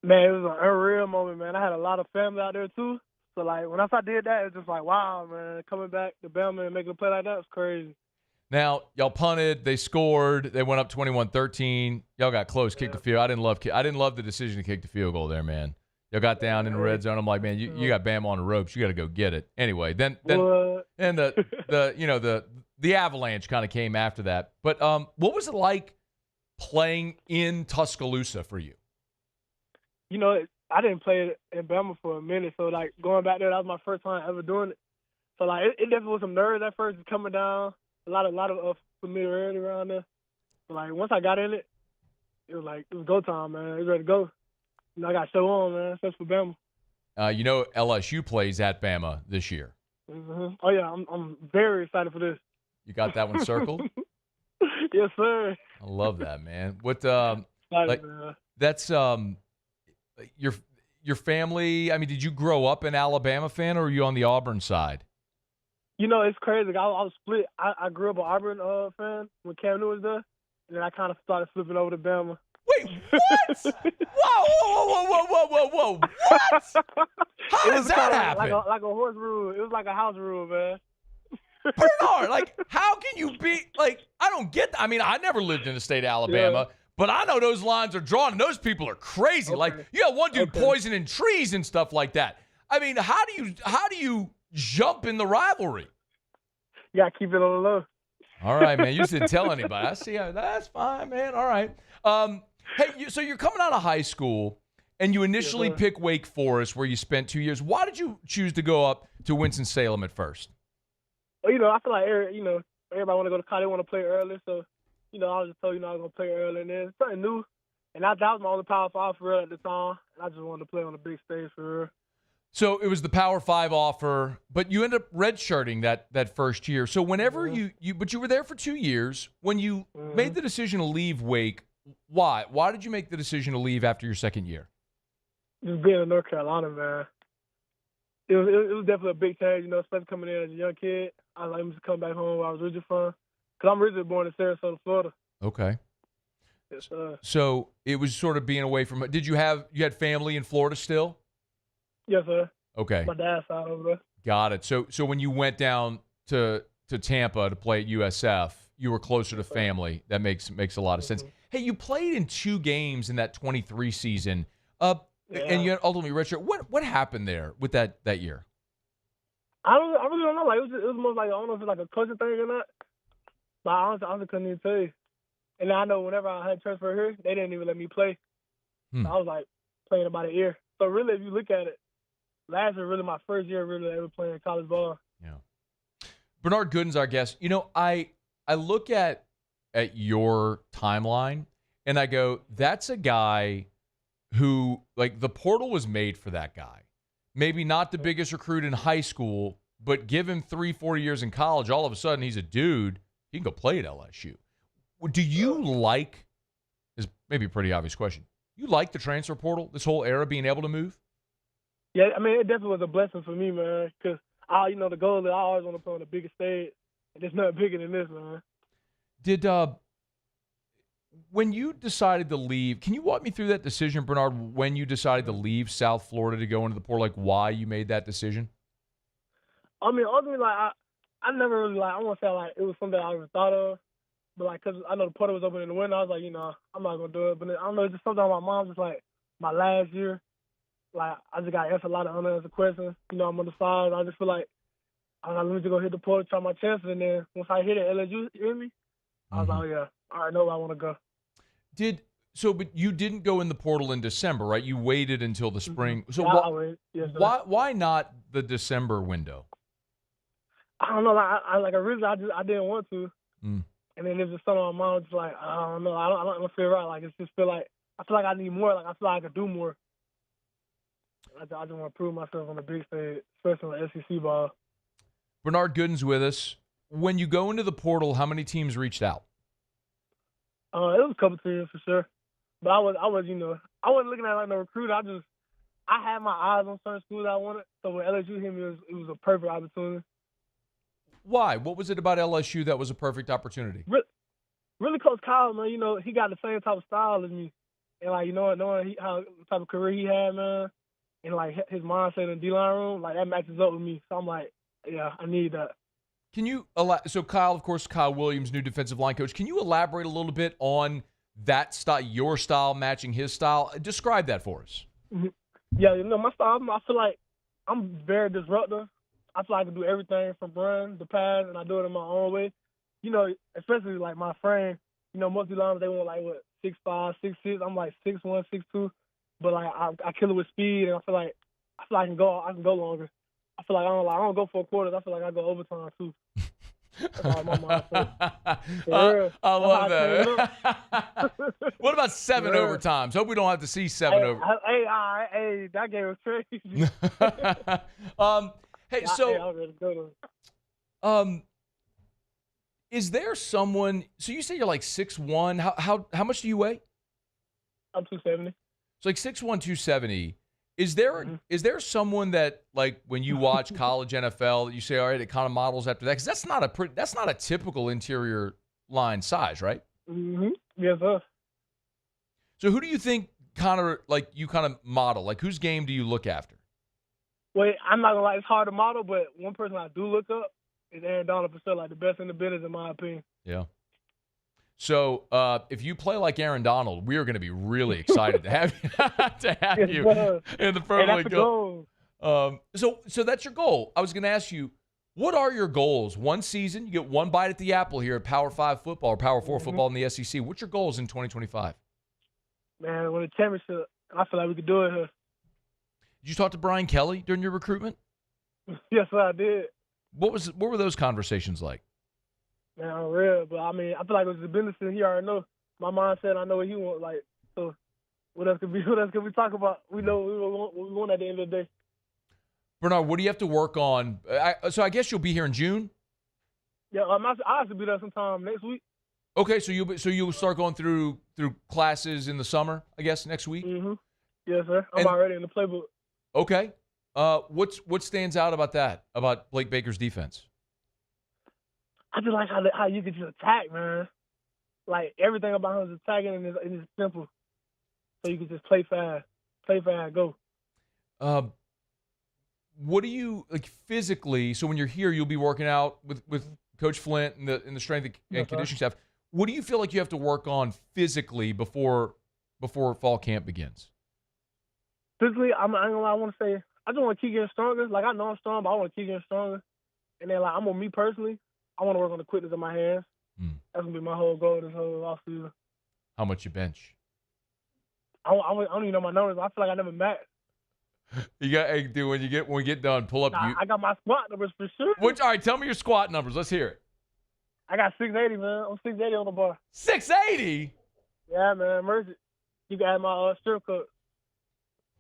Man, it was an unreal moment, man. I had a lot of family out there, too. So, like, when I did that, it's just like, wow, man, coming back to Bama and making a play like that was crazy. Now, y'all punted, they scored, they went up 21-13. Y'all got close, kicked the field. I didn't love the decision to kick the field goal there, man. Y'all got down in the red zone. I'm like, man, you got Bama on the ropes. You got to go get it. Anyway, then the avalanche kind of came after that. But what was it like playing in Tuscaloosa for you? You know, I didn't play in Bama for a minute, so, like, going back there, that was my first time ever doing it. So, like, it definitely was some nerves at first coming down. A lot of familiarity around there. But, like, once I got in it, it was go time, man. It was ready to go. You know, I got to show on, man. That's for Bama. You know, LSU plays at Bama this year. Mm-hmm. Oh, yeah, I'm very excited for this. You got that one circled? Yes, sir. I love that, man. What excited, man. That's your family. I mean, did you grow up an Alabama fan, or are you on the Auburn side? You know, it's crazy. I was split. I grew up an Auburn fan when Cam Newton was there, and then I kind of started flipping over to Bama. Wait, what? Whoa! What? How does that happen? Like a horse rule. It was like a house rule, man. Bernard, like, how can you be like? I don't get that. I mean, I never lived in the state of Alabama, but I know those lines are drawn, and those people are crazy. Okay. Like, you got one dude poisoning trees and stuff like that. I mean, how do you jump in the rivalry? You gotta keep it on the low. All right, man. You just didn't tell anybody. I see how that's fine, man. All right. Hey, so you're coming out of high school, and you initially pick Wake Forest, where you spent 2 years. Why did you choose to go up to Winston-Salem at first? Well, you know, I feel like everybody want to go to college, they want to play early. So, you know, I was just told, I was going to play early, and then it's something new. And that was my only Power 5 for real at the time. And I just wanted to play on the big stage for real. So it was the Power 5 offer, but you ended up redshirting that first year. So whenever but you were there for 2 years. When you made the decision to leave Wake, why? Why did you make the decision to leave after your second year? Just being in North Carolina, man. It was definitely a big change, you know, especially coming in as a young kid. I was like, I'm just come back home where I was originally from. Because I'm originally born in Sarasota, Florida. Okay. Yes, sir. So it was sort of being away from – you had family in Florida still? Yes, sir. Okay. My dad's side over there. Got it. So when you went down to Tampa to play at USF, you were closer to family. That makes a lot of sense. Hey, you played in 2 games in that 23 season, and you ultimately redshirt. What happened there with that year? I really don't know. Like it was most like, I don't know if it's like a coaching thing or not. But I honestly couldn't even tell you. And I know whenever I had transfer here, they didn't even let me play. So I was like playing about a year. So really, if you look at it, last year really my first year really ever playing college ball. Yeah. Bernard Gooden's our guest. You know, I look at your timeline and I go, that's a guy who, like, the portal was made for that guy. Maybe not the biggest recruit in high school, but give him 3-4 years in college, all of a sudden he's a dude. He can go play at LSU. Do you like, is maybe a pretty obvious question, you like the transfer portal, this whole era, being able to move? Yeah, I mean, it definitely was a blessing for me, man, because, the goal is I always want to play on the biggest stage, and there's nothing bigger than this, man. Did, when you decided to leave, can you walk me through that decision, Bernard, when you decided to leave South Florida to go into the portal, like why you made that decision? I mean, ultimately, like, I never really, like, I won't say, like, it was something I ever thought of, but, like, because I know the portal was open in the winter, I was like, I'm not going to do it. But then, I don't know, it's just something on my mind, just, like, my last year, like, I just got to answer a lot of unanswered questions. I'm on the side. I just feel like, let me just go hit the portal, try my chances, and then once I hit it, LSU, you hear me? I was like, oh, yeah, all right, I know where I want to go. But you didn't go in the portal in December, right? You waited until the spring. So yes, why not the December window? I don't know. Like, I didn't want to. And then there's just something on my mind, just like, I don't know. I don't feel right. Like, it's just I feel like I need more. Like, I feel like I could do more. I just want to prove myself on the big stage, especially on the SEC ball. Bernard Gooden's with us. When you go into the portal, how many teams reached out? It was a couple teams for sure. But I was, I wasn't looking at it like no recruiter. I had my eyes on certain schools I wanted. So when LSU hit me, it was a perfect opportunity. Why? What was it about LSU that was a perfect opportunity? Really, Coach Carr, man, he got the same type of style as me. And, like, knowing how type of career he had, man, and like his mindset in the D-line room, like that matches up with me. So I'm like, yeah, I need that. Can you so Kyle, of course, Kyle Williams, new defensive line coach. Can you elaborate a little bit on that style, your style matching his style? Describe that for us. Mm-hmm. Yeah, my style, I feel like I'm very disruptive. I feel like I can do everything from run to pass, and I do it in my own way. Especially like my frame. Most D-linemen, they want like 6'5", 6'6". I'm like 6'1", 6'2". But like I kill it with speed, and I feel like I can go longer. I feel like I don't go for quarters. I feel like I go overtime too. That's all my mindset. I love that. What about 7 overtimes? Hope we don't have to see 7 over. Hey, that game was crazy. Is there someone? So you say you're like 6'1". How much do you weigh? I'm 270. So like 6'1", 270. Is there someone that, like, when you watch college NFL that you say, all right, it kind of models after that? Because that's not a typical interior line size, right? Mm-hmm. Yes, sir. So who do you think kind of model? Like, whose game do you look after? Wait, I'm not gonna lie, it's hard to model, but one person I do look up is Aaron Donald for sure, like the best in the business in my opinion. Yeah. So if you play like Aaron Donald, we are going to be really excited to have you in the Pro League. Goal. So that's your goal. I was going to ask you, what are your goals? One season, you get one bite at the apple here at Power 5 football or Power 4 football in the SEC. What's your goals in 2025? Man, win a championship. I feel like we could do it here. Did you talk to Brian Kelly during your recruitment? Yes, sir, I did. What were those conversations like? Man, I'm real, but I mean, I feel like it was the business that he already know. My mindset, I know what he wants. Like, so what else could we talk about? We know what we want at the end of the day. Bernard, what do you have to work on? So I guess you'll be here in June. Yeah, I have to be there sometime next week. Okay, so you'll start going through classes in the summer, I guess, next week. Mm-hmm. Yes, sir. I'm already in the playbook. Okay. What stands out about that? About Blake Baker's defense? I just like how you can just attack, man. Like, everything about him is attacking, and it's simple. So you can just play fast, go. What do you, like, physically, so when you're here, you'll be working out with Coach Flint and the strength and conditioning staff. What do you feel like you have to work on physically before fall camp begins? Physically, I want to say, I just want to keep getting stronger. Like, I know I'm strong, but I want to keep getting stronger. And then, like, me personally, I want to work on the quickness of my hands. That's going to be my whole goal this whole offseason. How much you bench? I don't even know my numbers. I feel like I never matched. You got, hey, dude, when we get done, pull up. I got my squat numbers for sure. All right, tell me your squat numbers. Let's hear it. I got 680, man. I'm 680 on the bar. 680? Yeah, man. Mercy. You can add my strip club.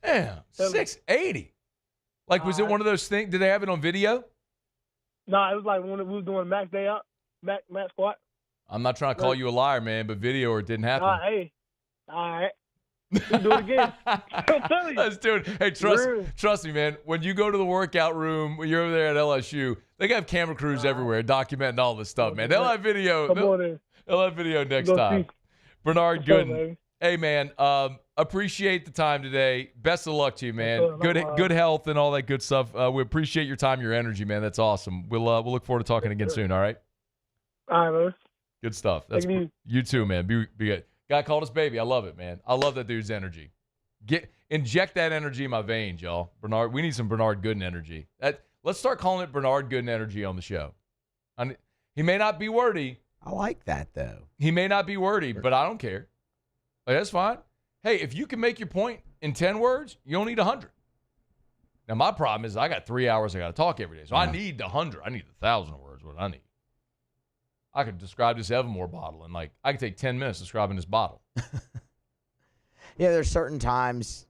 Yeah, 680. Like, was it one of those things? Did they have it on video? No, it was like when we was doing max day out, max squat. I'm not trying to call you a liar, man, but video or it didn't happen. Hey, all right. Let's do it again. I'm telling you. Let's do it. Hey, trust me, man. When you go to the workout room, when you're over there at LSU, they got camera crews everywhere documenting all this stuff, man. They'll have video. They'll have video next time. Bernard Gooden. Hey, man, appreciate the time today. Best of luck to you, man. Good health and all that good stuff. We appreciate your time, your energy, man. That's awesome. We'll look forward to talking again soon, all right? All right, man. Good stuff. That's you too, man. Be good. Guy called us baby. I love it, man. I love that dude's energy. Inject that energy in my veins, y'all. Bernard, we need some Bernard Gooden energy. Let's start calling it Bernard Gooden energy on the show. He may not be wordy. I like that, though. He may not be wordy, but I don't care. Like, that's fine. Hey, if you can make your point in 10 words, you don't need 100. Now, my problem is I got 3 hours I got to talk every day. So I need 100. I need 1,000 words, what I need. I could describe this Evermore bottle, and like I could take 10 minutes describing this bottle. Yeah, there's certain times.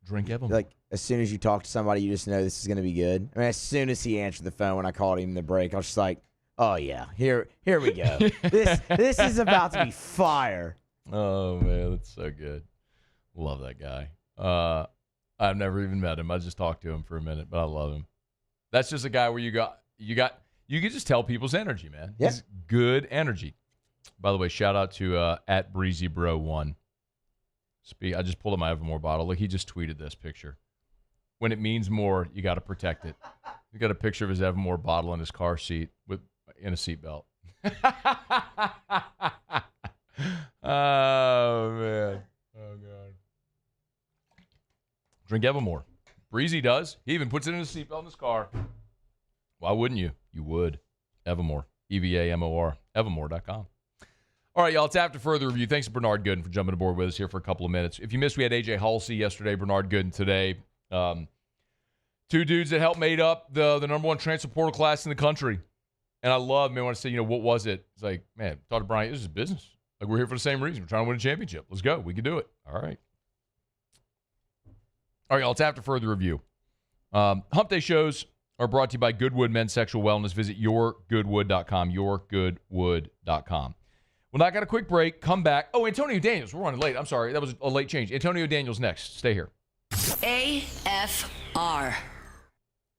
Drink Evermore. Like, as soon as you talk to somebody, you just know this is going to be good. I mean, as soon as he answered the phone when I called him in the break, I was just like, oh, yeah, here we go. This is about to be fire. Oh, man, that's so good. Love that guy. I've never even met him. I just talked to him for a minute, but I love him. That's just a guy where you can just tell people's energy, man. Yeah. He's good energy. By the way, shout out to at BreezyBro1. I just pulled up my Evermore bottle. Look, he just tweeted this picture. when it means more, you got to protect it. You got a picture of his Evermore bottle in his car seat in a seatbelt. Oh, man. Oh, God. Drink Evermore. Breezy does. He even puts it in his seatbelt in his car. Why wouldn't you? You would. Evermore. EVAMOR. Evermore.com. All right, y'all. It's after further review. Thanks to Bernard Gooden for jumping aboard with us here for a couple of minutes. If you missed, we had AJ Halsey yesterday, Bernard Gooden today. Two dudes that helped made up the number one transfer portal class in the country. And I love, man, when I say, what was it? It's like, man, talk to Brian, this is business. Like, we're here for the same reason. We're trying to win a championship. Let's go. We can do it. All right. All right, y'all. It's after further review. Hump Day shows are brought to you by Goodwood Men's Sexual Wellness. Visit yourgoodwood.com, yourgoodwood.com. Well, I got a quick break. Come back. Oh, Antonio Daniels. We're running late. I'm sorry. That was a late change. Antonio Daniels next. Stay here. AFR.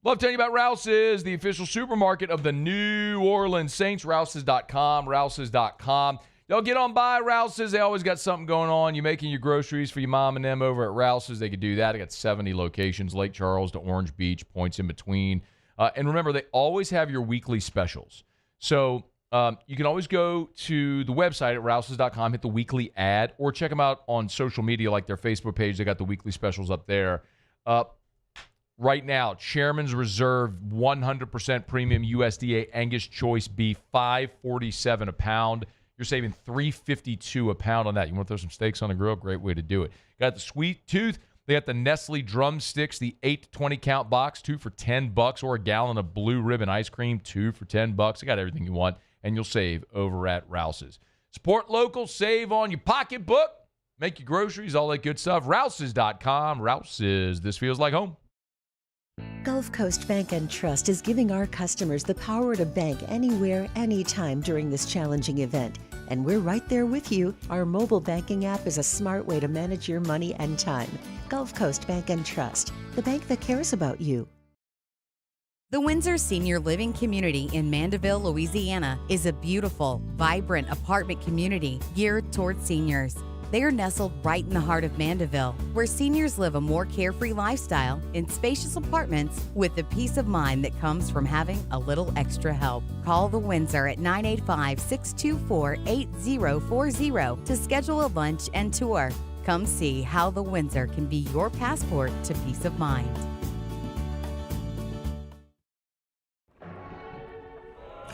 Love telling you about Rouse's, the official supermarket of the New Orleans Saints. Rouse's.com, Rouse's.com. Y'all get on by Rouse's. They always got something going on. You making your groceries for your mom and them over at Rouse's, they could do that. They got 70 locations, Lake Charles to Orange Beach, points in between. And remember, they always have your weekly specials. So you can always go to the website at Rouse's.com, hit the weekly ad, or check them out on social media like their Facebook page. They got the weekly specials up there. Right now, Chairman's Reserve 100% premium USDA Angus Choice beef, $5.47 a pound. You're saving $3.52 a pound on that. You want to throw some steaks on the grill? Great way to do it. Got the Sweet Tooth. They got the Nestle Drumsticks, the 8 to 20 count box, 2 for $10, or a gallon of Blue Ribbon ice cream, 2 for $10. They got everything you want, and you'll save over at Rouse's. Support local, save on your pocketbook, make your groceries, all that good stuff. Rouse's.com. Rouse's. This feels like home. Gulf Coast Bank and Trust is giving our customers the power to bank anywhere, anytime during this challenging event. And we're right there with you. Our mobile banking app is a smart way to manage your money and time. Gulf Coast Bank and Trust, the bank that cares about you. The Windsor Senior Living Community in Mandeville, Louisiana is a beautiful, vibrant apartment community geared towards seniors. They are nestled right in the heart of Mandeville, where seniors live a more carefree lifestyle in spacious apartments with the peace of mind that comes from having a little extra help. Call the Windsor at 985-624-8040 to schedule a lunch and tour. Come see how the Windsor can be your passport to peace of mind.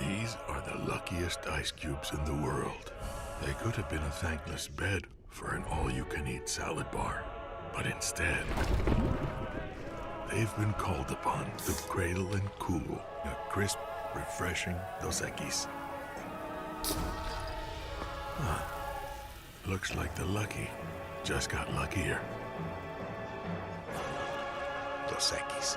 These are the luckiest ice cubes in the world. They could have been a thankless bed for an all-you-can-eat salad bar. But instead, they've been called upon to cradle and cool a crisp, refreshing Dos Equis. Looks like the lucky just got luckier. Dos Equis.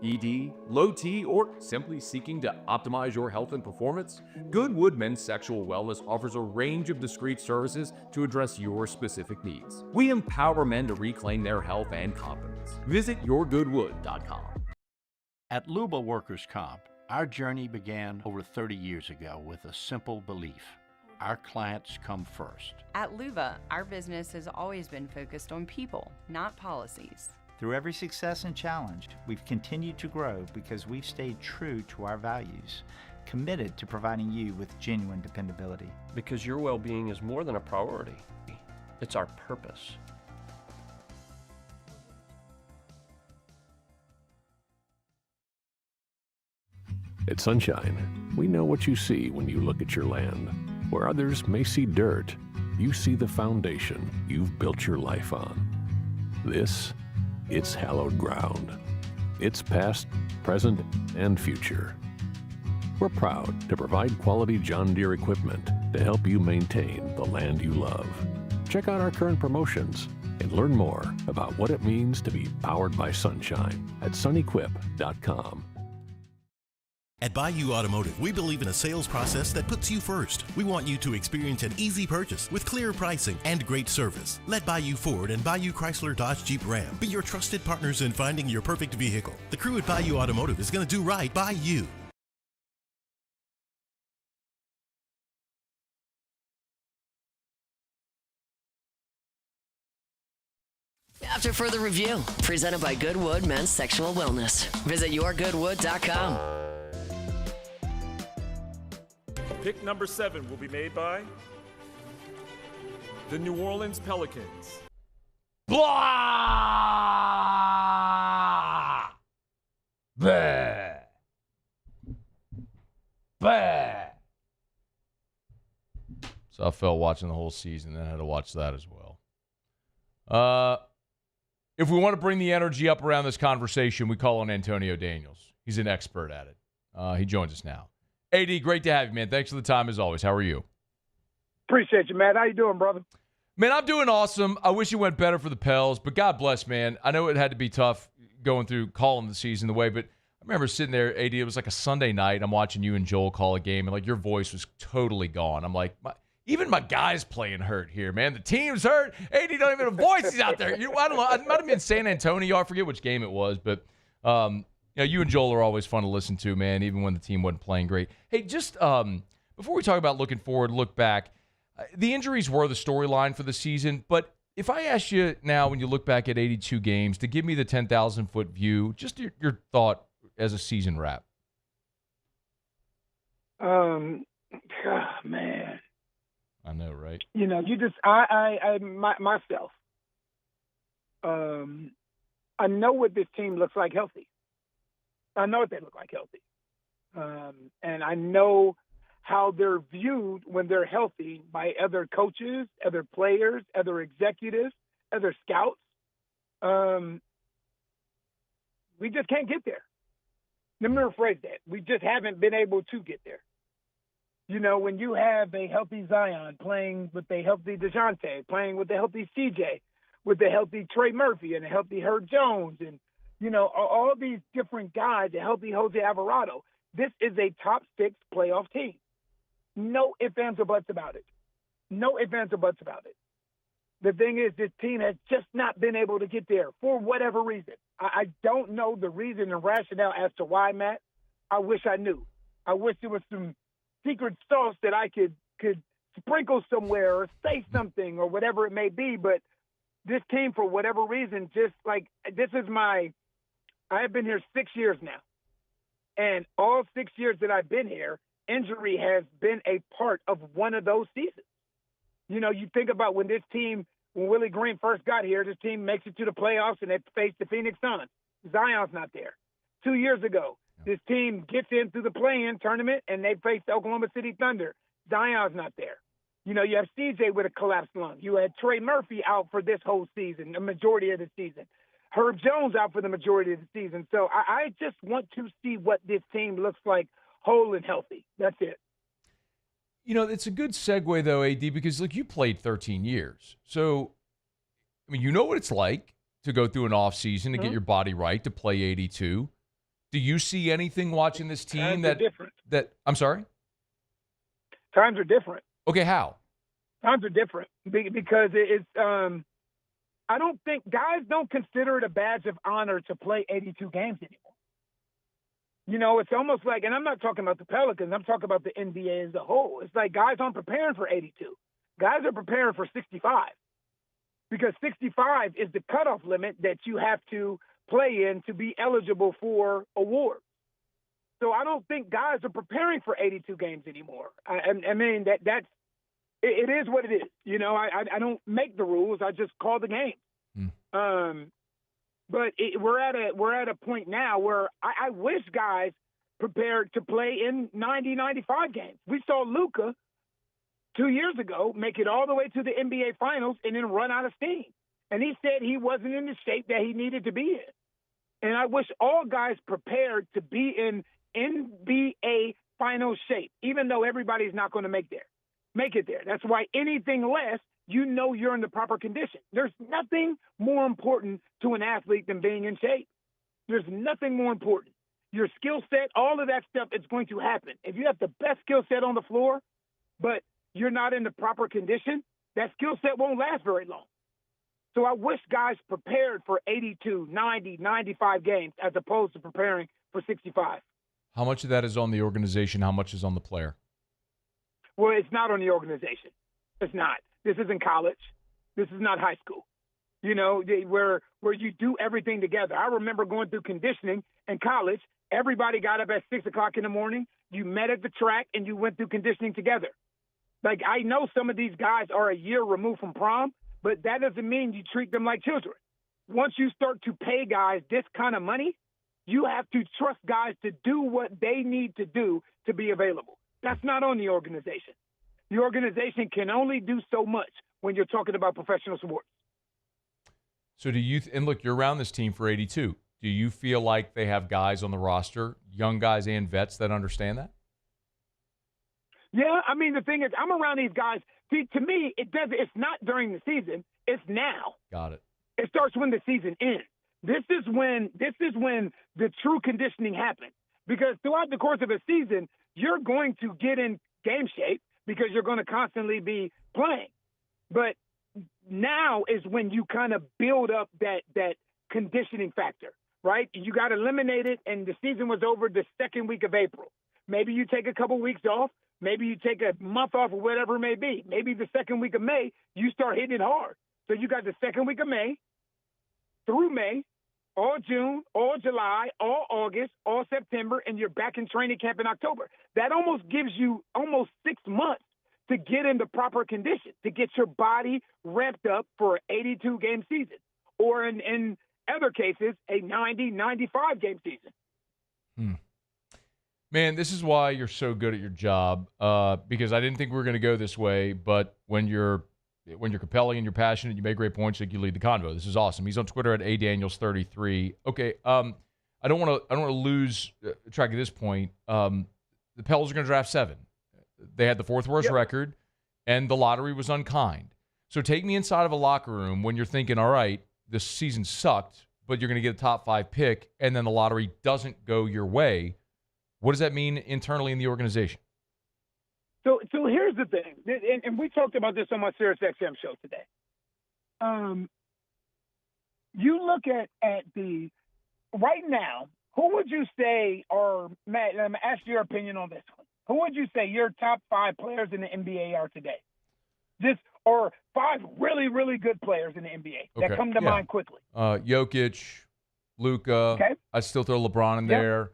ED, low T, or simply seeking to optimize your health and performance? Goodwood Men's Sexual Wellness offers a range of discreet services to address your specific needs. We empower men to reclaim their health and confidence. Visit yourgoodwood.com. At Luba Workers' Comp, our journey began over 30 years ago with a simple belief: our clients come first. At Luba, our business has always been focused on people, not policies. Through every success and challenge, we've continued to grow because we've stayed true to our values, committed to providing you with genuine dependability. Because your well-being is more than a priority. It's our purpose. At Sunshine, we know what you see when you look at your land. Where others may see dirt, you see the foundation you've built your life on. It's hallowed ground. It's past, present, and future. We're proud to provide quality John Deere equipment to help you maintain the land you love. Check out our current promotions and learn more about what it means to be powered by sunshine at sunequip.com. At Bayou Automotive, we believe in a sales process that puts you first. We want you to experience an easy purchase with clear pricing and great service. Let Bayou Ford and Bayou Chrysler Dodge Jeep Ram be your trusted partners in finding your perfect vehicle. The crew at Bayou Automotive is going to do right by you. After further review, presented by Goodwood Men's Sexual Wellness. Visit yourgoodwood.com. Pick number 7 will be made by the New Orleans Pelicans. Blah! Bah! Bah! So I felt watching the whole season, then I had to watch that as well. If we want to bring the energy up around this conversation, we call on Antonio Daniels. He's an expert at it. He joins us now. AD, great to have you, man. Thanks for the time as always. How are you? Appreciate you, man. How you doing, brother? Man, I'm doing awesome. I wish it went better for the Pels, but God bless, man. I know it had to be tough going through calling the season the way, but I remember sitting there, AD, it was like a Sunday night. I'm watching you and Joel call a game, and like your voice was totally gone. I'm like, even my guy's playing hurt here, man. The team's hurt. AD don't even have a voice. He's out there. I don't know. It might have been San Antonio. I forget which game it was, but you and Joel are always fun to listen to, man, even when the team wasn't playing great. Hey, just before we talk about looking forward, look back, the injuries were the storyline for the season, but if I ask you now when you look back at 82 games to give me the 10,000-foot view, just your thought as a season wrap. Man. I know, right? You know, you just, myself, I know what this team looks like healthy. I know what they look like healthy. And I know how they're viewed when they're healthy by other coaches, other players, other executives, other scouts. We just can't get there. Let me rephrase that. We just haven't been able to get there. You know, when you have a healthy Zion playing with a healthy DeJounte, playing with a healthy CJ, with a healthy Trey Murphy and a healthy Herb Jones, and, you know, all these different guys, a healthy Jose Alvarado, this is a top 6 playoff team. No ifs, ands, or buts about it. No ifs, ands, or buts about it. The thing is, this team has just not been able to get there for whatever reason. I don't know the reason and rationale as to why, Matt. I wish I knew. I wish there was some secret sauce that I could sprinkle somewhere or say something or whatever it may be. But this team, for whatever reason, just like I have been here 6 years now. And all 6 years that I've been here, injury has been a part of one of those seasons. You know, you think about when Willie Green first got here, this team makes it to the playoffs and they face the Phoenix Suns. Zion's not there. 2 years ago, this team gets in through the play-in tournament and they face the Oklahoma City Thunder. Zion's not there. You know, you have CJ with a collapsed lung. You had Trey Murphy out for this whole season, the majority of the season. Herb Jones out for the majority of the season. So I just want to see what this team looks like whole and healthy. That's it. You know, it's a good segue, though, AD, because, look, you played 13 years. So, I mean, you know what it's like to go through an offseason to get your body right, to play 82. Do you see anything watching this team that I'm sorry? Times are different. Okay, how? Times are different because it's I don't think guys don't consider it a badge of honor to play 82 games anymore. You know, it's almost like, and I'm not talking about the Pelicans, I'm talking about the NBA as a whole. It's like guys aren't preparing for 82. Guys are preparing for 65 because 65 is the cutoff limit that you have to play in to be eligible for awards. So I don't think guys are preparing for 82 games anymore. I mean, that's it is what it is. You know, I don't make the rules. I just call the game. But we're at a point now where I wish guys prepared to play in 90, 95 games. We saw Luka 2 years ago make it all the way to the NBA Finals and then run out of steam. And he said he wasn't in the shape that he needed to be in. And I wish all guys prepared to be in NBA Finals shape, even though everybody's not going to make it there. That's why anything less, you know you're in the proper condition. There's nothing more important to an athlete than being in shape. There's nothing more important. Your skill set, all of that stuff, it's going to happen. If you have the best skill set on the floor, but you're not in the proper condition, that skill set won't last very long. So I wish guys prepared for 82, 90, 95 games as opposed to preparing for 65. How much of that is on the organization? How much is on the player? Well, it's not on the organization. It's not. This isn't college. This is not high school. where you do everything together. I remember going through conditioning in college. Everybody got up at 6 o'clock in the morning. You met at the track, and you went through conditioning together. Like, I know some of these guys are a year removed from prom, but that doesn't mean you treat them like children. Once you start to pay guys this kind of money, you have to trust guys to do what they need to do to be available. That's not on the organization. The organization can only do so much when you're talking about professional sports. So do you and look, you're around this team for 82. Do you feel like they have guys on the roster, young guys and vets, that understand that? Yeah, I mean, the thing is, I'm around these guys. See, to me, it's not during the season. It's now. Got it. It starts when the season ends. This is when the true conditioning happens. Because throughout the course of a season, you're going to get in game shape because you're going to constantly be playing. But now is when you kind of build up that conditioning factor, right? You got eliminated, and the season was over the second week of April. Maybe you take a couple weeks off. Maybe you take a month off or whatever it may be. Maybe the second week of May, you start hitting it hard. So you got the second week of May through May, all June, all July, all August, all September, and you're back in training camp in October. That almost gives you almost 6 months to get into proper condition, to get your body ramped up for an 82-game season, or in other cases, a 90, 95-game season. Man, this is why you're so good at your job, because I didn't think we were going to go this way, but when you're compelling and you're passionate, you make great points, like you lead the convo. This is awesome. He's on Twitter at adaniels33. Okay, I don't want to lose track of this point. The Pels are going to draft 7. They had the 4th worst record, and the lottery was unkind. So take me inside of a locker room when you're thinking, all right, this season sucked, but you're going to get a top 5 pick, and then the lottery doesn't go your way. What does that mean internally in the organization? So here's the thing, and we talked about this on my SiriusXM show today. You look at the right now, who would you say are, Matt, I'm going to ask your opinion on this one. Who would you say your top 5 players in the NBA are today? Or 5 really, really good players in the NBA that come to mind quickly. Jokic, Luka. Okay. I'd still throw LeBron in there.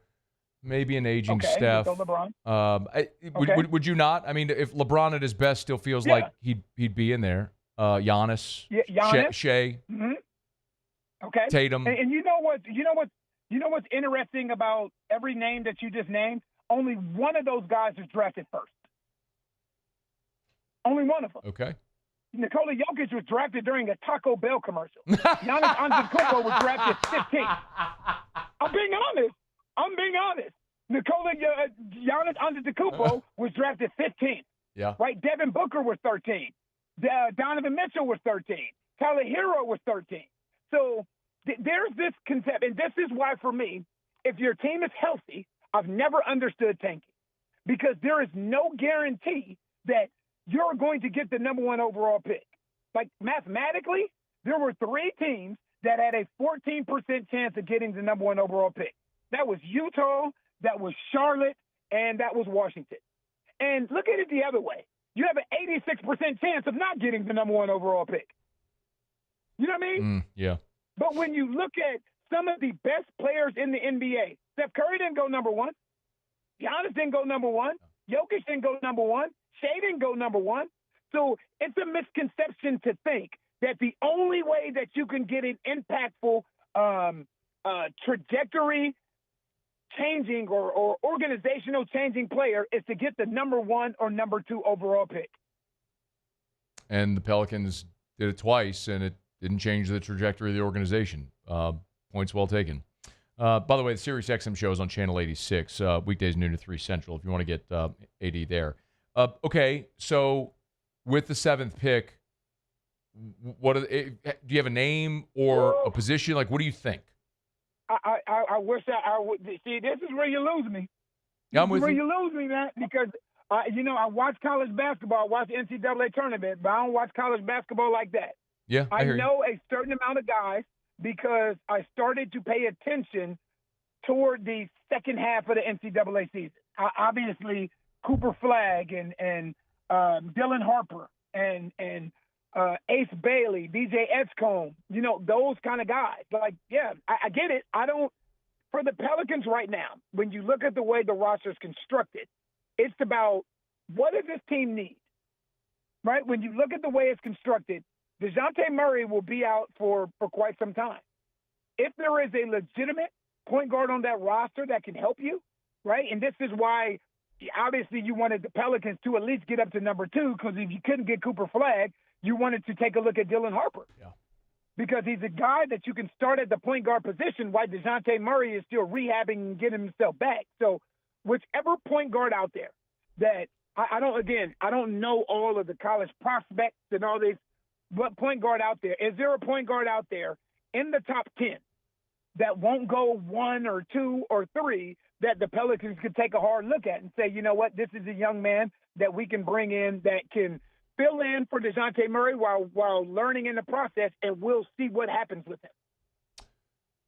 Maybe an aging Steph. LeBron. Would you not? I mean, if LeBron at his best still feels like he'd be in there. Giannis. Giannis. Shea. Mm-hmm. Okay. Tatum. And you know what's interesting about every name that you just named? Only one of those guys was drafted first. Only one of them. Okay. Nikola Jokic was drafted during a Taco Bell commercial. Giannis Antetokounmpo was drafted 15th. I'm being honest. Giannis Antetokounmpo was drafted 15th. Yeah. Right? Devin Booker was 13. Donovan Mitchell was 13. Tyler Hero was 13. So there's this concept, and this is why, for me, if your team is healthy, I've never understood tanking, because there is no guarantee that you're going to get the number 1 overall pick. Like, mathematically, there were 3 teams that had a 14% chance of getting the number 1 overall pick. That was Utah, that was Charlotte, and that was Washington. And look at it the other way. You have an 86% chance of not getting the number 1 overall pick. You know what I mean? Yeah. But when you look at some of the best players in the NBA, Steph Curry didn't go number 1. Giannis didn't go number 1. Jokic didn't go number 1. Shea didn't go number 1. So it's a misconception to think that the only way that you can get an impactful trajectory changing or organizational changing player is to get the number 1 or number 2 overall pick. And the Pelicans did it twice, and it didn't change the trajectory of the organization. Points well taken. By the way, the SiriusXM show is on Channel 86, weekdays noon to 3 Central, if you want to get AD there. Okay, so with the 7th pick, do you have a name or a position? Like, what do you think? I wish I would see. This is where you lose me. Yeah, I'm with you. Where you lose me, man, because I watch college basketball, I watch the NCAA tournament, but I don't watch college basketball like that. Yeah, I hear know a certain amount of guys because I started to pay attention toward the second half of the NCAA season. Obviously, Cooper Flagg and Dylan Harper and Ace Bailey, DJ Edgecombe, those kind of guys. Like, yeah, I get it. For the Pelicans right now, when you look at the way the roster is constructed, it's about what does this team need, right? When you look at the way it's constructed, DeJounte Murray will be out for quite some time. If there is a legitimate point guard on that roster that can help you, right? And this is why, obviously, you wanted the Pelicans to at least get up to number 2, because if you couldn't get Cooper Flagg, you wanted to take a look at Dylan Harper. Yeah. Because he's a guy that you can start at the point guard position while DeJounte Murray is still rehabbing and getting himself back. So whichever point guard out there that I don't know all of the college prospects and all this, but point guard out there, is there a point guard out there in the top 10 that won't go 1 or 2 or 3 that the Pelicans could take a hard look at and say, you know what, this is a young man that we can bring in that can fill in for DeJounte Murray while learning in the process, and we'll see what happens with him.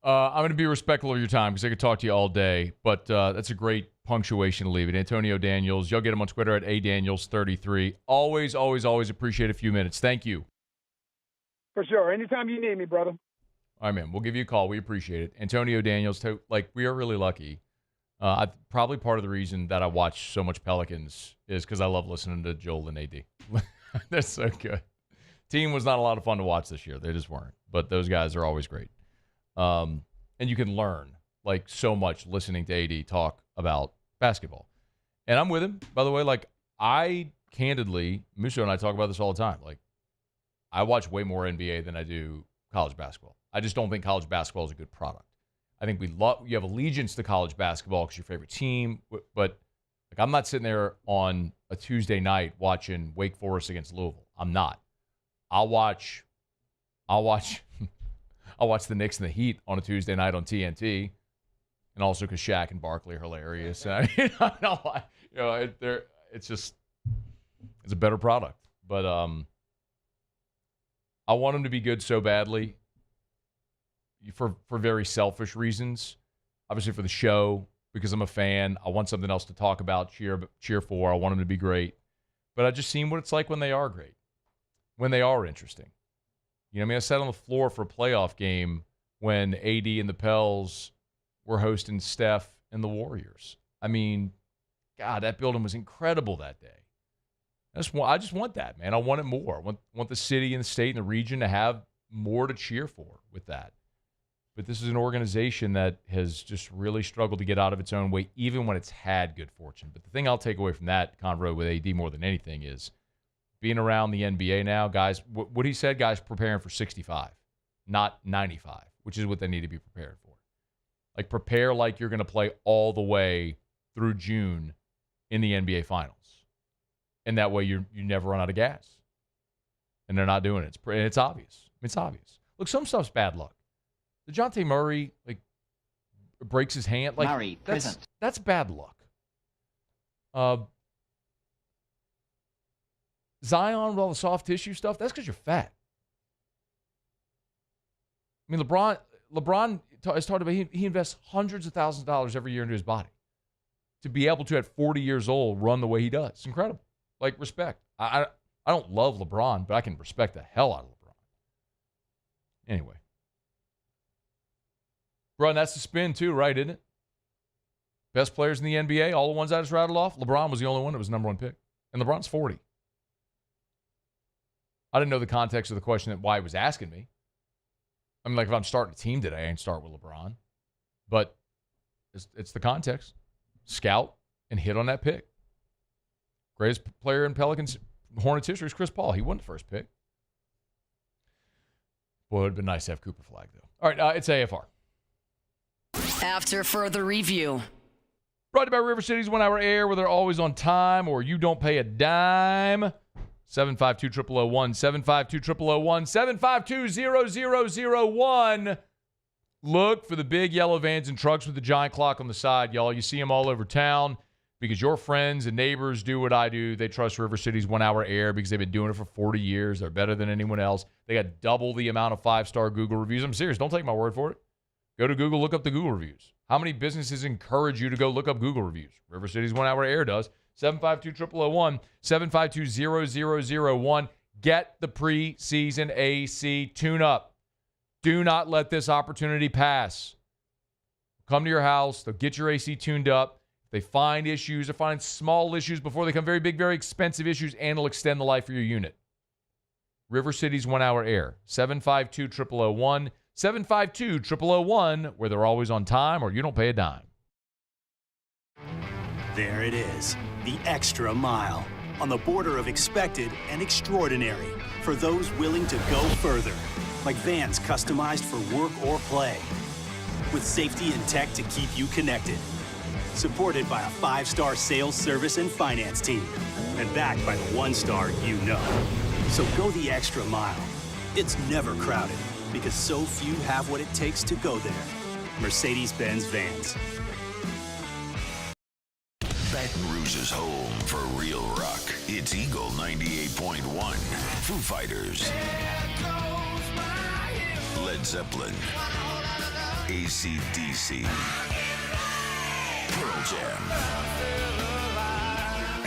I'm going to be respectful of your time because I could talk to you all day, but that's a great punctuation to leave it. Antonio Daniels, y'all get him on Twitter at adaniels33. Always, always, always appreciate a few minutes. Thank you. For sure. Anytime you need me, brother. All right, man. We'll give you a call. We appreciate it. Antonio Daniels, we are really lucky. Probably part of the reason that I watch so much Pelicans is because I love listening to Joel and AD. They're so good. Team was not a lot of fun to watch this year. They just weren't. But those guys are always great. And you can learn so much listening to AD talk about basketball. And I'm with him, by the way. I candidly, Musso and I talk about this all the time. I watch way more NBA than I do college basketball. I just don't think college basketball is a good product. I think you have allegiance to college basketball because your favorite team, but I'm not sitting there on a Tuesday night watching Wake Forest against Louisville. I'm not. I'll watch the Knicks and the Heat on a Tuesday night on TNT, and also because Shaq and Barkley are hilarious. It's a better product. But I want them to be good so badly for very selfish reasons. Obviously for the show, because I'm a fan. I want something else to talk about, cheer for. I want them to be great. But I've just seen what it's like when they are great, when they are interesting. I sat on the floor for a playoff game when AD and the Pels were hosting Steph and the Warriors. God, that building was incredible that day. I just want that, man. I want it more. I want the city and the state and the region to have more to cheer for with that. But this is an organization that has just really struggled to get out of its own way, even when it's had good fortune. But the thing I'll take away from that convo with AD more than anything is being around the NBA now, guys, what he said, guys preparing for 65, not 95, which is what they need to be prepared for. Prepare like you're going to play all the way through June in the NBA Finals. And that way you never run out of gas. And they're not doing it. It's obvious. It's obvious. Look, some stuff's bad luck. DeJounte Murray, breaks his hand. Murray, that's bad luck. Zion with all the soft tissue stuff, that's because you're fat. LeBron has talked about he invests hundreds of thousands of dollars every year into his body to be able to, at 40 years old, run the way he does. It's incredible. Respect. I don't love LeBron, but I can respect the hell out of LeBron. Anyway. Bro, and that's the spin too, right, isn't it? Best players in the NBA, all the ones I just rattled off, LeBron was the only one that was number 1 pick. And LeBron's 40. I didn't know the context of the question that why he was asking me. If I'm starting a team today, I ain't start with LeBron. But it's the context. Scout and hit on that pick. Greatest player in Pelicans Hornets history is Chris Paul. He won the first pick. Boy, it would have been nice to have Cooper Flagg, though. All right, it's AFR. After further review. Brought to you by River City's 1 Hour Air, where they're always on time or you don't pay a dime. 752-0001, 752-0001, 752-0001. Look for the big yellow vans and trucks with the giant clock on the side, y'all. You see them all over town because your friends and neighbors do what I do. They trust River City's 1 Hour Air because they've been doing it for 40 years. They're better than anyone else. They got double the amount of 5-star Google reviews. I'm serious. Don't take my word for it. Go to Google, look up the Google reviews. How many businesses encourage you to go look up Google reviews? River City's 1 Hour Air does. 752-0001, 752-0001. Get the preseason AC tune-up. Do not let this opportunity pass. Come to your house. They'll get your AC tuned up. If they find issues or find small issues before they become very big, very expensive issues, and it'll extend the life of your unit. River City's 1 Hour Air. 752-0001. 752-0001, where they're always on time or you don't pay a dime. There it is, the extra mile, on the border of expected and extraordinary for those willing to go further, like vans customized for work or play, with safety and tech to keep you connected, supported by a 5-star sales, service, and finance team, and backed by the 1-star you know. So go the extra mile. It's never crowded, because so few have what it takes to go there. Mercedes-Benz Vans. Baton Rouge's home for real rock. It's Eagle 98.1. Foo Fighters. Led Zeppelin. AC/DC. Pearl Jam.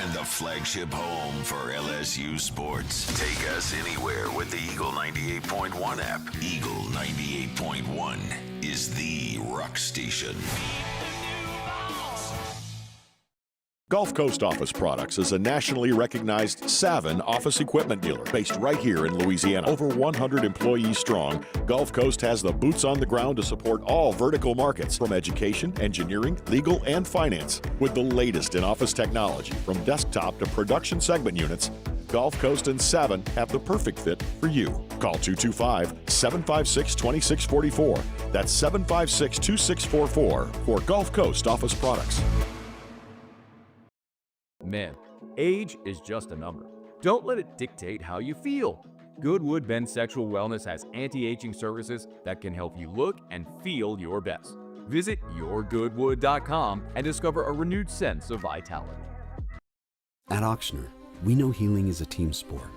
And the flagship home for LSU sports. Take us anywhere with the Eagle 98.1 app. Eagle 98.1 is the rock station. Gulf Coast Office Products is a nationally recognized Savin office equipment dealer based right here in Louisiana. Over 100 employees strong, Gulf Coast has the boots on the ground to support all vertical markets, from education, engineering, legal, and finance. With the latest in office technology, from desktop to production segment units, Gulf Coast and Savin have the perfect fit for you. Call 225-756-2644. That's 756-2644 for Gulf Coast Office Products. Man, age is just a number. Don't let it dictate how you feel. Goodwood Men's Sexual Wellness has anti-aging services that can help you look and feel your best. Visit yourgoodwood.com and discover a renewed sense of vitality. At Auctioner, we know healing is a team sport.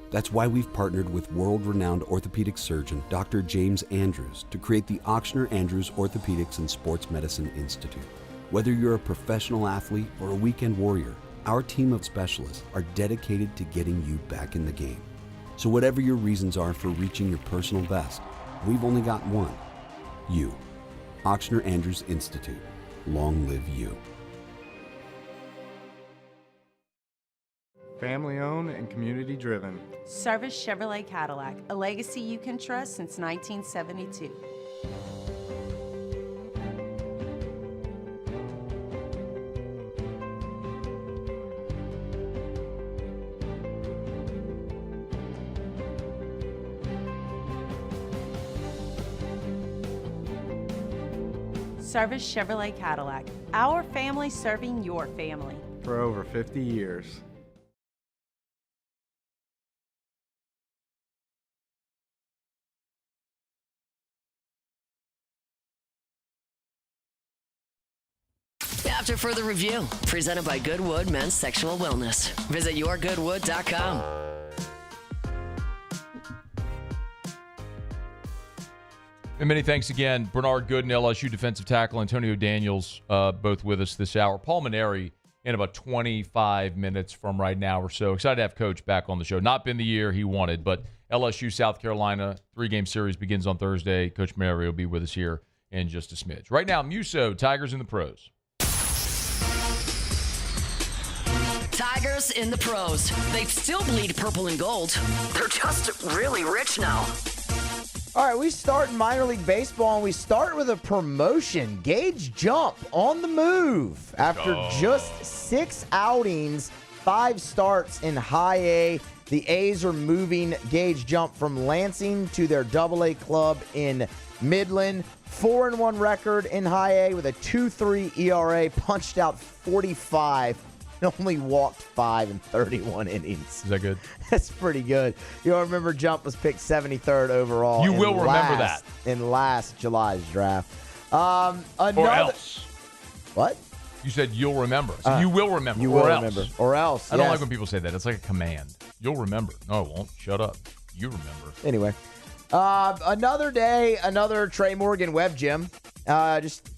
That's why we've partnered with world-renowned orthopedic surgeon Dr. James Andrews to create the Auctioner Andrews Orthopedics and Sports Medicine Institute. Whether you're a professional athlete or a weekend warrior, our team of specialists are dedicated to getting you back in the game. So whatever your reasons are for reaching your personal best, we've only got one: you. Auctioner Andrews Institute. Long live you. Family owned and community driven. Service Chevrolet Cadillac, a legacy you can trust since 1972. Service Chevrolet Cadillac, our family serving your family. For over 50 years. After further review, presented by Goodwood Men's Sexual Wellness. Visit yourgoodwood.com. And many thanks again, Bernard Gooden, LSU defensive tackle, Antonio Daniels, both with us this hour. Paul Mainieri in about 25 minutes from right now or so. Excited to have Coach back on the show. Not been the year he wanted, but LSU, South Carolina, 3-game series begins on Thursday. Coach Mainieri will be with us here in just a smidge. Right now, Muso, Tigers in the pros. Tigers in the pros. They still bleed purple and gold. They're just really rich now. All right, we start in minor league baseball, and we start with a promotion. Gage Jump on the move. After just 6 outings, 5 starts in high A, the A's are moving Gage Jump from Lansing to their AA club in Midland. 4-1 record in high A with a 2.3 ERA, punched out 45. Only walked 5 in 31 innings. Is that good? That's pretty good. You'll remember Jump was picked 73rd overall. You will remember that. In last July's draft. Or else. What? You said you'll remember. So you will remember. You will remember. Or else. I don't like when people say that. It's like a command. You'll remember. No, it won't. Shut up. You remember. Anyway. Another day, another Trey Morgan Web Gym. Just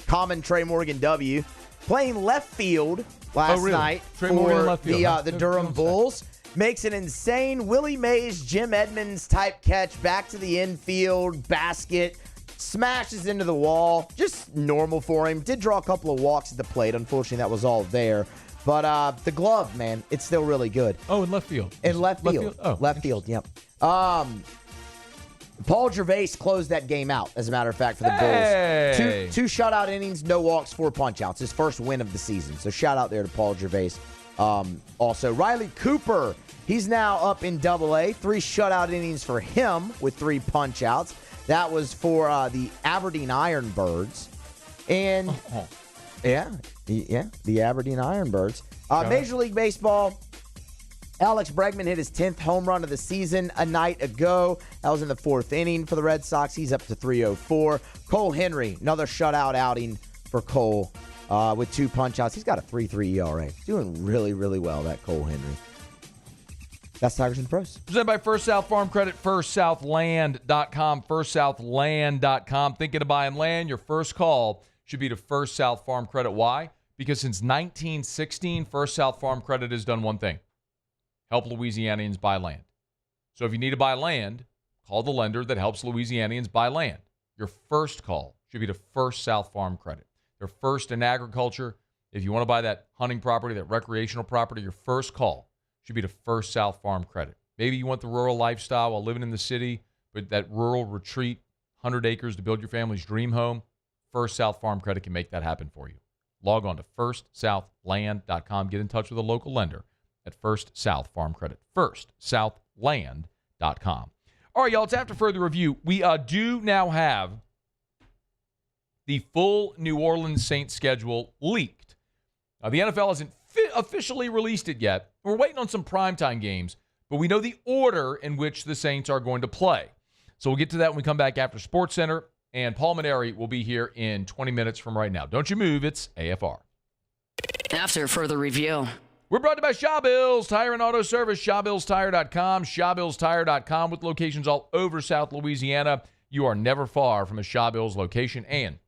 common Trey Morgan W. Playing left field last night for the Durham Bulls. makes an insane Willie Mays, Jim Edmonds type catch back to the infield, basket, smashes into the wall. Just normal for him. Did draw a couple of walks at the plate. Unfortunately, that was all there. But the glove, man, it's still really good. Oh, in left field. In left field. Oh, left field, yep. Paul Gervais closed that game out, as a matter of fact, for the Bulls. Two shutout innings, no walks, 4 punch-outs. His first win of the season. So shout out there to Paul Gervais. Also, Riley Cooper, he's now up in AA. 3 shutout innings for him with 3 punch-outs. That was for the Aberdeen Ironbirds. And, the Aberdeen Ironbirds. Major League Baseball, Alex Bregman hit his 10th home run of the season a night ago. That was in the 4th inning for the Red Sox. He's up to 304. Cole Henry, another shutout outing for Cole with 2 punch-outs. He's got a 3.3 ERA. Doing really, really well, that Cole Henry. That's Tigers and Pros. Presented by First South Farm Credit, FirstSouthLand.com, FirstSouthLand.com. Thinking of buying land? Your first call should be to First South Farm Credit. Why? Because since 1916, First South Farm Credit has done one thing. Help Louisianians buy land. So if you need to buy land, call the lender that helps Louisianians buy land. Your first call should be to First South Farm Credit. They're first in agriculture. If you want to buy that hunting property, that recreational property, your first call should be to First South Farm Credit. Maybe you want the rural lifestyle while living in the city, but that rural retreat, 100 acres to build your family's dream home, First South Farm Credit can make that happen for you. Log on to FirstSouthLand.com. Get in touch with a local lender at First South Farm Credit. FirstSouthLand.com. All right, y'all, it's after further review. We do now have the full New Orleans Saints schedule leaked. The NFL hasn't officially released it yet. We're waiting on some primetime games, but we know the order in which the Saints are going to play. So we'll get to that when we come back after SportsCenter, and Paul Mainieri will be here in 20 minutes from right now. Don't you move. It's AFR. After further review. We're brought to you by Shawbills Tire and Auto Service, ShawBillsTire.com, ShawBillsTire.com with locations all over South Louisiana. You are never far from a Shawbills location. And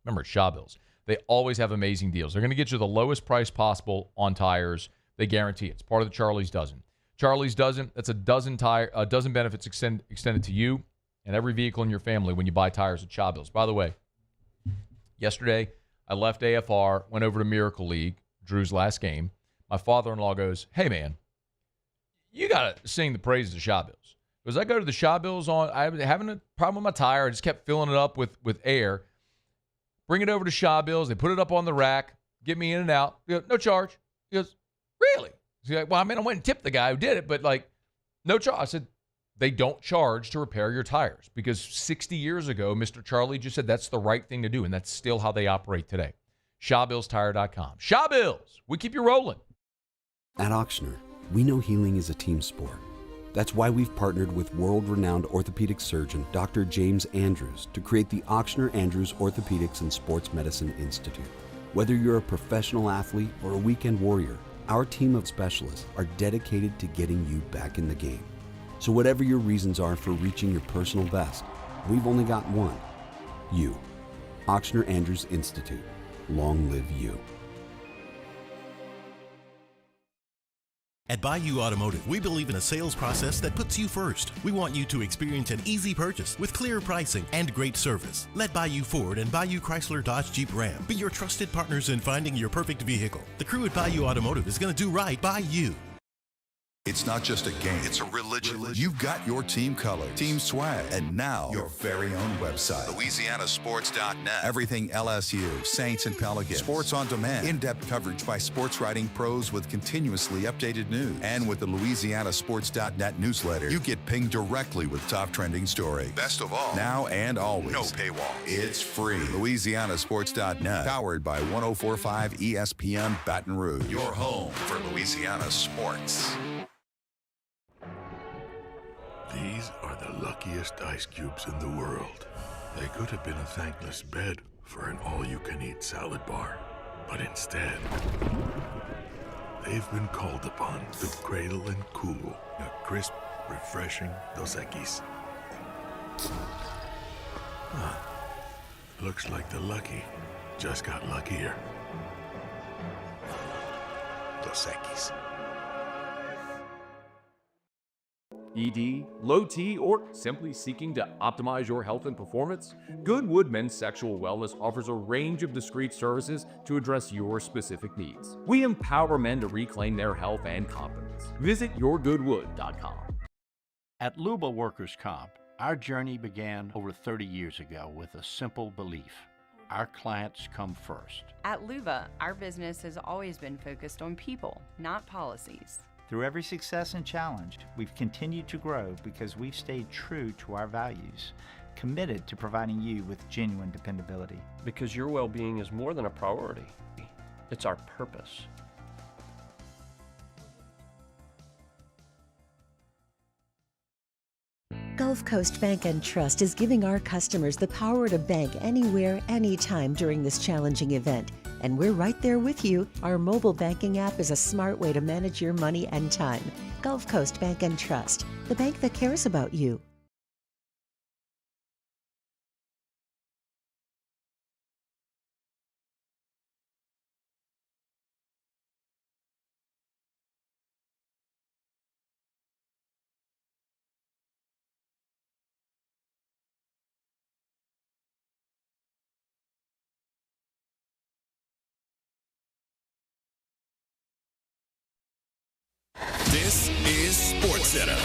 remember, at Shawbills, they always have amazing deals. They're going to get you the lowest price possible on tires. They guarantee it. It's part of the Charlie's Dozen. Charlie's Dozen, that's a dozen benefits extended to you and every vehicle in your family when you buy tires at Shawbills. By the way, yesterday I left AFR, went over to Miracle League, Drew's last game. My father-in-law goes, "Hey, man, you got to sing the praises of Shawbills." Because I go to the Shawbills I was having a problem with my tire. I just kept filling it up with air. Bring it over to Shawbills. They put it up on the rack, get me in and out. He goes, "No charge." He goes, "Really?" He's like, "Well, I mean, I went and tipped the guy who did it, but like, no charge." I said, "They don't charge to repair your tires because 60 years ago, Mr. Charlie just said that's the right thing to do, and that's still how they operate today." ShawBillsTire.com. Shawbills, we keep you rolling. At Auctioner, we know healing is a team sport. That's why we've partnered with world-renowned orthopedic surgeon Dr. James Andrews to create the Auctioner Andrews Orthopedics and Sports Medicine Institute. Whether you're a professional athlete or a weekend warrior, our team of specialists are dedicated to getting you back in the game. So whatever your reasons are for reaching your personal best, we've only got one. You. Auctioner Andrews Institute. Long live you. At Bayou Automotive, we believe in a sales process that puts you first. We want you to experience an easy purchase with clear pricing and great service. Let Bayou Ford and Bayou Chrysler Dodge Jeep Ram be your trusted partners in finding your perfect vehicle. The crew at Bayou Automotive is going to do right by you. It's not just a game, it's a religion. You've got your team colors, team swag, and now your very own website. LouisianaSports.net. Everything LSU, Saints, and Pelicans. Sports on demand. In-depth coverage by sports writing pros with continuously updated news. And with the LouisianaSports.net newsletter, you get pinged directly with top trending stories. Best of all, now and always. No paywall. It's free. LouisianaSports.net. Powered by 104.5 ESPN Baton Rouge. Your home for Louisiana sports. These are the luckiest ice cubes in the world. They could have been a thankless bed for an all-you-can-eat salad bar. But instead, they've been called upon to cradle and cool a crisp, refreshing Dos Equis. Looks like the lucky just got luckier. Dos Equis. ED, low T, or simply seeking to optimize your health and performance? Goodwood Men's Sexual Wellness offers a range of discreet services to address your specific needs. We empower men to reclaim their health and confidence. Visit yourgoodwood.com. At Luba Workers' Comp, our journey began over 30 years ago with a simple belief. Our clients come first. At Luba, our business has always been focused on people, not policies. Through every success and challenge, we've continued to grow because we've stayed true to our values, committed to providing you with genuine dependability. Because your well-being is more than a priority. It's our purpose. Gulf Coast Bank and Trust is giving our customers the power to bank anywhere, anytime during this challenging event. And we're right there with you. Our mobile banking app is a smart way to manage your money and time. Gulf Coast Bank and Trust, the bank that cares about you. This is SportsCenter.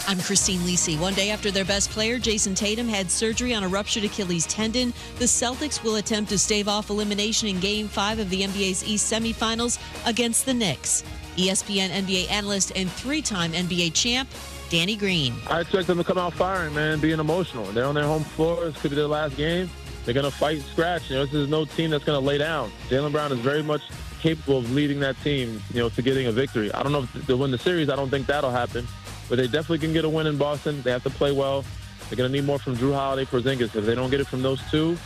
I'm Christine Lisi. One day after their best player, Jason Tatum, had surgery on a ruptured Achilles tendon, the Celtics will attempt to stave off elimination in Game 5 of the NBA's East semifinals against the Knicks. ESPN NBA analyst and three-time NBA champ, Danny Green. I expect them to come out firing, man, being emotional. They're on their home floor. This could be their last game. They're going to fight and scratch. This is no team that's going to lay down. Jaylen Brown is very much capable of leading that team, to getting a victory. I don't know if they'll win the series. I don't think that'll happen. But they definitely can get a win in Boston. They have to play well. They're going to need more from Drew Holiday, Porzingis. If they don't get it from those two,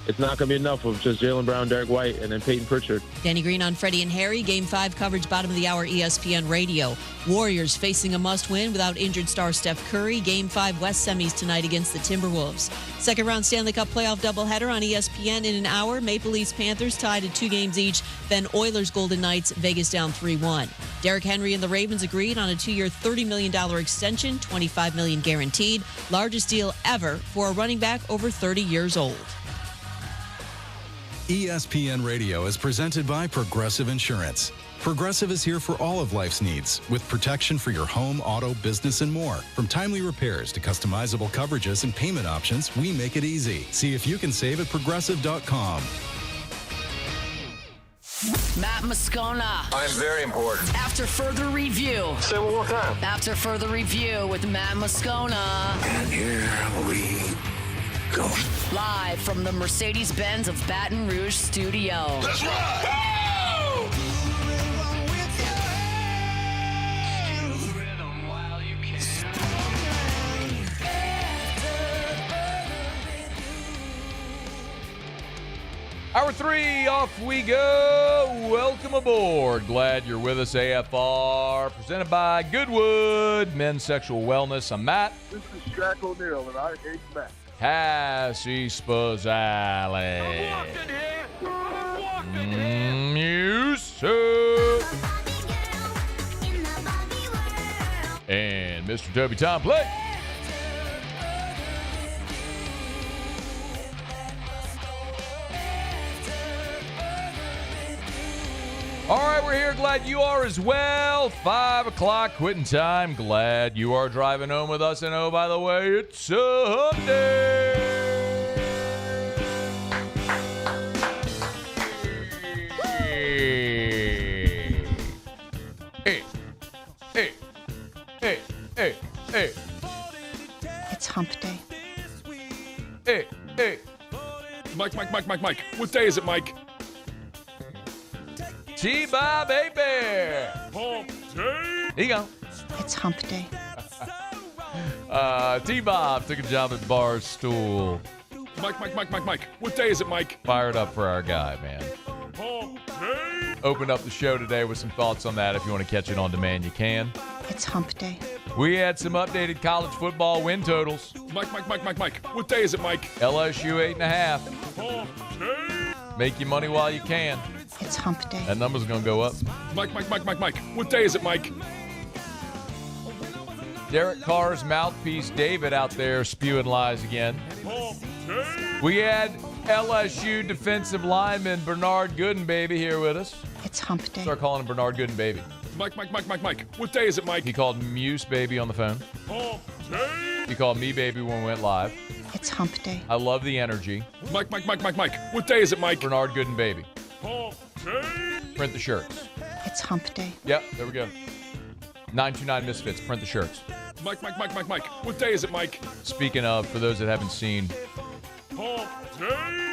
it's not going to be enough of just Jaylen Brown, Derek White, and then Peyton Pritchard. Danny Green on Freddie and Harry. Game 5 coverage, bottom of the hour, ESPN Radio. Warriors facing a must-win without injured star Steph Curry. Game 5 West semis tonight against the Timberwolves. Second round Stanley Cup playoff doubleheader on ESPN in an hour. Maple Leafs Panthers tied at 2 games each. Then Oilers Golden Knights, Vegas down 3-1. Derrick Henry and the Ravens agreed on a 2-year, $30 million extension, $25 million guaranteed. Largest deal ever for a running back over 30 years old. ESPN Radio is presented by Progressive Insurance. Progressive is here for all of life's needs, with protection for your home, auto, business, and more. From timely repairs to customizable coverages and payment options, we make it easy. See if you can save at Progressive.com. Matt Moscona. I'm very important. After further review. Say one more time. After further review with Matt Moscona. And here we go. Live from the Mercedes-Benz of Baton Rouge studio. Let's rock! Hour 3, off we go. Welcome aboard. Glad you're with us, AFR. Presented by Goodwood Men's Sexual Wellness. I'm Matt. This is Shaq O'Neal, and I hate Matt. Happy Spazzale. Music. And Mr. Toby Tom play. All right, we're here. Glad you are as well. 5 o'clock quitting time. Glad you are driving home with us. And oh, by the way, it's Sunday. Hey. It's hump day. Hey. Mike. What day is it, Mike? T-Bob, baby. Hump day. Here you go. It's hump day. T-Bob took a job at Barstool. Mike. What day is it, Mike? Fired up for our guy, man. Hump day. Opened up the show today with some thoughts on that. If you want to catch it on demand, you can. It's hump day. We had some updated college football win totals. Mike. What day is it, Mike? LSU 8.5. Hump day. Make your money while you can. It's hump day. That number's going to go up. Mike. What day is it, Mike? Derek Carr's mouthpiece, David, out there spewing lies again. We had LSU defensive lineman Bernard Gooden, baby, here with us. It's hump day. Start calling him Bernard Gooden, baby. Mike. What day is it, Mike? He called Muse, baby, on the phone. He called me, baby, when we went live. It's hump day. I love the energy. Mike. What day is it, Mike? Bernard Gooden, baby. Print the shirts. It's hump day. Yep, there we go. 929 Misfits, print the shirts. Mike. What day is it, Mike? Speaking of, for those that haven't seen,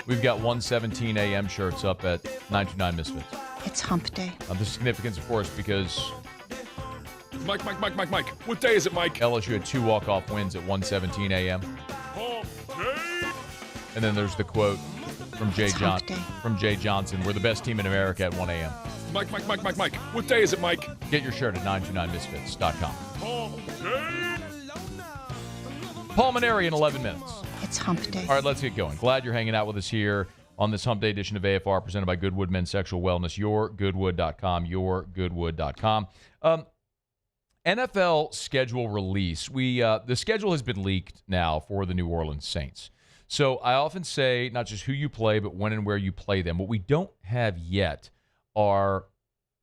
we've got 1:17 a.m. shirts up at 929 Misfits. It's hump day. The significance, of course, because Mike. What day is it, Mike? LSU had 2 walk-off wins at 1:17 a.m. And then there's the quote from Jay Johnson, "We're the best team in America at 1 a.m." Mike. What day is it, Mike? Get your shirt at 929misfits.com. Paul Mainieri in 11 minutes. It's hump day. All right, let's get going. Glad you're hanging out with us here on this Hump Day edition of AFR, presented by Goodwood Men's Sexual Wellness. YourGoodwood.com. YourGoodwood.com. NFL schedule release. The schedule has been leaked now for the New Orleans Saints. So I often say not just who you play, but when and where you play them. What we don't have yet are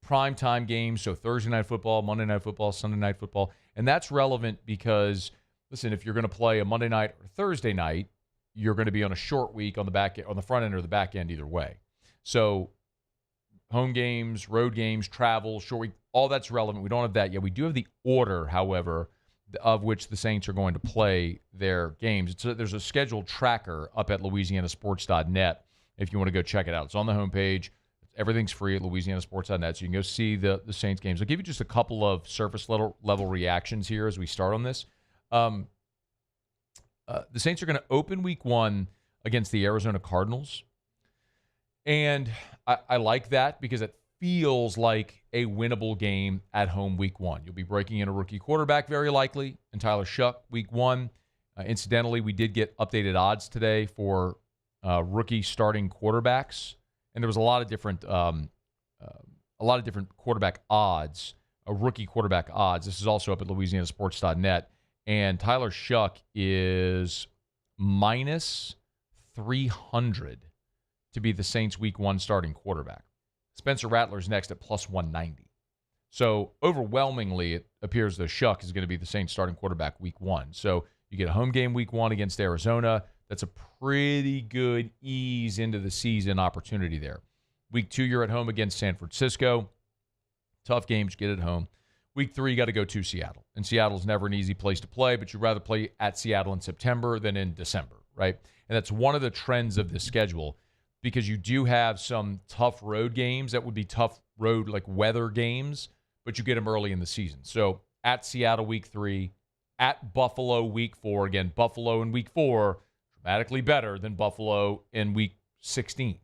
primetime games, so Thursday Night Football, Monday Night Football, Sunday Night Football. And that's relevant because, listen, if you're going to play a Monday night or Thursday night, you're going to be on a short week on the front end or the back end either way. So home games, road games, travel, short week, all that's relevant. We don't have that yet. We do have the order, however, of which the Saints are going to play their games. There's a scheduled tracker up at louisianasports.net if you want to go check it out. It's on the homepage. Everything's free at louisianasports.net, so you can go see the Saints games. I'll give you just a couple of surface level reactions here as we start on this. The Saints are going to open week 1 against the Arizona Cardinals. And I like that because it feels like a winnable game at home week 1. You'll be breaking in a rookie quarterback very likely, and Tyler Shuck week 1. Incidentally, we did get updated odds today for rookie starting quarterbacks. And there was a lot of different quarterback odds, rookie quarterback odds. This is also up at louisianasports.net. And Tyler Shuck is minus 300 to be the Saints week 1 starting quarterback. Spencer Rattler's next at plus 190. So overwhelmingly, it appears that Shuck is going to be the Saints starting quarterback week 1. So you get a home game week 1 against Arizona. That's a pretty good ease into the season opportunity there. Week 2, you're at home against San Francisco. Tough games, get it home. Week 3, you got to go to Seattle. And Seattle's never an easy place to play, but you'd rather play at Seattle in September than in December, right? And that's one of the trends of this schedule because you do have some tough road games that would be tough road, like weather games, but you get them early in the season. So at Seattle week 3, at Buffalo week 4. Again, Buffalo in week 4, dramatically better than Buffalo in week 16.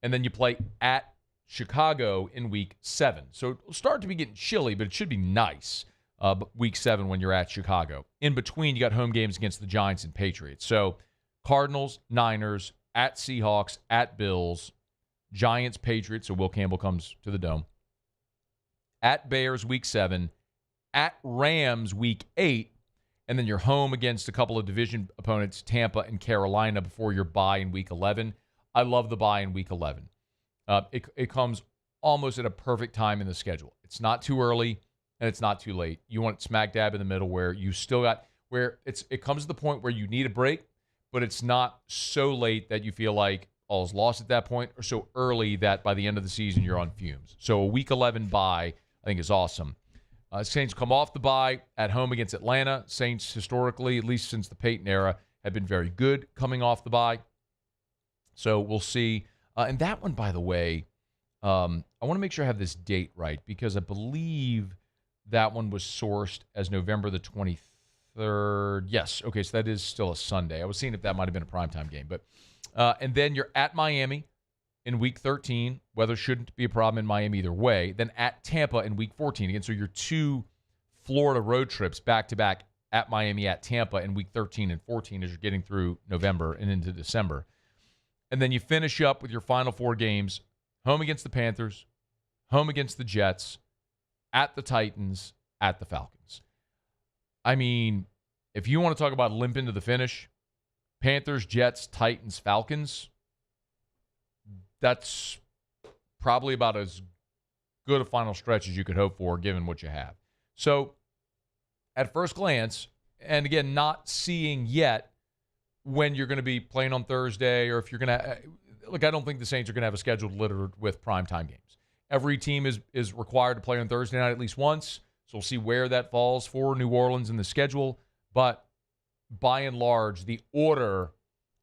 And then you play at Chicago in week 7. So it'll start to be getting chilly, but it should be nice week 7 when you're at Chicago. In between, you got home games against the Giants and Patriots. So Cardinals, Niners, at Seahawks, at Bills, Giants, Patriots, so Will Campbell comes to the Dome. At Bears week 7, at Rams week 8, and then you're home against a couple of division opponents, Tampa and Carolina, before your bye in week 11. I love the bye in week 11. It comes almost at a perfect time in the schedule. It's not too early, and it's not too late. You want it smack dab in the middle where you still got where it comes to the point where you need a break, but it's not so late that you feel like all is lost at that point, or so early that by the end of the season you're on fumes. So a week 11 bye, I think, is awesome. Saints come off the bye at home against Atlanta. Saints historically, at least since the Peyton era, have been very good coming off the bye. So we'll see. And that one, by the way, I want to make sure I have this date right because I believe that one was sourced as November the 23rd. Yes. Okay, so that is still a Sunday. I was seeing if that might have been a primetime game. But and then you're at Miami in week 13. Weather shouldn't be a problem in Miami either way. Then at Tampa in week 14. Again, so your 2 Florida road trips back-to-back at Miami, at Tampa in week 13 and 14 as you're getting through November and into December. And then you finish up with your final 4 games, home against the Panthers, home against the Jets, at the Titans, at the Falcons. I mean, if you want to talk about limp into the finish, Panthers, Jets, Titans, Falcons, that's probably about as good a final stretch as you could hope for given what you have. So at first glance, and again, not seeing yet when you're going to be playing on Thursday or if you're going to look, I don't think the Saints are going to have a schedule littered with primetime games. Every team is required to play on Thursday night at least once, so we'll see where that falls for New Orleans in the schedule. But by and large, the order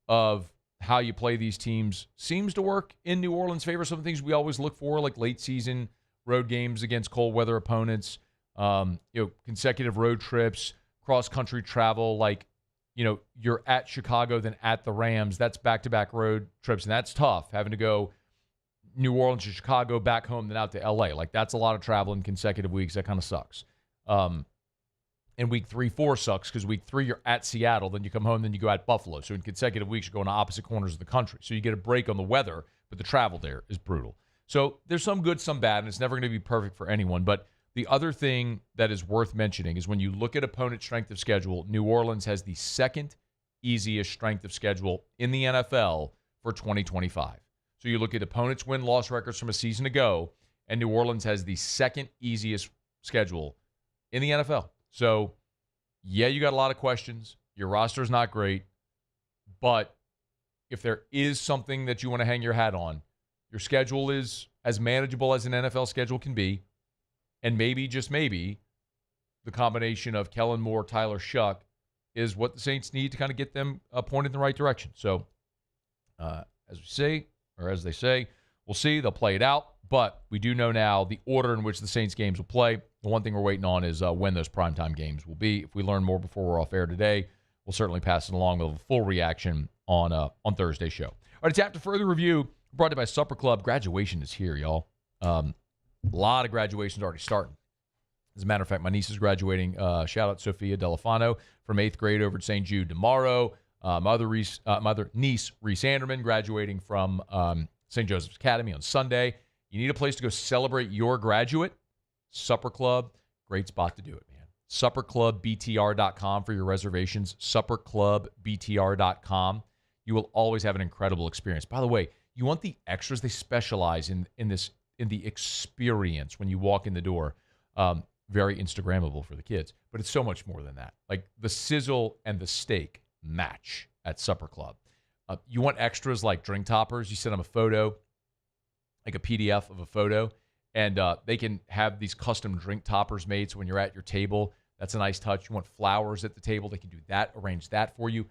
of how you play these teams seems to work in New Orleans' favor. Some of the things we always look for, like late season road games against cold weather opponents, consecutive road trips, cross-country travel, like, you're at Chicago, then at the Rams. That's back-to-back road trips, and that's tough, having to go New Orleans to Chicago, back home, then out to L.A. Like, that's a lot of travel in consecutive weeks. That kind of sucks. And week 3, 4 sucks because week 3, you're at Seattle, then you come home, then you go at Buffalo. So in consecutive weeks, you're going to opposite corners of the country. So you get a break on the weather, but the travel there is brutal. So there's some good, some bad, and it's never going to be perfect for anyone. But the other thing that is worth mentioning is when you look at opponent strength of schedule, New Orleans has the second easiest strength of schedule in the NFL for 2025. So you look at opponents' win-loss records from a season ago, and New Orleans has the second easiest schedule in the NFL. So, yeah, you got a lot of questions. Your roster is not great. But if there is something that you want to hang your hat on, your schedule is as manageable as an NFL schedule can be. And maybe, just maybe, the combination of Kellen Moore, Tyler Shuck is what the Saints need to kind of get them pointed in the right direction. So, as they say, we'll see. They'll play it out. But we do know now the order in which the Saints games will play. The one thing we're waiting on is when those primetime games will be. If we learn more before we're off air today, we'll certainly pass it along with a full reaction on Thursday's show. All right, it's after further review brought to you by Supper Club. Graduation is here, y'all. A lot of graduations already starting. As a matter of fact, my niece is graduating. Shout out Sophia Delafano from 8th grade over at St. Jude tomorrow. My other niece, Reese Anderman, graduating from St. Joseph's Academy on Sunday. You need a place to go celebrate your graduate? Supper Club, great spot to do it, man. SupperClubBTR.com for your reservations. SupperClubBTR.com. You will always have an incredible experience. By the way, you want the extras? They specialize in the experience when you walk in the door. Very Instagrammable for the kids, but it's so much more than that. Like the sizzle and the steak match at Supper Club. You want extras like drink toppers? You send them a photo, like a PDF of a photo, and they can have these custom drink toppers made. So when you're at your table, that's a nice touch. You want flowers at the table, they can do that, arrange that for you.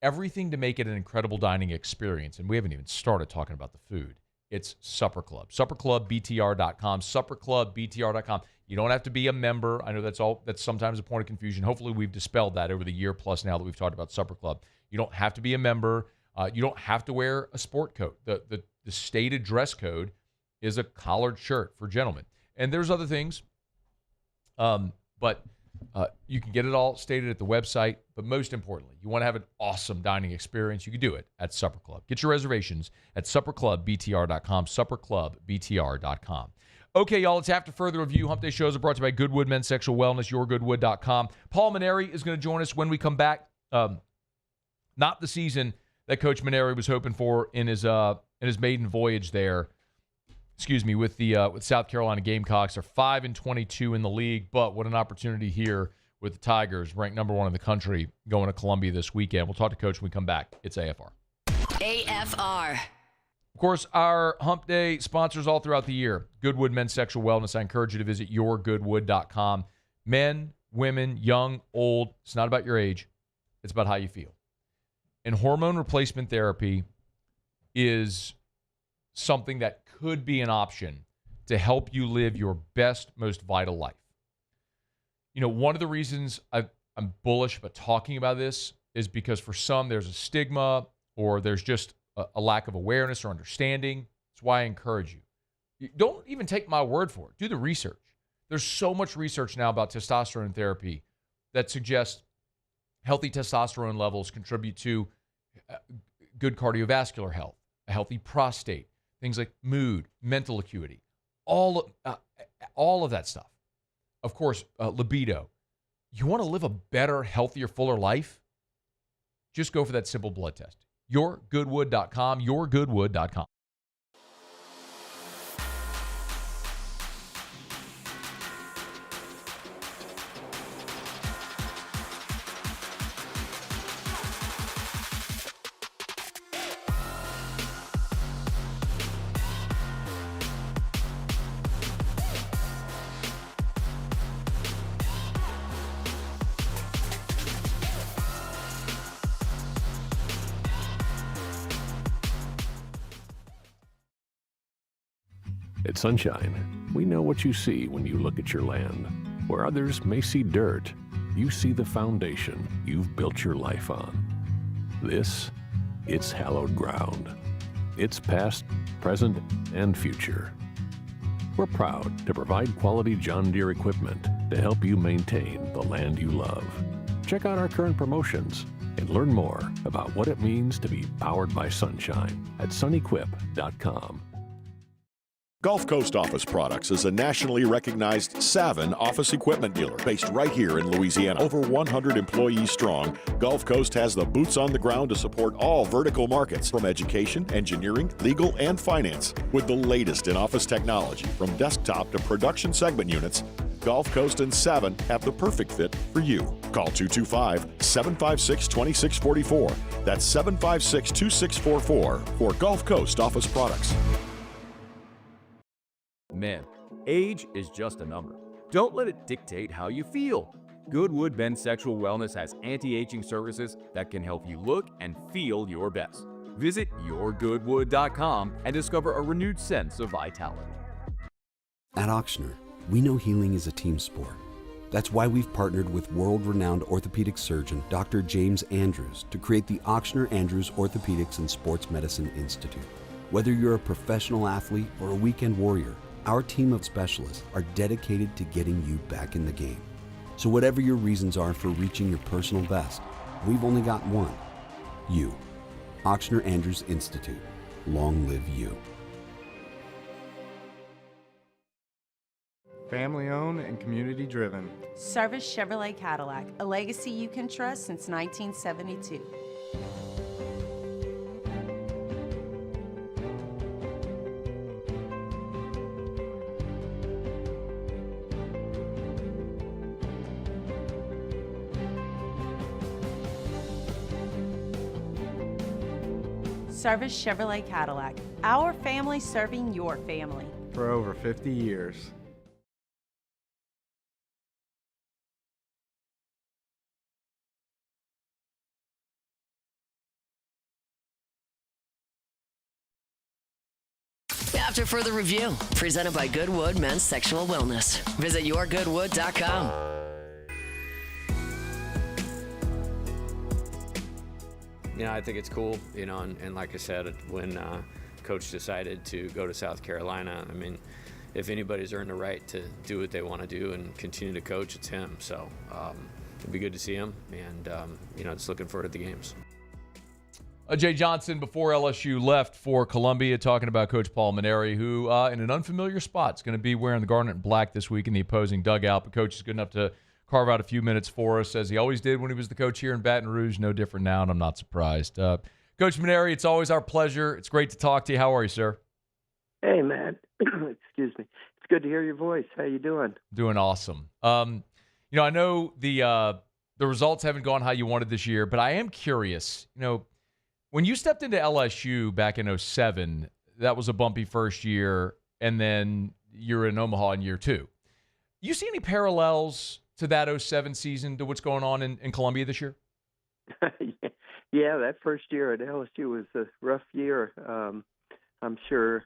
Everything to make it an incredible dining experience. And we haven't even started talking about the food. It's Supper Club. SupperClubBTR.com. SupperClubBTR.com. You don't have to be a member. I know that's sometimes a point of confusion. Hopefully we've dispelled that over the year plus now that we've talked about Supper Club. You don't have to be a member. You don't have to wear a sport coat. The stated dress code is a collared shirt for gentlemen. And there's other things, but you can get it all stated at the website. But most importantly, you want to have an awesome dining experience, you can do it at Supper Club. Get your reservations at SupperClubBTR.com, SupperClubBTR.com. Okay, y'all, it's after further review. Hump Day shows are brought to you by Goodwood Men's Sexual Wellness, YourGoodwood.com. Paul Mainieri is going to join us when we come back. Not the season that Coach Mainieri was hoping for in his maiden voyage there. With South Carolina Gamecocks. Are 5-22 in the league, but what an opportunity here with the Tigers, ranked number 1 in the country, going to Columbia this weekend. We'll talk to Coach when we come back. It's AFR. AFR. Of course, our Hump Day sponsors all throughout the year. Goodwood Men's Sexual Wellness. I encourage you to visit YourGoodwood.com. Men, women, young, old. It's not about your age. It's about how you feel. And hormone replacement therapy is something that could be an option to help you live your best, most vital life. You know, one of the reasons I'm bullish about talking about this is because for some, there's a stigma or there's just a lack of awareness or understanding. That's why I encourage you. Don't even take my word for it. Do the research. There's so much research now about testosterone therapy that suggests healthy testosterone levels contribute to good cardiovascular health, a healthy prostate, things like mood, mental acuity. all of that stuff. Of course, libido. You want to live a better, healthier, fuller life? Just go for that simple blood test. YourGoodwood.com, YourGoodwood.com. At Sunshine, we know what you see when you look at your land. Where others may see dirt, you see the foundation you've built your life on. It's hallowed ground. It's past, present, and future. We're proud to provide quality John Deere equipment to help you maintain the land you love. Check out our current promotions and learn more about what it means to be powered by sunshine at sunequip.com. Gulf Coast Office Products is a nationally recognized Savin office equipment dealer based right here in Louisiana. Over 100 employees strong, Gulf Coast has the boots on the ground to support all vertical markets, from education, engineering, legal, and finance. With the latest in office technology, from desktop to production segment units, Gulf Coast and Savin have the perfect fit for you. Call 225-756-2644. That's 756-2644 for Gulf Coast Office Products. Man, age is just a number. Don't let it dictate how you feel. Goodwood Men's Sexual Wellness has anti-aging services that can help you look and feel your best. Visit yourgoodwood.com and discover a renewed sense of vitality. At Auctioner, we know healing is a team sport. That's why we've partnered with world-renowned orthopedic surgeon Dr. James Andrews to create the Auctioner Andrews Orthopedics and Sports Medicine Institute. Whether you're a professional athlete or a weekend warrior, our team of specialists are dedicated to getting you back in the game. So whatever your reasons are for reaching your personal best, we've only got one: you. Auctioner Andrews Institute. Long live you. Family owned and community driven. Service Chevrolet Cadillac, a legacy you can trust since 1972. Service Chevrolet Cadillac, our family serving your family. For over 50 years. After further review, presented by Goodwood Men's Sexual Wellness. Visit yourgoodwood.com. I think it's cool, and like I said, when Coach decided to go to South Carolina, if anybody's earned the right to do what they want to do and continue to coach, it's him. So it'd be good to see him, and, just looking forward to the games. Jay Johnson, before LSU left for Columbia, talking about Coach Paul Mainieri, who, in an unfamiliar spot, is going to be wearing the garnet and black this week in the opposing dugout. But Coach is good enough to carve out a few minutes for us, as he always did when he was the coach here in Baton Rouge. No different now, and I'm not surprised. Coach Mainieri, it's always our pleasure. It's great to talk to you. How are you, sir? Hey, man. Excuse me. It's good to hear your voice. How you doing? Doing awesome. I know the results haven't gone how you wanted this year, but I am curious. When you stepped into LSU back in 2007, that was a bumpy first year, and then you're in Omaha in year two. You see any parallels to that 2007 season to what's going on in Columbia this year? Yeah, that first year at LSU was a rough year. I'm sure,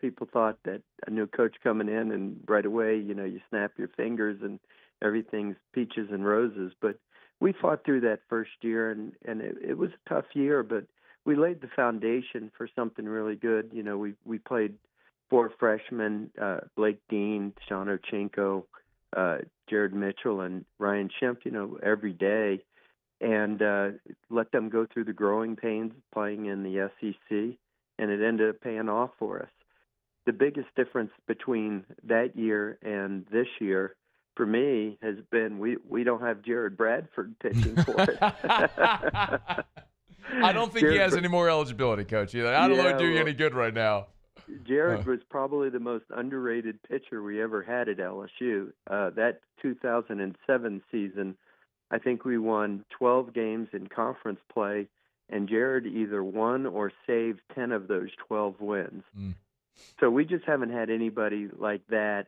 people thought that a new coach coming in and right away, you snap your fingers and everything's peaches and roses. But we fought through that first year, and it was a tough year, but we laid the foundation for something really good. We played 4 freshmen, Blake Dean, Sean Ochenko, Jared Mitchell, and Ryan Schimpf, every day, and let them go through the growing pains of playing in the SEC, and it ended up paying off for us. the biggest difference between that year and this year for me has been we don't have Jared Bradford pitching for us. I don't think he has any more eligibility, Coach. Either. I don't know if do you any good right now. Jared was probably the most underrated pitcher we ever had at LSU. That 2007 season, I think we won 12 games in conference play, and Jared either won or saved 10 of those 12 wins. So we just haven't had anybody like that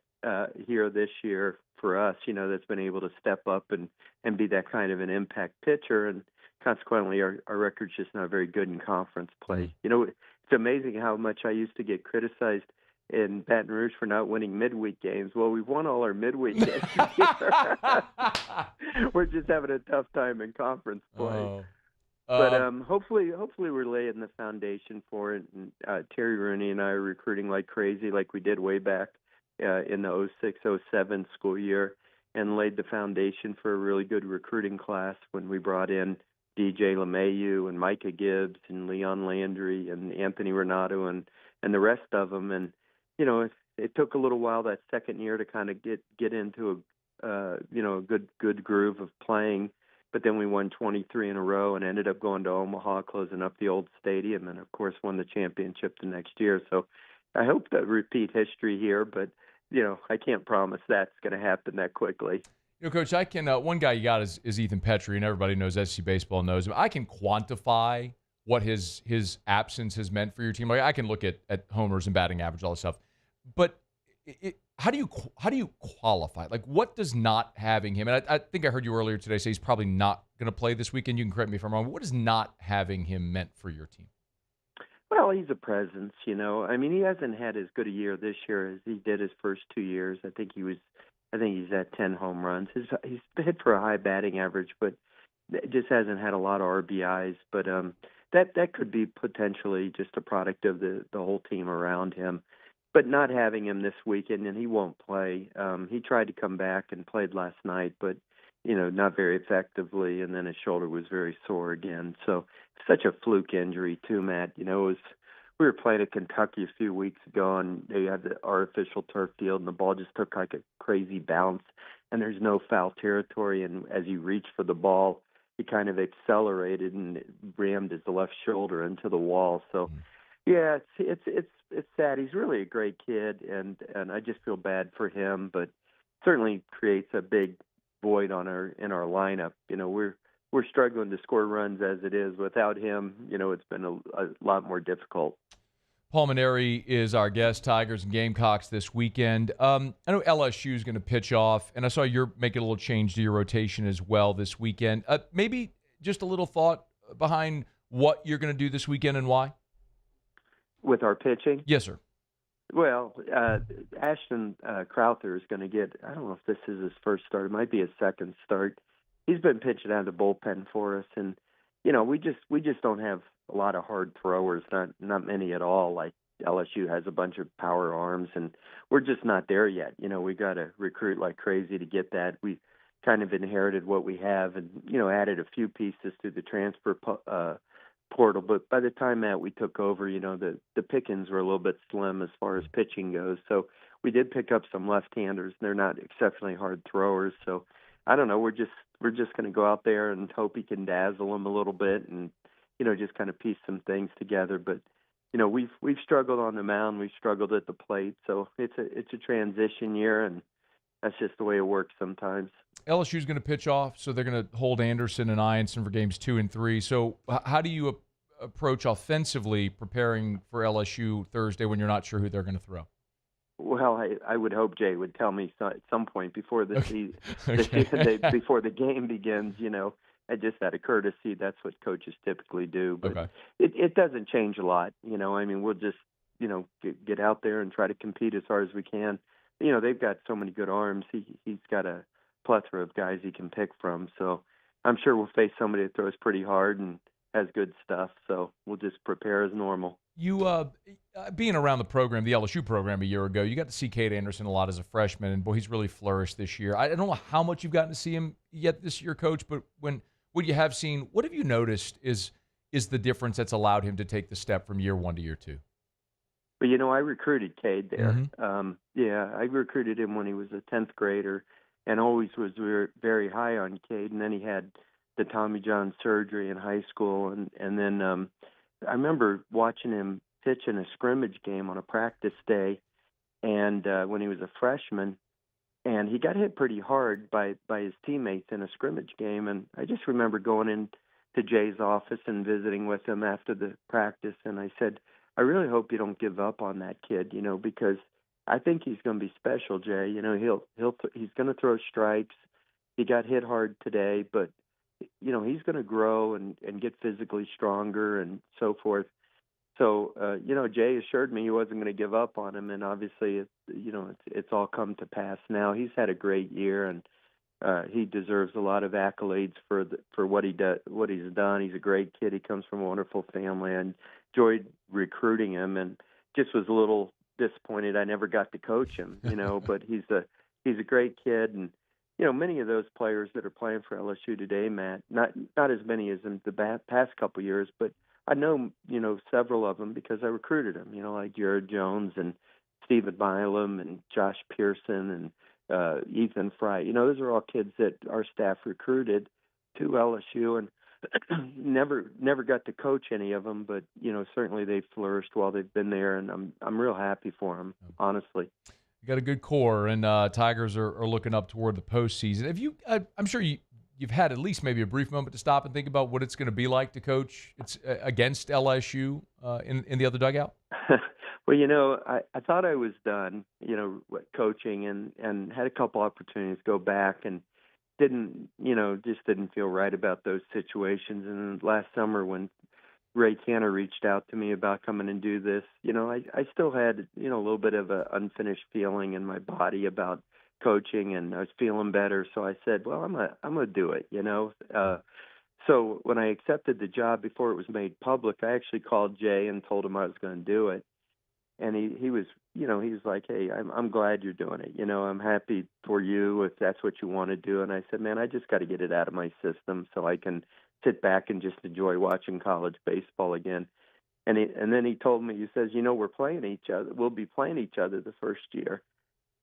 here this year for us, that's been able to step up and be that kind of an impact pitcher. And consequently, our record's just not very good in conference play. It's amazing how much I used to get criticized in Baton Rouge for not winning midweek games. Well, we've won all our midweek games here. We're just having a tough time in conference play. But hopefully we're laying the foundation for it. And Terry Rooney and I are recruiting like crazy, like we did way back in the 06-07 school year, and laid the foundation for a really good recruiting class when we brought in DJ LeMahieu and Micah Gibbs and Leon Landry and Anthony Renato and the rest of them. And, it took a little while that second year to kind of get into a good groove of playing. But then we won 23 in a row and ended up going to Omaha, closing up the old stadium, and, of course, won the championship the next year. So I hope to repeat history here, but, I can't promise that's going to happen that quickly. Coach, I can. One guy you got is Ethan Petrie, and everybody knows SC Baseball knows him. I can quantify what his absence has meant for your team. Like, I can look at homers and batting average, all this stuff. But how do you qualify? Like, what does not having him? And I think I heard you earlier today say he's probably not going to play this weekend. You can correct me if I'm wrong. What does not having him meant for your team? Well, he's a presence, he hasn't had as good a year this year as he did his first 2 years. I think he's at 10 home runs. He's hit for a high batting average, but just hasn't had a lot of RBIs. But that could be potentially just a product of the whole team around him. But not having him this weekend, and he won't play. He tried to come back and played last night, but not very effectively, and then his shoulder was very sore again. So such a fluke injury too, Matt. We were playing at Kentucky a few weeks ago, and they had the artificial turf field, and the ball just took like a crazy bounce, and there's no foul territory. And as he reached for the ball, he kind of accelerated and rammed his left shoulder into the wall. So, yeah, it's sad. He's really a great kid, and I just feel bad for him, but certainly creates a big void in our lineup. We're struggling to score runs as it is. Without him, it's been a lot more difficult. Paul Mainieri is our guest. Tigers and Gamecocks this weekend. I know LSU is going to pitch off, and I saw you're making a little change to your rotation as well this weekend. Maybe just a little thought behind what you're going to do this weekend and why? With our pitching? Yes, sir. Well, Ashton Crowther is going to get, I don't know if this is his first start. It might be his second start. He's been pitching out of the bullpen for us, and we just don't have a lot of hard throwers, not many at all. Like LSU has a bunch of power arms, and we're just not there yet. We got to recruit like crazy to get that. We kind of inherited what we have, and added a few pieces to the transfer portal. But by the time that we took over, the pickings were a little bit slim as far as pitching goes. So we did pick up some left-handers. They're not exceptionally hard throwers. So I don't know. We're just going to go out there and hope he can dazzle them a little bit, and just kind of piece some things together. But we've struggled on the mound, we've struggled at the plate, so it's a transition year, and that's just the way it works sometimes. LSU's going to pitch off, so they're going to hold Anderson and Ianson for games 2 and 3. So how do you approach offensively preparing for LSU Thursday when you're not sure who they're going to throw? Well, I would hope Jay would tell me at some point before the season, before the game begins. Just out of courtesy, that's what coaches typically do. But it doesn't change a lot. We'll just get out there and try to compete as hard as we can. They've got so many good arms. He's got a plethora of guys he can pick from. So I'm sure we'll face somebody that throws pretty hard and has good stuff. So we'll just prepare as normal. You being around the program, the LSU program a year ago, you got to see Cade Anderson a lot as a freshman, and boy, he's really flourished this year. I don't know how much you've gotten to see him yet this year, Coach, but what you have seen, what have you noticed is the difference that's allowed him to take the step from year 1 to year 2? But, I recruited Cade there. Mm-hmm. Yeah, I recruited him when he was a 10th grader and always was very high on Cade. And then he had the Tommy John surgery in high school. And then I remember watching him pitch in a scrimmage game on a practice day and when he was a freshman. And he got hit pretty hard by his teammates in a scrimmage game. And I just remember going in to Jay's office and visiting with him after the practice. And I said, I really hope you don't give up on that kid, because I think he's going to be special, Jay. He's going to throw strikes. He got hit hard today, but, he's going to grow and get physically stronger and so forth. So, Jay assured me he wasn't going to give up on him, and obviously, it's all come to pass now. He's had a great year, and he deserves a lot of accolades for what he's done. He's a great kid. He comes from a wonderful family. I enjoyed recruiting him, and just was a little disappointed I never got to coach him. But he's a great kid, and many of those players that are playing for LSU today, Matt, not as many as in the past couple of years, but I know, several of them because I recruited them, like Jared Jones and Stephen Milam and Josh Pearson and Ethan Fry. Those are all kids that our staff recruited to LSU and never got to coach any of them, but, certainly they've flourished while they've been there, and I'm real happy for them, honestly. You got a good core, and Tigers are looking up toward the postseason. Have you? I'm sure you've had at least maybe a brief moment to stop and think about what it's going to be like to coach against LSU in the other dugout? Well, I thought I was done, coaching and had a couple opportunities to go back and just didn't feel right about those situations. And last summer when Ray Tanner reached out to me about coming and do this, I still had, a little bit of an unfinished feeling in my body about coaching, and I was feeling better. So I said, well, I'm gonna do it, So when I accepted the job before it was made public, I actually called Jay and told him I was going to do it. And he was, he was like, hey, I'm glad you're doing it. I'm happy for you if that's what you want to do. And I said, man, I just got to get it out of my system so I can sit back and just enjoy watching college baseball again. And then he told me, he says, we're playing each other. We'll be playing each other the first year.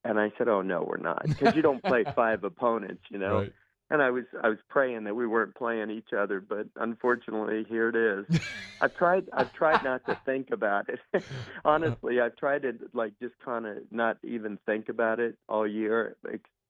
And I said, oh, no, we're not, because you don't play 5 opponents, Right. And I was praying that we weren't playing each other, but unfortunately, here it is. I've tried not to think about it. Honestly, I've tried to just kind of not even think about it all year.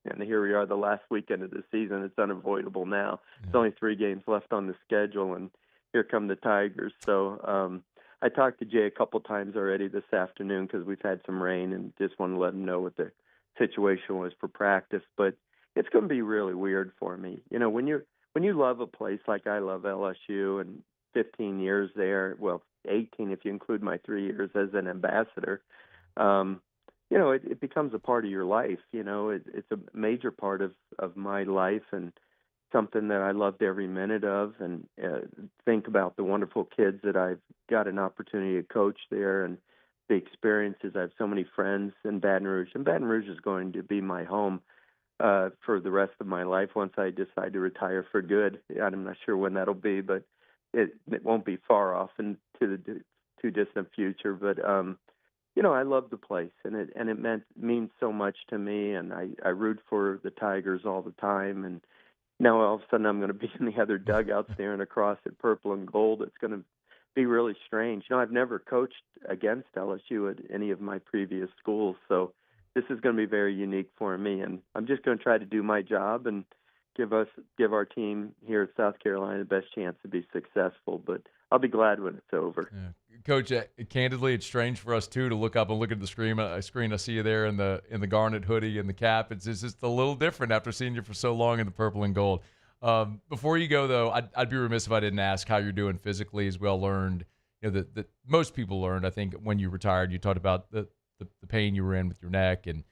And here we are, the last weekend of the season. It's unavoidable now. There's only 3 games left on the schedule, and here come the Tigers. So I talked to Jay a couple times already this afternoon because we've had some rain, and just want to let him know what the situation was for practice. But it's going to be really weird for me. When you love a place like I love LSU and 15 years there, well, 18 if you include my 3 years as an ambassador, it becomes a part of your life. It's a major part of my life and something that I loved every minute of, and think about the wonderful kids that I've got an opportunity to coach there and the experiences. I have so many friends in Baton Rouge, and Baton Rouge is going to be my home for the rest of my life once I decide to retire for good. I'm not sure when that'll be, but it won't be far off into the too distant future. But I love the place, and it means so much to me, and I root for the Tigers all the time. And now all of a sudden I'm going to be in the other dugout staring across at purple and gold. It's going to be really strange. I've never coached against LSU at any of my previous schools, so this is going to be very unique for me, and I'm just going to try to do my job and give our team here at South Carolina the best chance to be successful. But I'll be glad when it's over. Yeah. Coach, candidly, it's strange for us too to look up and look at the screen. I see you there in the garnet hoodie and the cap. It's just a little different after seeing you for so long in the purple and gold. Before you go, though, I'd be remiss if I didn't ask how you're doing physically. As we all learned, that most people learned. I think when you retired, you talked about the pain you were in with your neck, and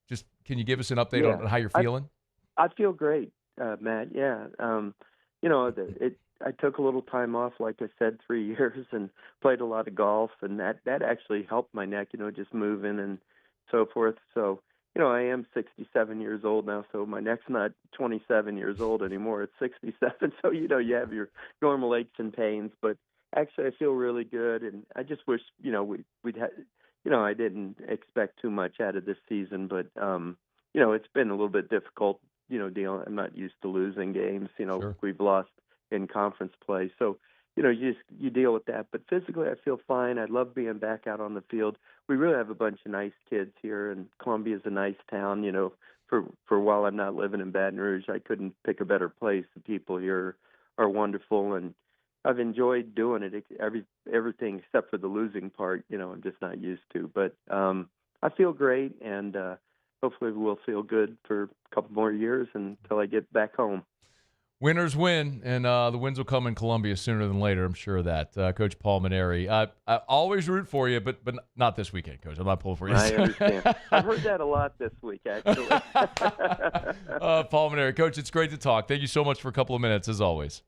just can you give us an update on how you're feeling? I feel great, Matt. Yeah, I took a little time off, like I said, 3 years, and played a lot of golf, and that actually helped my neck. just moving and so forth. So I am 67 years old now, so my neck's not 27 years old anymore. It's 67. So you have your normal aches and pains, but Actually, I feel really good, and I just wish, we'd had, I didn't expect too much out of this season, but, it's been a little bit difficult, dealing. I'm not used to losing games. Sure. We've lost in conference play. So, you deal with that. But physically, I feel fine. I love being back out on the field. We really have a bunch of nice kids here, and Columbia's a nice town. For while I'm not living in Baton Rouge, I couldn't pick a better place. The people here are wonderful, and I've enjoyed doing it. Everything except for the losing part, I'm just not used to. But I feel great, and hopefully we'll feel good for a couple more years until I get back home. Winners win, and the wins will come in Columbia sooner than later. I'm sure of that. Coach Paul Mainieri, I always root for you, but not this weekend, Coach. I'm not pulling for you. I understand. I've heard that a lot this week, actually. Paul Mainieri, Coach, it's great to talk. Thank you so much for a couple of minutes, as always.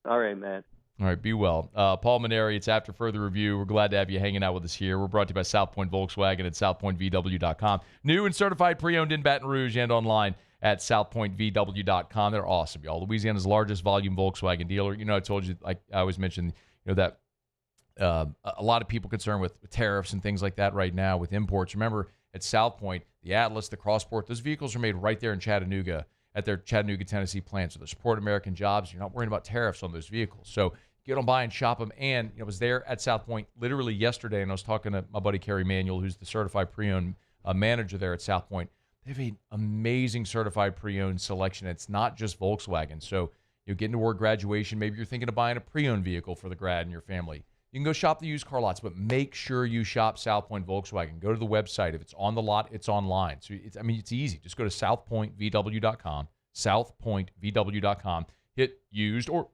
All right, man. All right, be well. Paul Mainieri, it's After Further Review. We're glad to have you hanging out with us here. We're brought to you by South Point Volkswagen at southpointvw.com. New and certified pre-owned in Baton Rouge and online at southpointvw.com. They're awesome, y'all. Louisiana's largest volume Volkswagen dealer. I told you, like I always mentioned, that a lot of people concerned with tariffs and things like that right now with imports. Remember, at South Point, the Atlas, the Crossport, those vehicles are made right there in Chattanooga at their Chattanooga, Tennessee plant. So they support American jobs. You're not worrying about tariffs on those vehicles. So get on by and shop them. And I was there at South Point literally yesterday, and I was talking to my buddy Kerry Manuel, who's the certified pre-owned manager there at South Point. They have an amazing certified pre-owned selection. It's not just Volkswagen. So you're getting toward graduation. Maybe you're thinking of buying a pre-owned vehicle for the grad and your family. You can go shop the used car lots, but make sure you shop South Point Volkswagen. Go to the website. If it's on the lot, it's online. So it's easy. Just go to southpointvw.com, southpointvw.com. Hit used or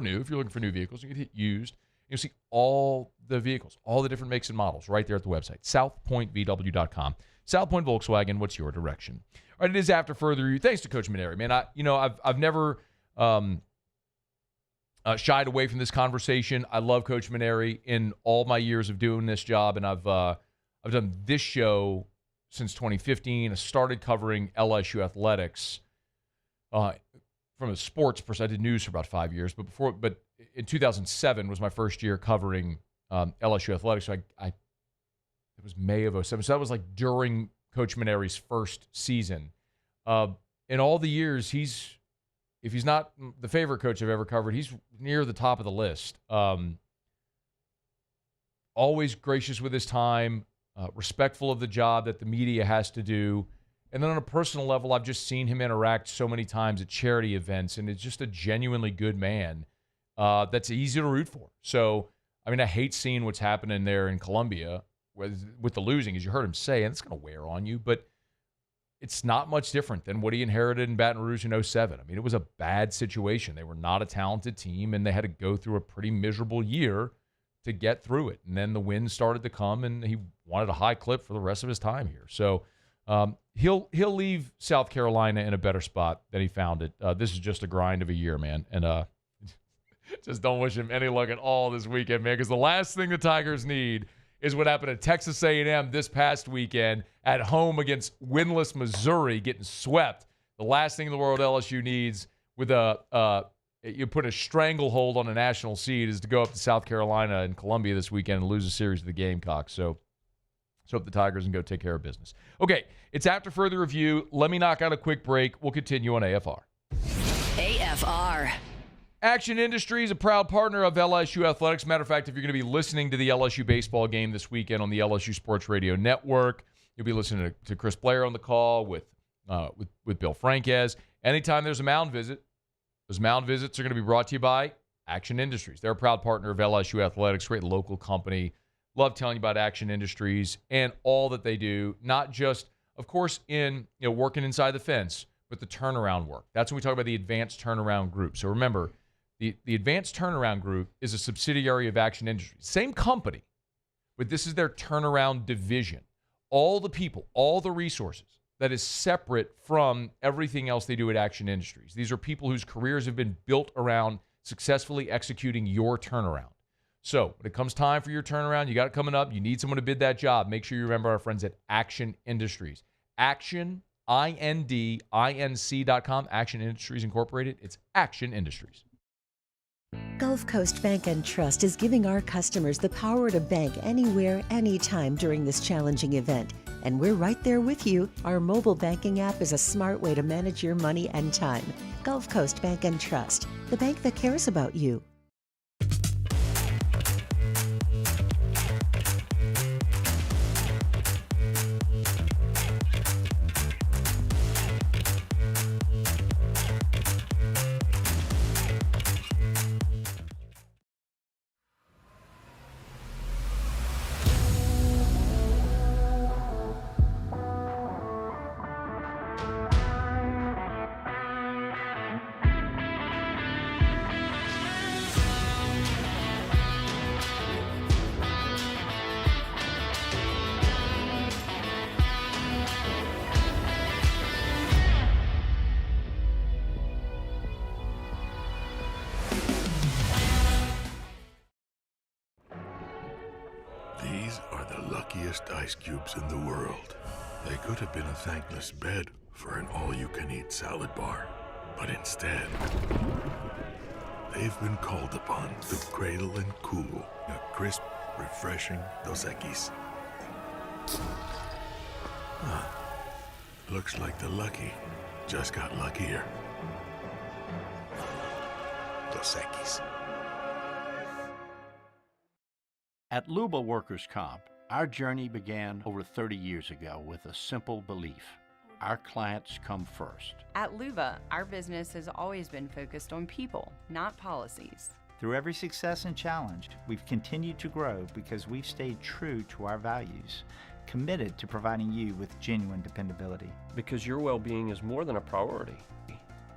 new. If you're looking for new vehicles, you can hit used. You'll see all the vehicles, all the different makes and models right there at the website, southpointvw.com. South Point Volkswagen, what's your direction? All right, it is After Further Review. Thanks to Coach Mainieri, man. I've never shied away from this conversation. I love Coach Mainieri in all my years of doing this job, and I've done this show since 2015. I started covering LSU athletics from a sports perspective. I did news for about 5 years, but in 2007 was my first year covering LSU athletics. So it was May of 2007. So that was like during Coach Mainieri's first season. In all the years, if he's not the favorite coach I've ever covered, he's near the top of the list. Always gracious with his time, respectful of the job that the media has to do. And then on a personal level, I've just seen him interact so many times at charity events, and it's just a genuinely good man that's easy to root for. So, I hate seeing what's happening there in Columbia with the losing, as you heard him say, and it's going to wear on you, but it's not much different than what he inherited in Baton Rouge in 2007. It was a bad situation. They were not a talented team, and they had to go through a pretty miserable year to get through it. And then the wins started to come, and he wanted a high clip for the rest of his time here. So he'll leave South Carolina in a better spot than he found it. This is just a grind of a year, man. And just don't wish him any luck at all this weekend, man, because the last thing the Tigers need is what happened at Texas A&M this past weekend at home against winless Missouri, getting swept. The last thing in the world LSU needs with you put a stranglehold on a national seed is to go up to South Carolina and Columbia this weekend and lose a series of the Gamecocks. So let's hope the Tigers can go take care of business. Okay, it's After Further Review. Let me knock out a quick break. We'll continue on AFR. AFR. Action Industries, a proud partner of LSU Athletics. Matter of fact, if you're going to be listening to the LSU baseball game this weekend on the LSU Sports Radio Network, you'll be listening to Chris Blair on the call with Bill Franquez. Anytime there's a mound visit, those mound visits are going to be brought to you by Action Industries. They're a proud partner of LSU Athletics, great local company. Love telling you about Action Industries and all that they do, not just, of course, in working inside the fence, but the turnaround work. That's when we talk about the Advanced Turnaround Group. So remember, the Advanced Turnaround Group is a subsidiary of Action Industries. Same company, but this is their turnaround division. All the people, all the resources, that is separate from everything else they do at Action Industries. These are people whose careers have been built around successfully executing your turnaround. So when it comes time for your turnaround, you got it coming up, you need someone to bid that job, make sure you remember our friends at Action Industries. Action, INDINC.com, Action Industries Incorporated. It's Action Industries. Gulf Coast Bank and Trust is giving our customers the power to bank anywhere, anytime during this challenging event. And we're right there with you. Our mobile banking app is a smart way to manage your money and time. Gulf Coast Bank and Trust, the bank that cares about you. These are the luckiest ice cubes in the world. They could have been a thankless bed for an all-you-can-eat salad bar. But instead, they've been called upon to cradle and cool a crisp, refreshing Dos Equis. Looks like the lucky just got luckier. Dos Equis. At Luba Workers' Comp, our journey began over 30 years ago with a simple belief: our clients come first. At Luba, our business has always been focused on people, not policies. Through every success and challenge, we've continued to grow because we've stayed true to our values, committed to providing you with genuine dependability. Because your well-being is more than a priority.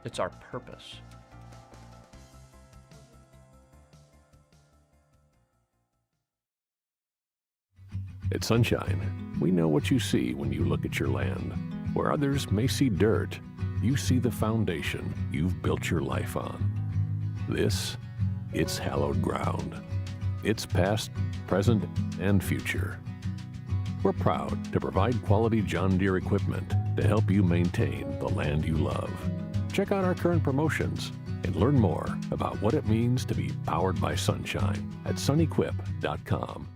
It's our purpose. At Sunshine, we know what you see when you look at your land. Where others may see dirt, you see the foundation you've built your life on. It's hallowed ground. It's past, present, and future. We're proud to provide quality John Deere equipment to help you maintain the land you love. Check out our current promotions and learn more about what it means to be powered by sunshine at sunequip.com.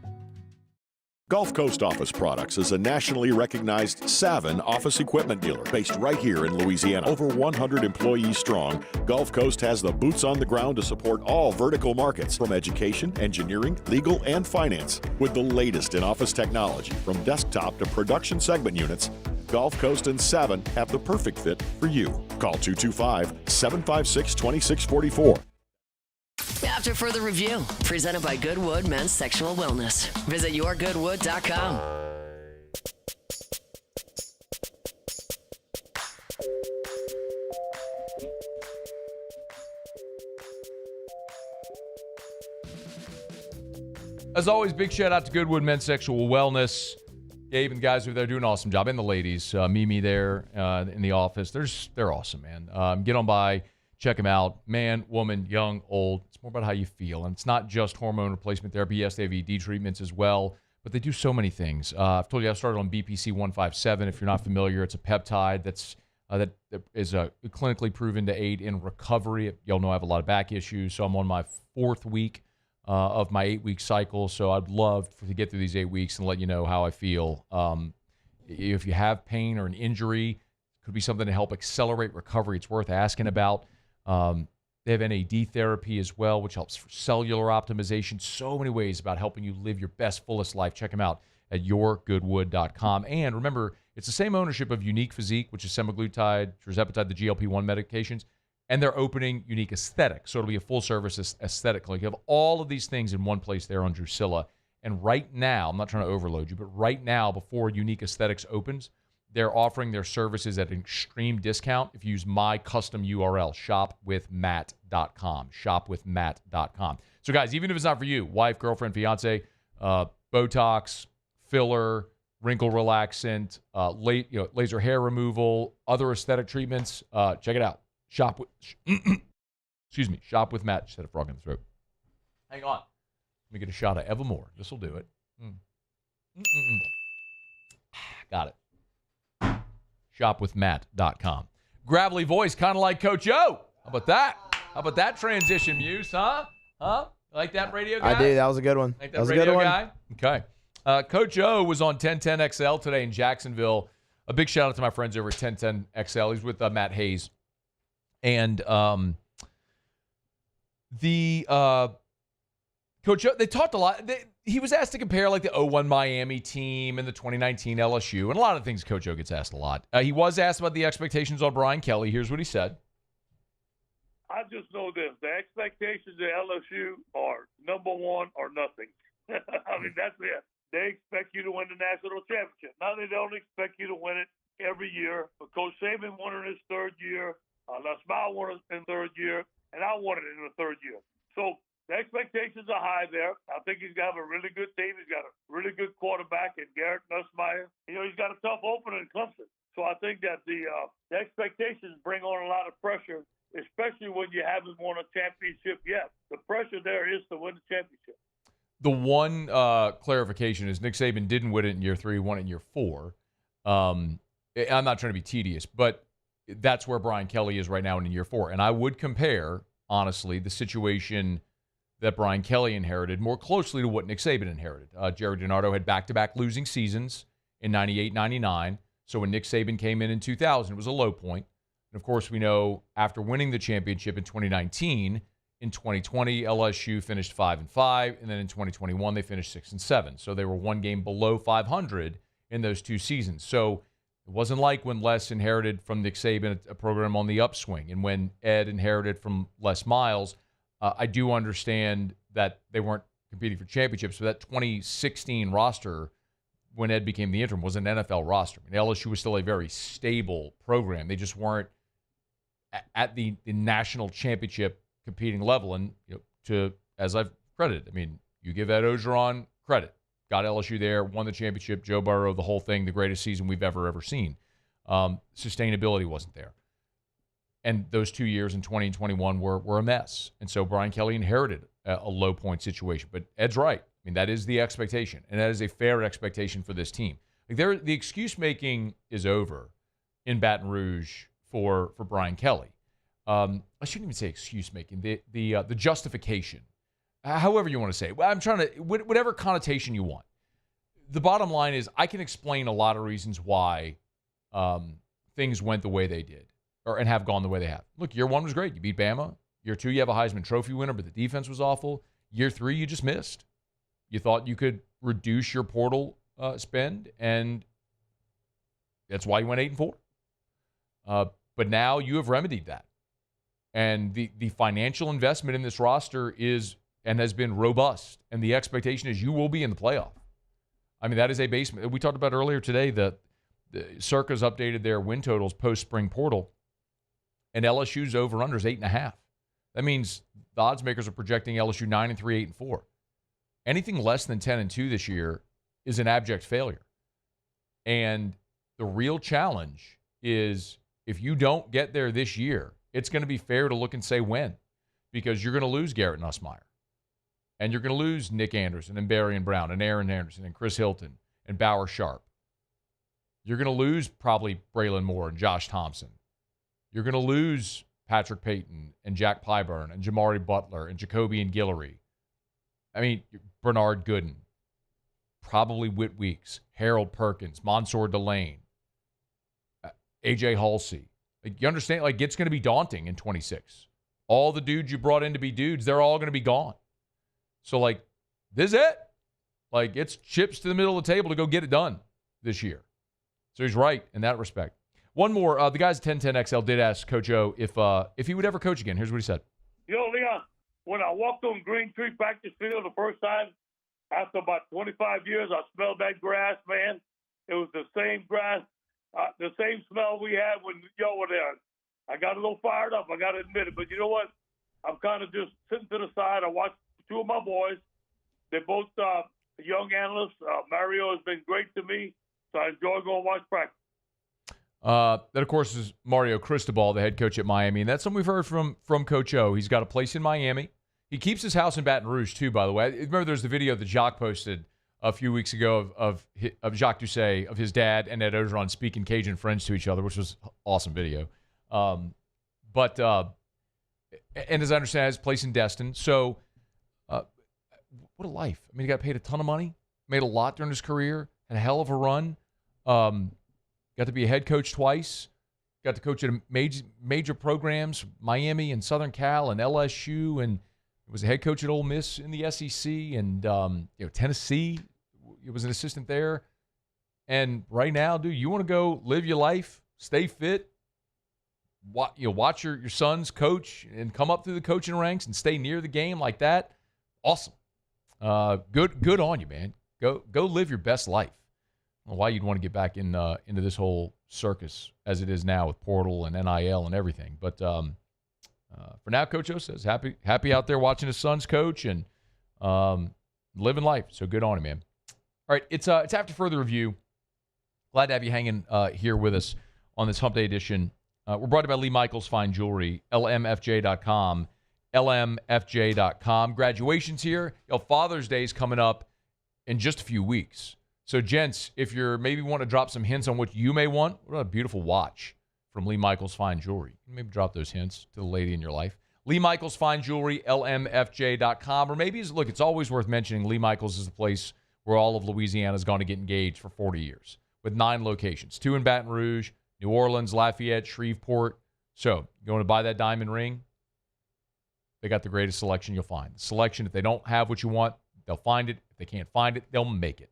Gulf Coast Office Products is a nationally recognized Savin office equipment dealer based right here in Louisiana. Over 100 employees strong, Gulf Coast has the boots on the ground to support all vertical markets, from education, engineering, legal, and finance. With the latest in office technology, from desktop to production segment units, Gulf Coast and Savin have the perfect fit for you. Call 225-756-2644. After further review, presented by Goodwood Men's Sexual Wellness. Visit yourgoodwood.com. As always, big shout out to Goodwood Men's Sexual Wellness. Gabe and the guys over there do an awesome job. And the ladies, Mimi there in the office. They're awesome, man. Get on by. Check them out. Man, woman, young, old. It's more about how you feel. And it's not just hormone replacement therapy. Yes, they have ED treatments as well. But they do so many things. I've told you I started on BPC 157. If you're not familiar, it's a peptide that is clinically proven to aid in recovery. Y'all know I have a lot of back issues. So I'm on my 4th week of my 8-week cycle. So I'd love to get through these 8 weeks and let you know how I feel. If you have pain or an injury, could be something to help accelerate recovery. It's worth asking about. They have NAD therapy as well, which helps for cellular optimization. So many ways about helping you live your best, fullest life. Check them out at yourgoodwood.com. And remember, it's the same ownership of Unique Physique, which is semaglutide, tirzepatide, the GLP-1 medications, and they're opening Unique Aesthetic. So it'll be a full-service aesthetic clinic. You have all of these things in one place there on Drusilla. And right now, I'm not trying to overload you, but right now, before Unique Aesthetics opens, they're offering their services at an extreme discount if you use my custom URL, shopwithmatt.com, shopwithmatt.com. So, guys, even if it's not for you, wife, girlfriend, fiance, Botox, filler, wrinkle relaxant, laser hair removal, other aesthetic treatments, check it out. Shop with Matt. Just had a frog in the throat. Hang on. Let me get a shot of Evermore. This will do it. Got it. Shopwithmatt.com. Gravelly voice, kind of like Coach O. How about that? How about that transition, Muse, huh? Like that radio guy? I do. That was a good one. Like that was a good one. guy? Okay. Coach O was on 1010XL today in Jacksonville. A big shout out to my friends over at 1010XL. He's with Matt Hayes. And Coach O, they talked a lot. He was asked to compare like the 0-1 Miami team and the 2019 LSU, and a lot of things Coach O gets asked a lot. He was asked about the expectations on Brian Kelly. Here's what he said. I just know this. The expectations at LSU are number one or nothing. I mean, that's it. They expect you to win the national championship. Now, they don't expect you to win it every year. But Coach Saban won it in his third year. Les Miles won it in the third year. And I won it in the third year. So the expectations are high there. I think he's got a really good team. He's got a really good quarterback in Garrett Nussmeier. You know, he's got a tough opener in Clemson. So I think that the expectations bring on a lot of pressure, especially when you haven't won a championship yet. The pressure there is to win the championship. The one clarification is Nick Saban didn't win it in year 3, won it in year 4. I'm not trying to be tedious, but that's where Brian Kelly is right now in year 4. And I would compare, honestly, the situation that Brian Kelly inherited more closely to what Nick Saban inherited. Jerry DiNardo had back-to-back losing seasons in 98, 99. So when Nick Saban came in 2000, it was a low point. And, of course, we know after winning the championship in 2019, in 2020, LSU finished 5-5, and then in 2021, they finished 6-7. So they were one game below 500 in those 2 seasons. So it wasn't like when Les inherited from Nick Saban a program on the upswing, and when Ed inherited from Les Miles. I do understand that they weren't competing for championships, but that 2016 roster, when Ed became the interim, was an NFL roster. I mean, LSU was still a very stable program. They just weren't at the national championship competing level. And as I've credited, I mean, you give Ed Ogeron credit. Got LSU there, won the championship, Joe Burrow, the whole thing, the greatest season we've ever seen. Sustainability wasn't there. And those 2 years in 20 and 21 were a mess. And so Brian Kelly inherited a low point situation. But Ed's right. I mean, that is the expectation. And that is a fair expectation for this team. Like the excuse making is over in Baton Rouge for Brian Kelly. I shouldn't even say excuse making. The justification, however you want to say it. I'm trying to, whatever connotation you want. The bottom line is I can explain a lot of reasons why things went the way they did. And have gone the way they have. Look, year 1 was great. You beat Bama. Year 2, you have a Heisman Trophy winner, but the defense was awful. Year 3, you just missed. You thought you could reduce your portal spend, and that's why you went 8-4. But now you have remedied that. And the financial investment in this roster is and has been robust. And the expectation is you will be in the playoff. I mean, that is a basement. We talked about earlier today that Circa's updated their win totals post-spring portal. And LSU's over-under is 8.5. That means the odds makers are projecting LSU 9-3, 8-4. Anything less than 10-2 this year is an abject failure. And the real challenge is if you don't get there this year, it's going to be fair to look and say when, because you're going to lose Garrett Nussmeier. And you're going to lose Nick Anderson and Barry Brown and Aaron Anderson and Chris Hilton and Bauer Sharp. You're going to lose probably Braylon Moore and Josh Thompson. You're going to lose Patrick Payton and Jack Pyburn and Jamari Butler and Jacoby and Guillory. I mean, Bernard Gooden, probably Whit Weeks, Harold Perkins, Mansour Delane, A.J. Halsey. Like, you understand? Like, it's going to be daunting in 26. All the dudes you brought in to be dudes, they're all going to be gone. So, like, this is it. Like, it's chips to the middle of the table to go get it done this year. So he's right in that respect. One more. The guys at 1010XL did ask Coach O if he would ever coach again. Here's what he said. Leon, when I walked on Green Tree practice field the first time, after about 25 years, I smelled that grass, man. It was the same grass, the same smell we had when y'all were there. I got a little fired up, I got to admit it. But you know what? I'm kind of just sitting to the side. I watched 2 of my boys. They're both young analysts. Mario has been great to me, so I enjoy going to watch practice. That, of course, is Mario Cristobal, the head coach at Miami. And that's something we've heard from Coach O. He's got a place in Miami. He keeps his house in Baton Rouge, too, by the way. Remember there's the video that Jacques posted a few weeks ago of Jacques Doucet, of his dad and Ed Ogeron speaking Cajun French to each other, which was an awesome video. But And as I understand, his place in Destin. So, what a life. I mean, he got paid a ton of money, made a lot during his career, had a hell of a run, got to be a head coach twice, got to coach at major programs, Miami and Southern Cal and LSU, and was a head coach at Ole Miss in the SEC, and Tennessee. He was an assistant there. And right now, dude, you want to go live your life, stay fit, watch your sons coach and come up through the coaching ranks and stay near the game like that. Awesome. Good on you, man. Go live your best life. I don't know why you'd want to get back into this whole circus as it is now with portal and NIL and everything. But for now, Coach O says happy out there watching his sons coach and living life. So good on him, man. All right, it's after further review. Glad to have you hanging here with us on this Hump Day edition. We're brought to you by Lee Michaels Fine Jewelry, lmfj.com, lmfj.com. Graduation's here. Father's Day is coming up in just a few weeks. So, gents, if you're maybe want to drop some hints on what you may want, what about a beautiful watch from Lee Michaels Fine Jewelry? Maybe drop those hints to the lady in your life. Lee Michaels Fine Jewelry, lmfj.com. Or maybe, it's always worth mentioning Lee Michaels is the place where all of Louisiana has gone to get engaged for 40 years with 9 locations, 2 in Baton Rouge, New Orleans, Lafayette, Shreveport. So, you want to buy that diamond ring? They got the greatest selection you'll find. The selection, if they don't have what you want, they'll find it. If they can't find it, they'll make it.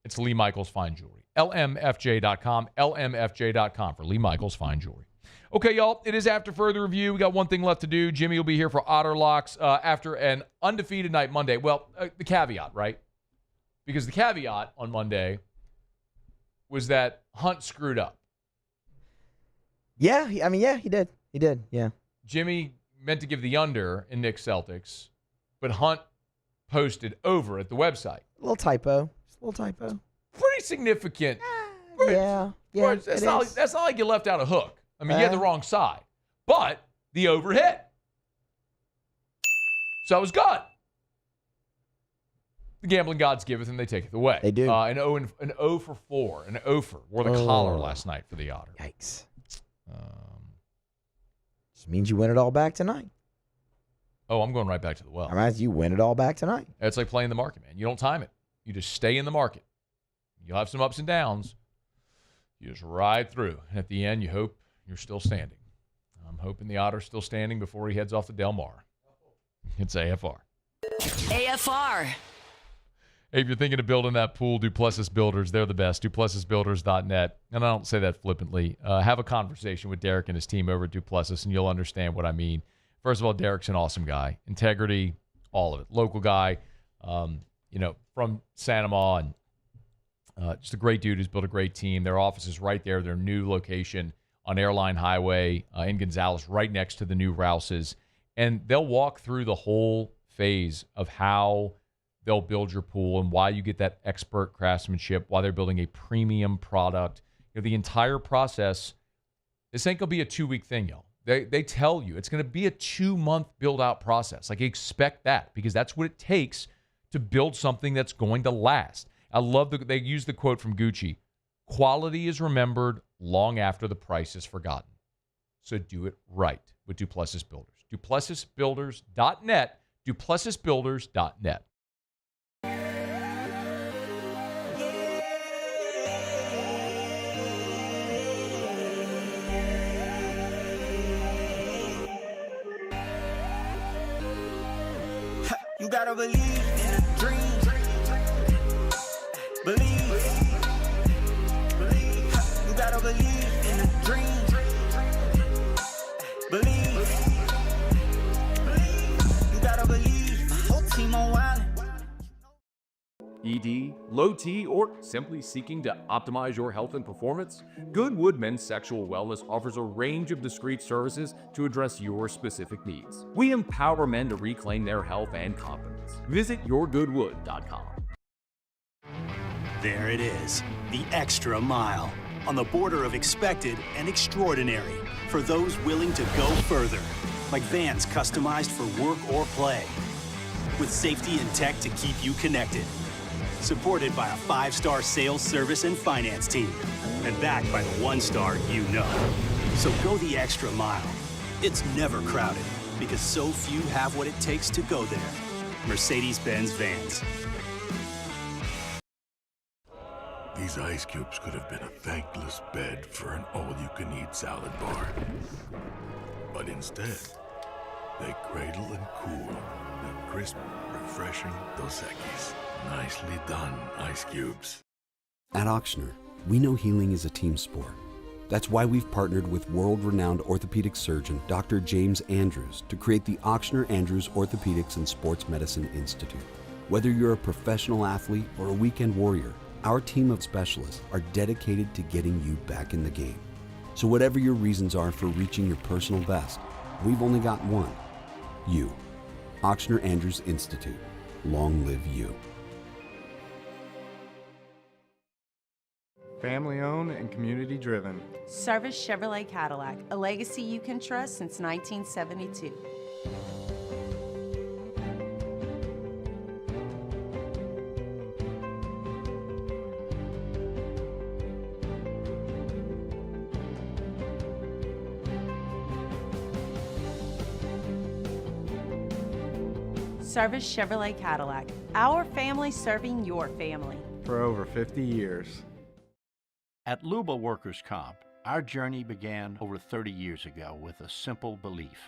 It's Lee Michaels Fine Jewelry. lmfj.com, lmfj.com for Lee Michaels Fine Jewelry. Okay, y'all, it is after further review. We got one thing left to do. Jimmy will be here for Otter Locks after an undefeated night Monday. Well, the caveat, right? Because the caveat on Monday was that Hunt screwed up. Yeah, he did. He did, yeah. Jimmy meant to give the under in Knicks Celtics, but Hunt posted over at the website. A little typo. Pretty significant. Yeah. That's not like you left out a hook. I mean, you had the wrong side. But the over hit. So it was good. The gambling gods giveth and they taketh away. They do. An 0 for 4. An offer. Wore the collar last night for the Otter. Yikes. Just means you win it all back tonight. Oh, I'm going right back to the well. All right, you win it all back tonight. It's like playing the market, man. You don't time it. You just stay in the market. You'll have some ups and downs. You just ride through. And at the end, you hope you're still standing. I'm hoping the Otter's still standing before he heads off to Del Mar. It's AFR. AFR. Hey, if you're thinking of building that pool, Duplessis Builders, they're the best. DuplessisBuilders.net. And I don't say that flippantly. Have a conversation with Derek and his team over at Duplessis, and you'll understand what I mean. First of all, Derek's an awesome guy. Integrity, all of it. Local guy, from Santa Ma, and just a great dude who's built a great team. Their office is right there, their new location on Airline Highway in Gonzales, right next to the new Rouse's. And they'll walk through the whole phase of how they'll build your pool and why you get that expert craftsmanship, why they're building a premium product. The entire process, this ain't going to be a 2-week thing, y'all. They tell you it's going to be a 2-month build-out process. Like, expect that, because that's what it takes to build something that's going to last. I love they use the quote from Gucci. Quality is remembered long after the price is forgotten. So do it right with Duplessis Builders. DuplessisBuilders.net. DuplessisBuilders.net. You gotta believe in a dream. Believe. You gotta believe in a dream. Believe. You gotta believe. My whole team on wild. ED, low T, or simply seeking to optimize your health and performance? Goodwood Men's Sexual Wellness offers a range of discreet services to address your specific needs. We empower men to reclaim their health and confidence. Visit yourgoodwood.com. There it is, the extra mile, on the border of expected and extraordinary for those willing to go further, like vans customized for work or play, with safety and tech to keep you connected. Supported by a 5-star sales, service, and finance team. And backed by the 1-star you know. So go the extra mile. It's never crowded because so few have what it takes to go there. Mercedes-Benz Vans. These ice cubes could have been a thankless bed for an all-you-can-eat salad bar. But instead, they cradle and cool the crisp, refreshing Dos Equis. Nicely done, ice cubes. At Auctioner, we know healing is a team sport. That's why we've partnered with world-renowned orthopedic surgeon Dr. James Andrews to create the Auctioner Andrews Orthopedics and Sports Medicine Institute. Whether you're a professional athlete or a weekend warrior, our team of specialists are dedicated to getting you back in the game. So whatever your reasons are for reaching your personal best, we've only got one. You. Auctioner Andrews Institute. Long live you. Family owned and community driven. Service Chevrolet Cadillac, a legacy you can trust since 1972. Service Chevrolet Cadillac, our family serving your family. For over 50 years. At Luba Workers' Comp, our journey began over 30 years ago with a simple belief.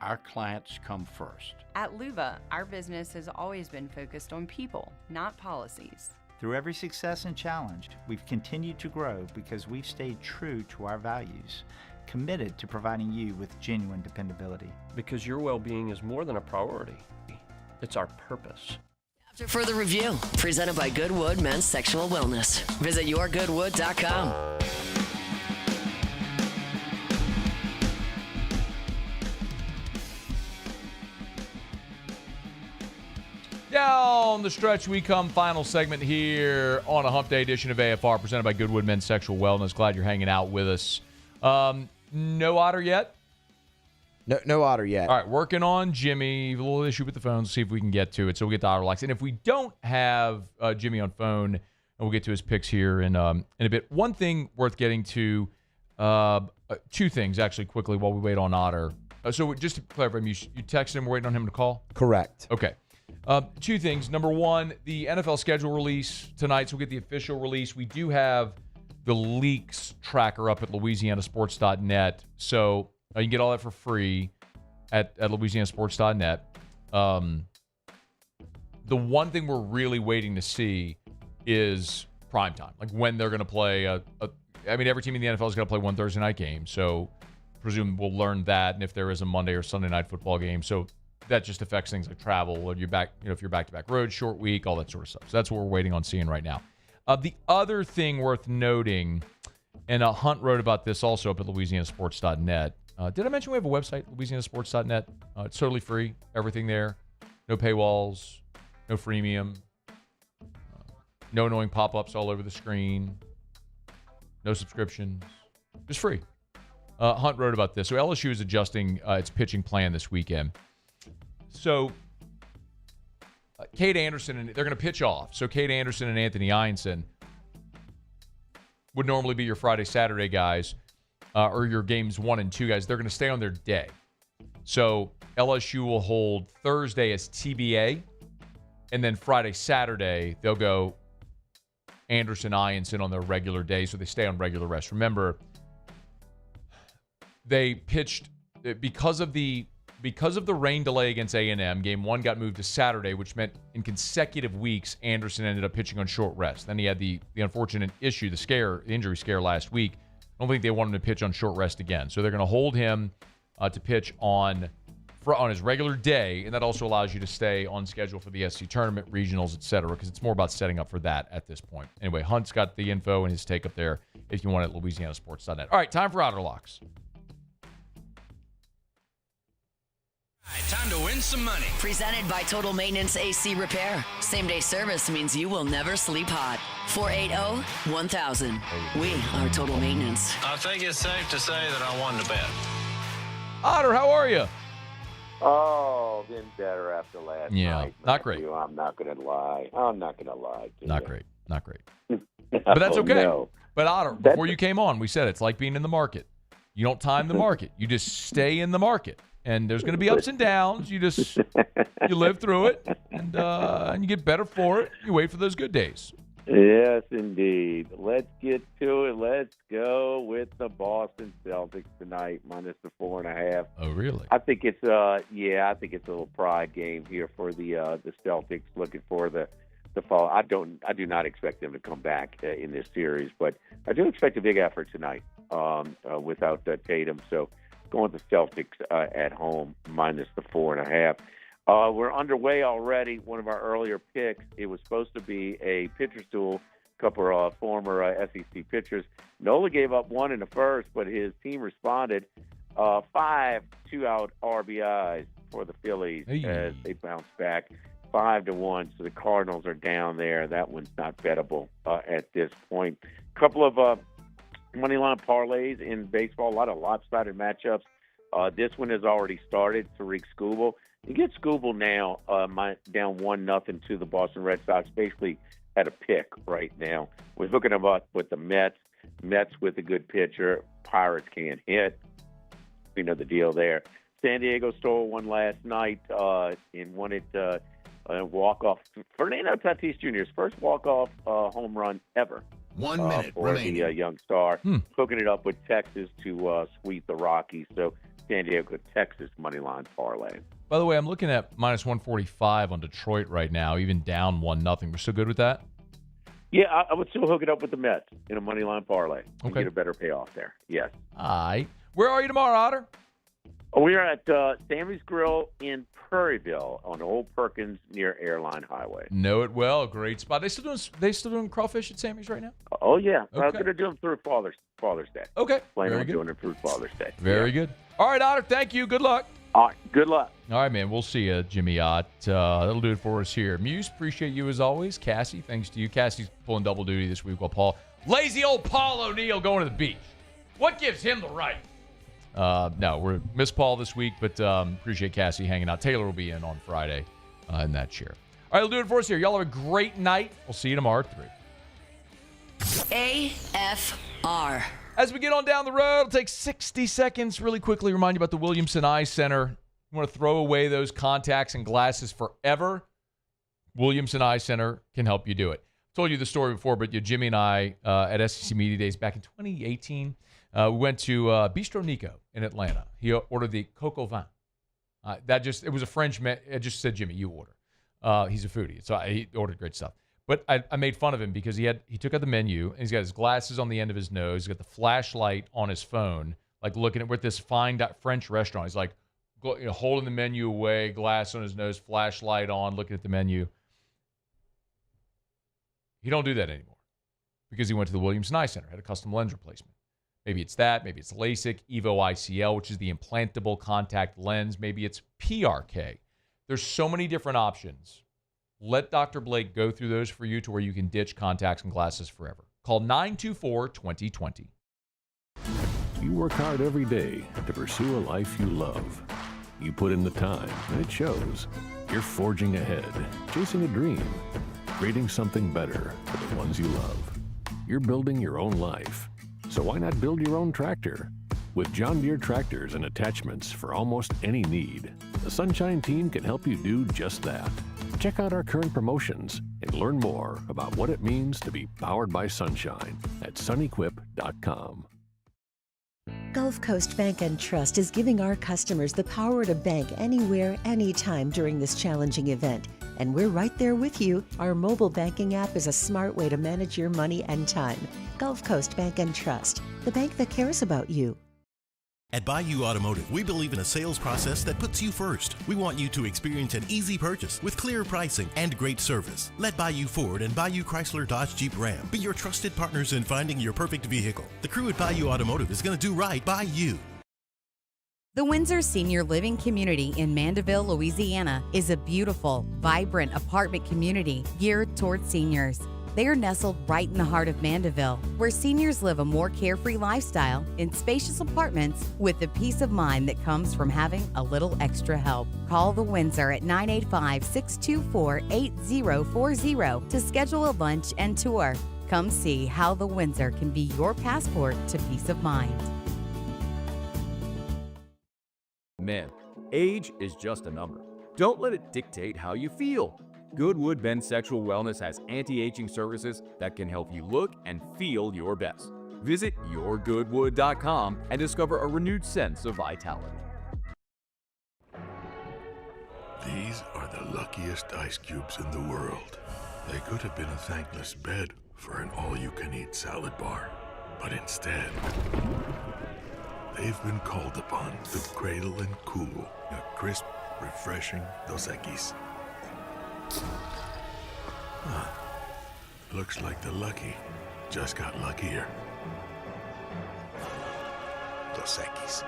Our clients come first. At Luba, our business has always been focused on people, not policies. Through every success and challenge, we've continued to grow because we've stayed true to our values, committed to providing you with genuine dependability. Because your well-being is more than a priority. It's our purpose. After further review, presented by Goodwood Men's Sexual Wellness. Visit yourgoodwood.com. Down the stretch we come. Final segment here on a Hump Day edition of AFR, presented by Goodwood Men's Sexual Wellness. Glad you're hanging out with us. No Otter yet? No Otter yet. All right, working on Jimmy. A little issue with the phone. See if we can get to it. So we'll get to Otter Locks. And if we don't have Jimmy on phone, and we'll get to his picks here in a bit. One thing worth getting to, two things actually quickly while we wait on Otter. So just to clarify, you texted him, we're waiting on him to call? Correct. Okay. Two things. Number one, the NFL schedule release tonight, so we'll get the official release. We do have the leaks tracker up at louisianasports.net, so you can get all that for free at louisianasports.net. The one thing we're really waiting to see is primetime, like when they're going to play. Every team in the NFL is going to play one Thursday night game, so presume we'll learn that, and if there is a Monday or Sunday night football game. So that just affects things like travel, or you're back, if you're back-to-back road, short week, all that sort of stuff. So that's what we're waiting on seeing right now. The other thing worth noting, and Hunt wrote about this also up at louisianasports.net. Did I mention we have a website, louisianasports.net? It's totally free. Everything there. No paywalls. No freemium. No annoying pop-ups all over the screen. No subscriptions. Just free. Hunt wrote about this. So LSU is adjusting its pitching plan this weekend. So Cade Anderson, and they're going to pitch off. So Cade Anderson and Anthony Ianson would normally be your Friday, Saturday guys, or your games 1 and 2 guys. They're going to stay on their day. So LSU will hold Thursday as TBA, and then Friday, Saturday, they'll go Anderson, Ianson on their regular day, so they stay on regular rest. Remember, they pitched because of the rain delay against A&M. Game 1 got moved to Saturday, which meant in consecutive weeks, Anderson ended up pitching on short rest. Then he had the unfortunate issue, the injury scare last week. I don't think they want him to pitch on short rest again. So they're going to hold him to pitch on his regular day, and that also allows you to stay on schedule for the SC tournament, regionals, etc., because it's more about setting up for that at this point. Anyway, Hunt's got the info and his take up there if you want it at louisianasports.net. All right, time for Outer Locks. Time to win some money. Presented by Total Maintenance AC Repair. Same-day service means you will never sleep hot. 480-1000. We are Total Maintenance. I think it's safe to say that I won the bet. Otter, how are you? Oh, been better after last night. Not great. I'm not going to lie. I'm not going to lie. Not great. But that's okay. No. But Otter, before you came on, we said it's like being in the market. You don't time the market. You just stay in the market. And there's going to be ups and downs. You live through it, and you get better for it. You wait for those good days. Yes, indeed. Let's get to it. Let's go with the Boston Celtics tonight, minus the 4.5. Oh, really? I think it's a little pride game here for the Celtics, looking for the fall. I do not expect them to come back in this series, but I do expect a big effort tonight without Tatum. So going with the Celtics at home, minus the 4.5. We're underway already. One of our earlier picks, it was supposed to be a pitcher's duel. A couple of former SEC pitchers. Nola gave up one in the first, but his team responded. 5 2-out RBIs for the Phillies as they bounce back 5-1. So the Cardinals are down there. That one's not bettable at this point. A couple of money line parlays in baseball. A lot of lopsided matchups. This one has already started. Tariq Skubal. You get Skubal now down 1-0 to the Boston Red Sox, basically at a pick right now. We're hooking them up with the Mets. Mets with a good pitcher. Pirates can't hit. We know the deal there. San Diego stole one last night and wanted a walk-off. Fernando Tatis Jr.'s first walk-off home run ever. 1 minute for remaining. The young star. Hooking it up with Texas to sweep the Rockies. So San Diego, Texas moneyline parlay. By the way, I'm looking at minus 145 on Detroit right now, even down 1-0. We're still good with that? Yeah, I would still hook it up with the Mets in a moneyline parlay and Okay. get a better payoff there. Yes. All right. Where are you tomorrow, Otter? We are at Sammy's Grill in Prairieville on Old Perkins near Airline Highway. Know it well. Great spot. They still doing crawfish at Sammy's right now? Oh, yeah. I was Okay. going to do them through Father's Day. Okay. Plan Very on good. doing it through Father's Day. Very good. All right, Otter, thank you. Good luck. All right, good luck. All right, man. We'll see you, Jimmy Ott. That'll do it for us here. Muse, appreciate you as always. Cassie, thanks to you. Cassie's pulling double duty this week while lazy old Paul O'Neill going to the beach. What gives him the right? No, we're miss Paul this week, but appreciate Cassie hanging out. Taylor will be in on Friday in that chair. All right, we'll do it for us here. Y'all have a great night. We'll see you tomorrow at 3. AFR. As we get on down the road, it'll take 60 seconds. Really quickly remind you about the Williamson Eye Center. You want to throw away those contacts and glasses forever? Williamson Eye Center can help you do it. I told you the story before, but Jimmy and I at SEC Media Days back in 2018, we went to Bistro Nico in Atlanta. He ordered the Coco Vin. It was a French man. I just said, Jimmy, you order. He's a foodie, so he ordered great stuff. But I made fun of him because he took out the menu, and he's got his glasses on the end of his nose. He's got the flashlight on his phone, like looking at this fine French restaurant. He's like holding the menu away, glass on his nose, flashlight on, looking at the menu. He don't do that anymore because he went to the Williamson Eye Center, had a custom lens replacement. Maybe it's that. Maybe it's LASIK, EVO ICL, which is the implantable contact lens. Maybe it's PRK. There's so many different options. Let Dr. Blake go through those for you to where you can ditch contacts and glasses forever. Call 924-2020. You work hard every day to pursue a life you love. You put in the time, and it shows. You're forging ahead, chasing a dream, creating something better for the ones you love. You're building your own life. So why not build your own tractor? With John Deere tractors and attachments for almost any need, the Sunshine Team can help you do just that. Check out our current promotions and learn more about what it means to be powered by sunshine at sunequip.com. Gulf Coast Bank and Trust is giving our customers the power to bank anywhere, anytime during this challenging event. And we're right there with you. Our mobile banking app is a smart way to manage your money and time. Gulf Coast Bank and Trust, the bank that cares about you. At Bayou Automotive, we believe in a sales process that puts you first. We want you to experience an easy purchase with clear pricing and great service. Let Bayou Ford and Bayou Chrysler Dodge Jeep Ram be your trusted partners in finding your perfect vehicle. The crew at Bayou Automotive is going to do right by you. The Windsor Senior Living Community in Mandeville, Louisiana is a beautiful, vibrant apartment community geared towards seniors. They are nestled right in the heart of Mandeville, where seniors live a more carefree lifestyle in spacious apartments with the peace of mind that comes from having a little extra help. Call the Windsor at 985-624-8040 to schedule a lunch and tour. Come see how the Windsor can be your passport to peace of mind. Man, age is just a number. Don't let it dictate how you feel. Goodwood Men's Sexual Wellness has anti-aging services that can help you look and feel your best. Visit yourgoodwood.com and discover a renewed sense of vitality. These are the luckiest ice cubes in the world. They could have been a thankless bed for an all-you-can-eat salad bar, but instead, they've been called upon to cradle and cool a crisp, refreshing Dos Equis. Huh. Looks like the lucky just got luckier. Dos Equis.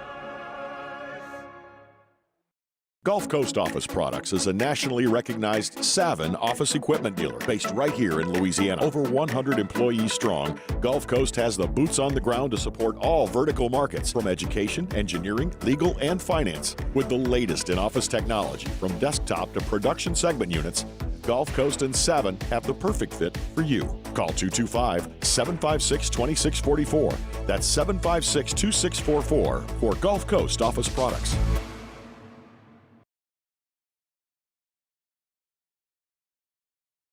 Gulf Coast Office Products is a nationally recognized Savin office equipment dealer based right here in Louisiana. Over 100 employees strong, Gulf Coast has the boots on the ground to support all vertical markets, from education, engineering, legal, and finance. With the latest in office technology, from desktop to production segment units, Gulf Coast and Savin have the perfect fit for you. Call 225-756-2644. That's 756-2644 for Gulf Coast Office Products.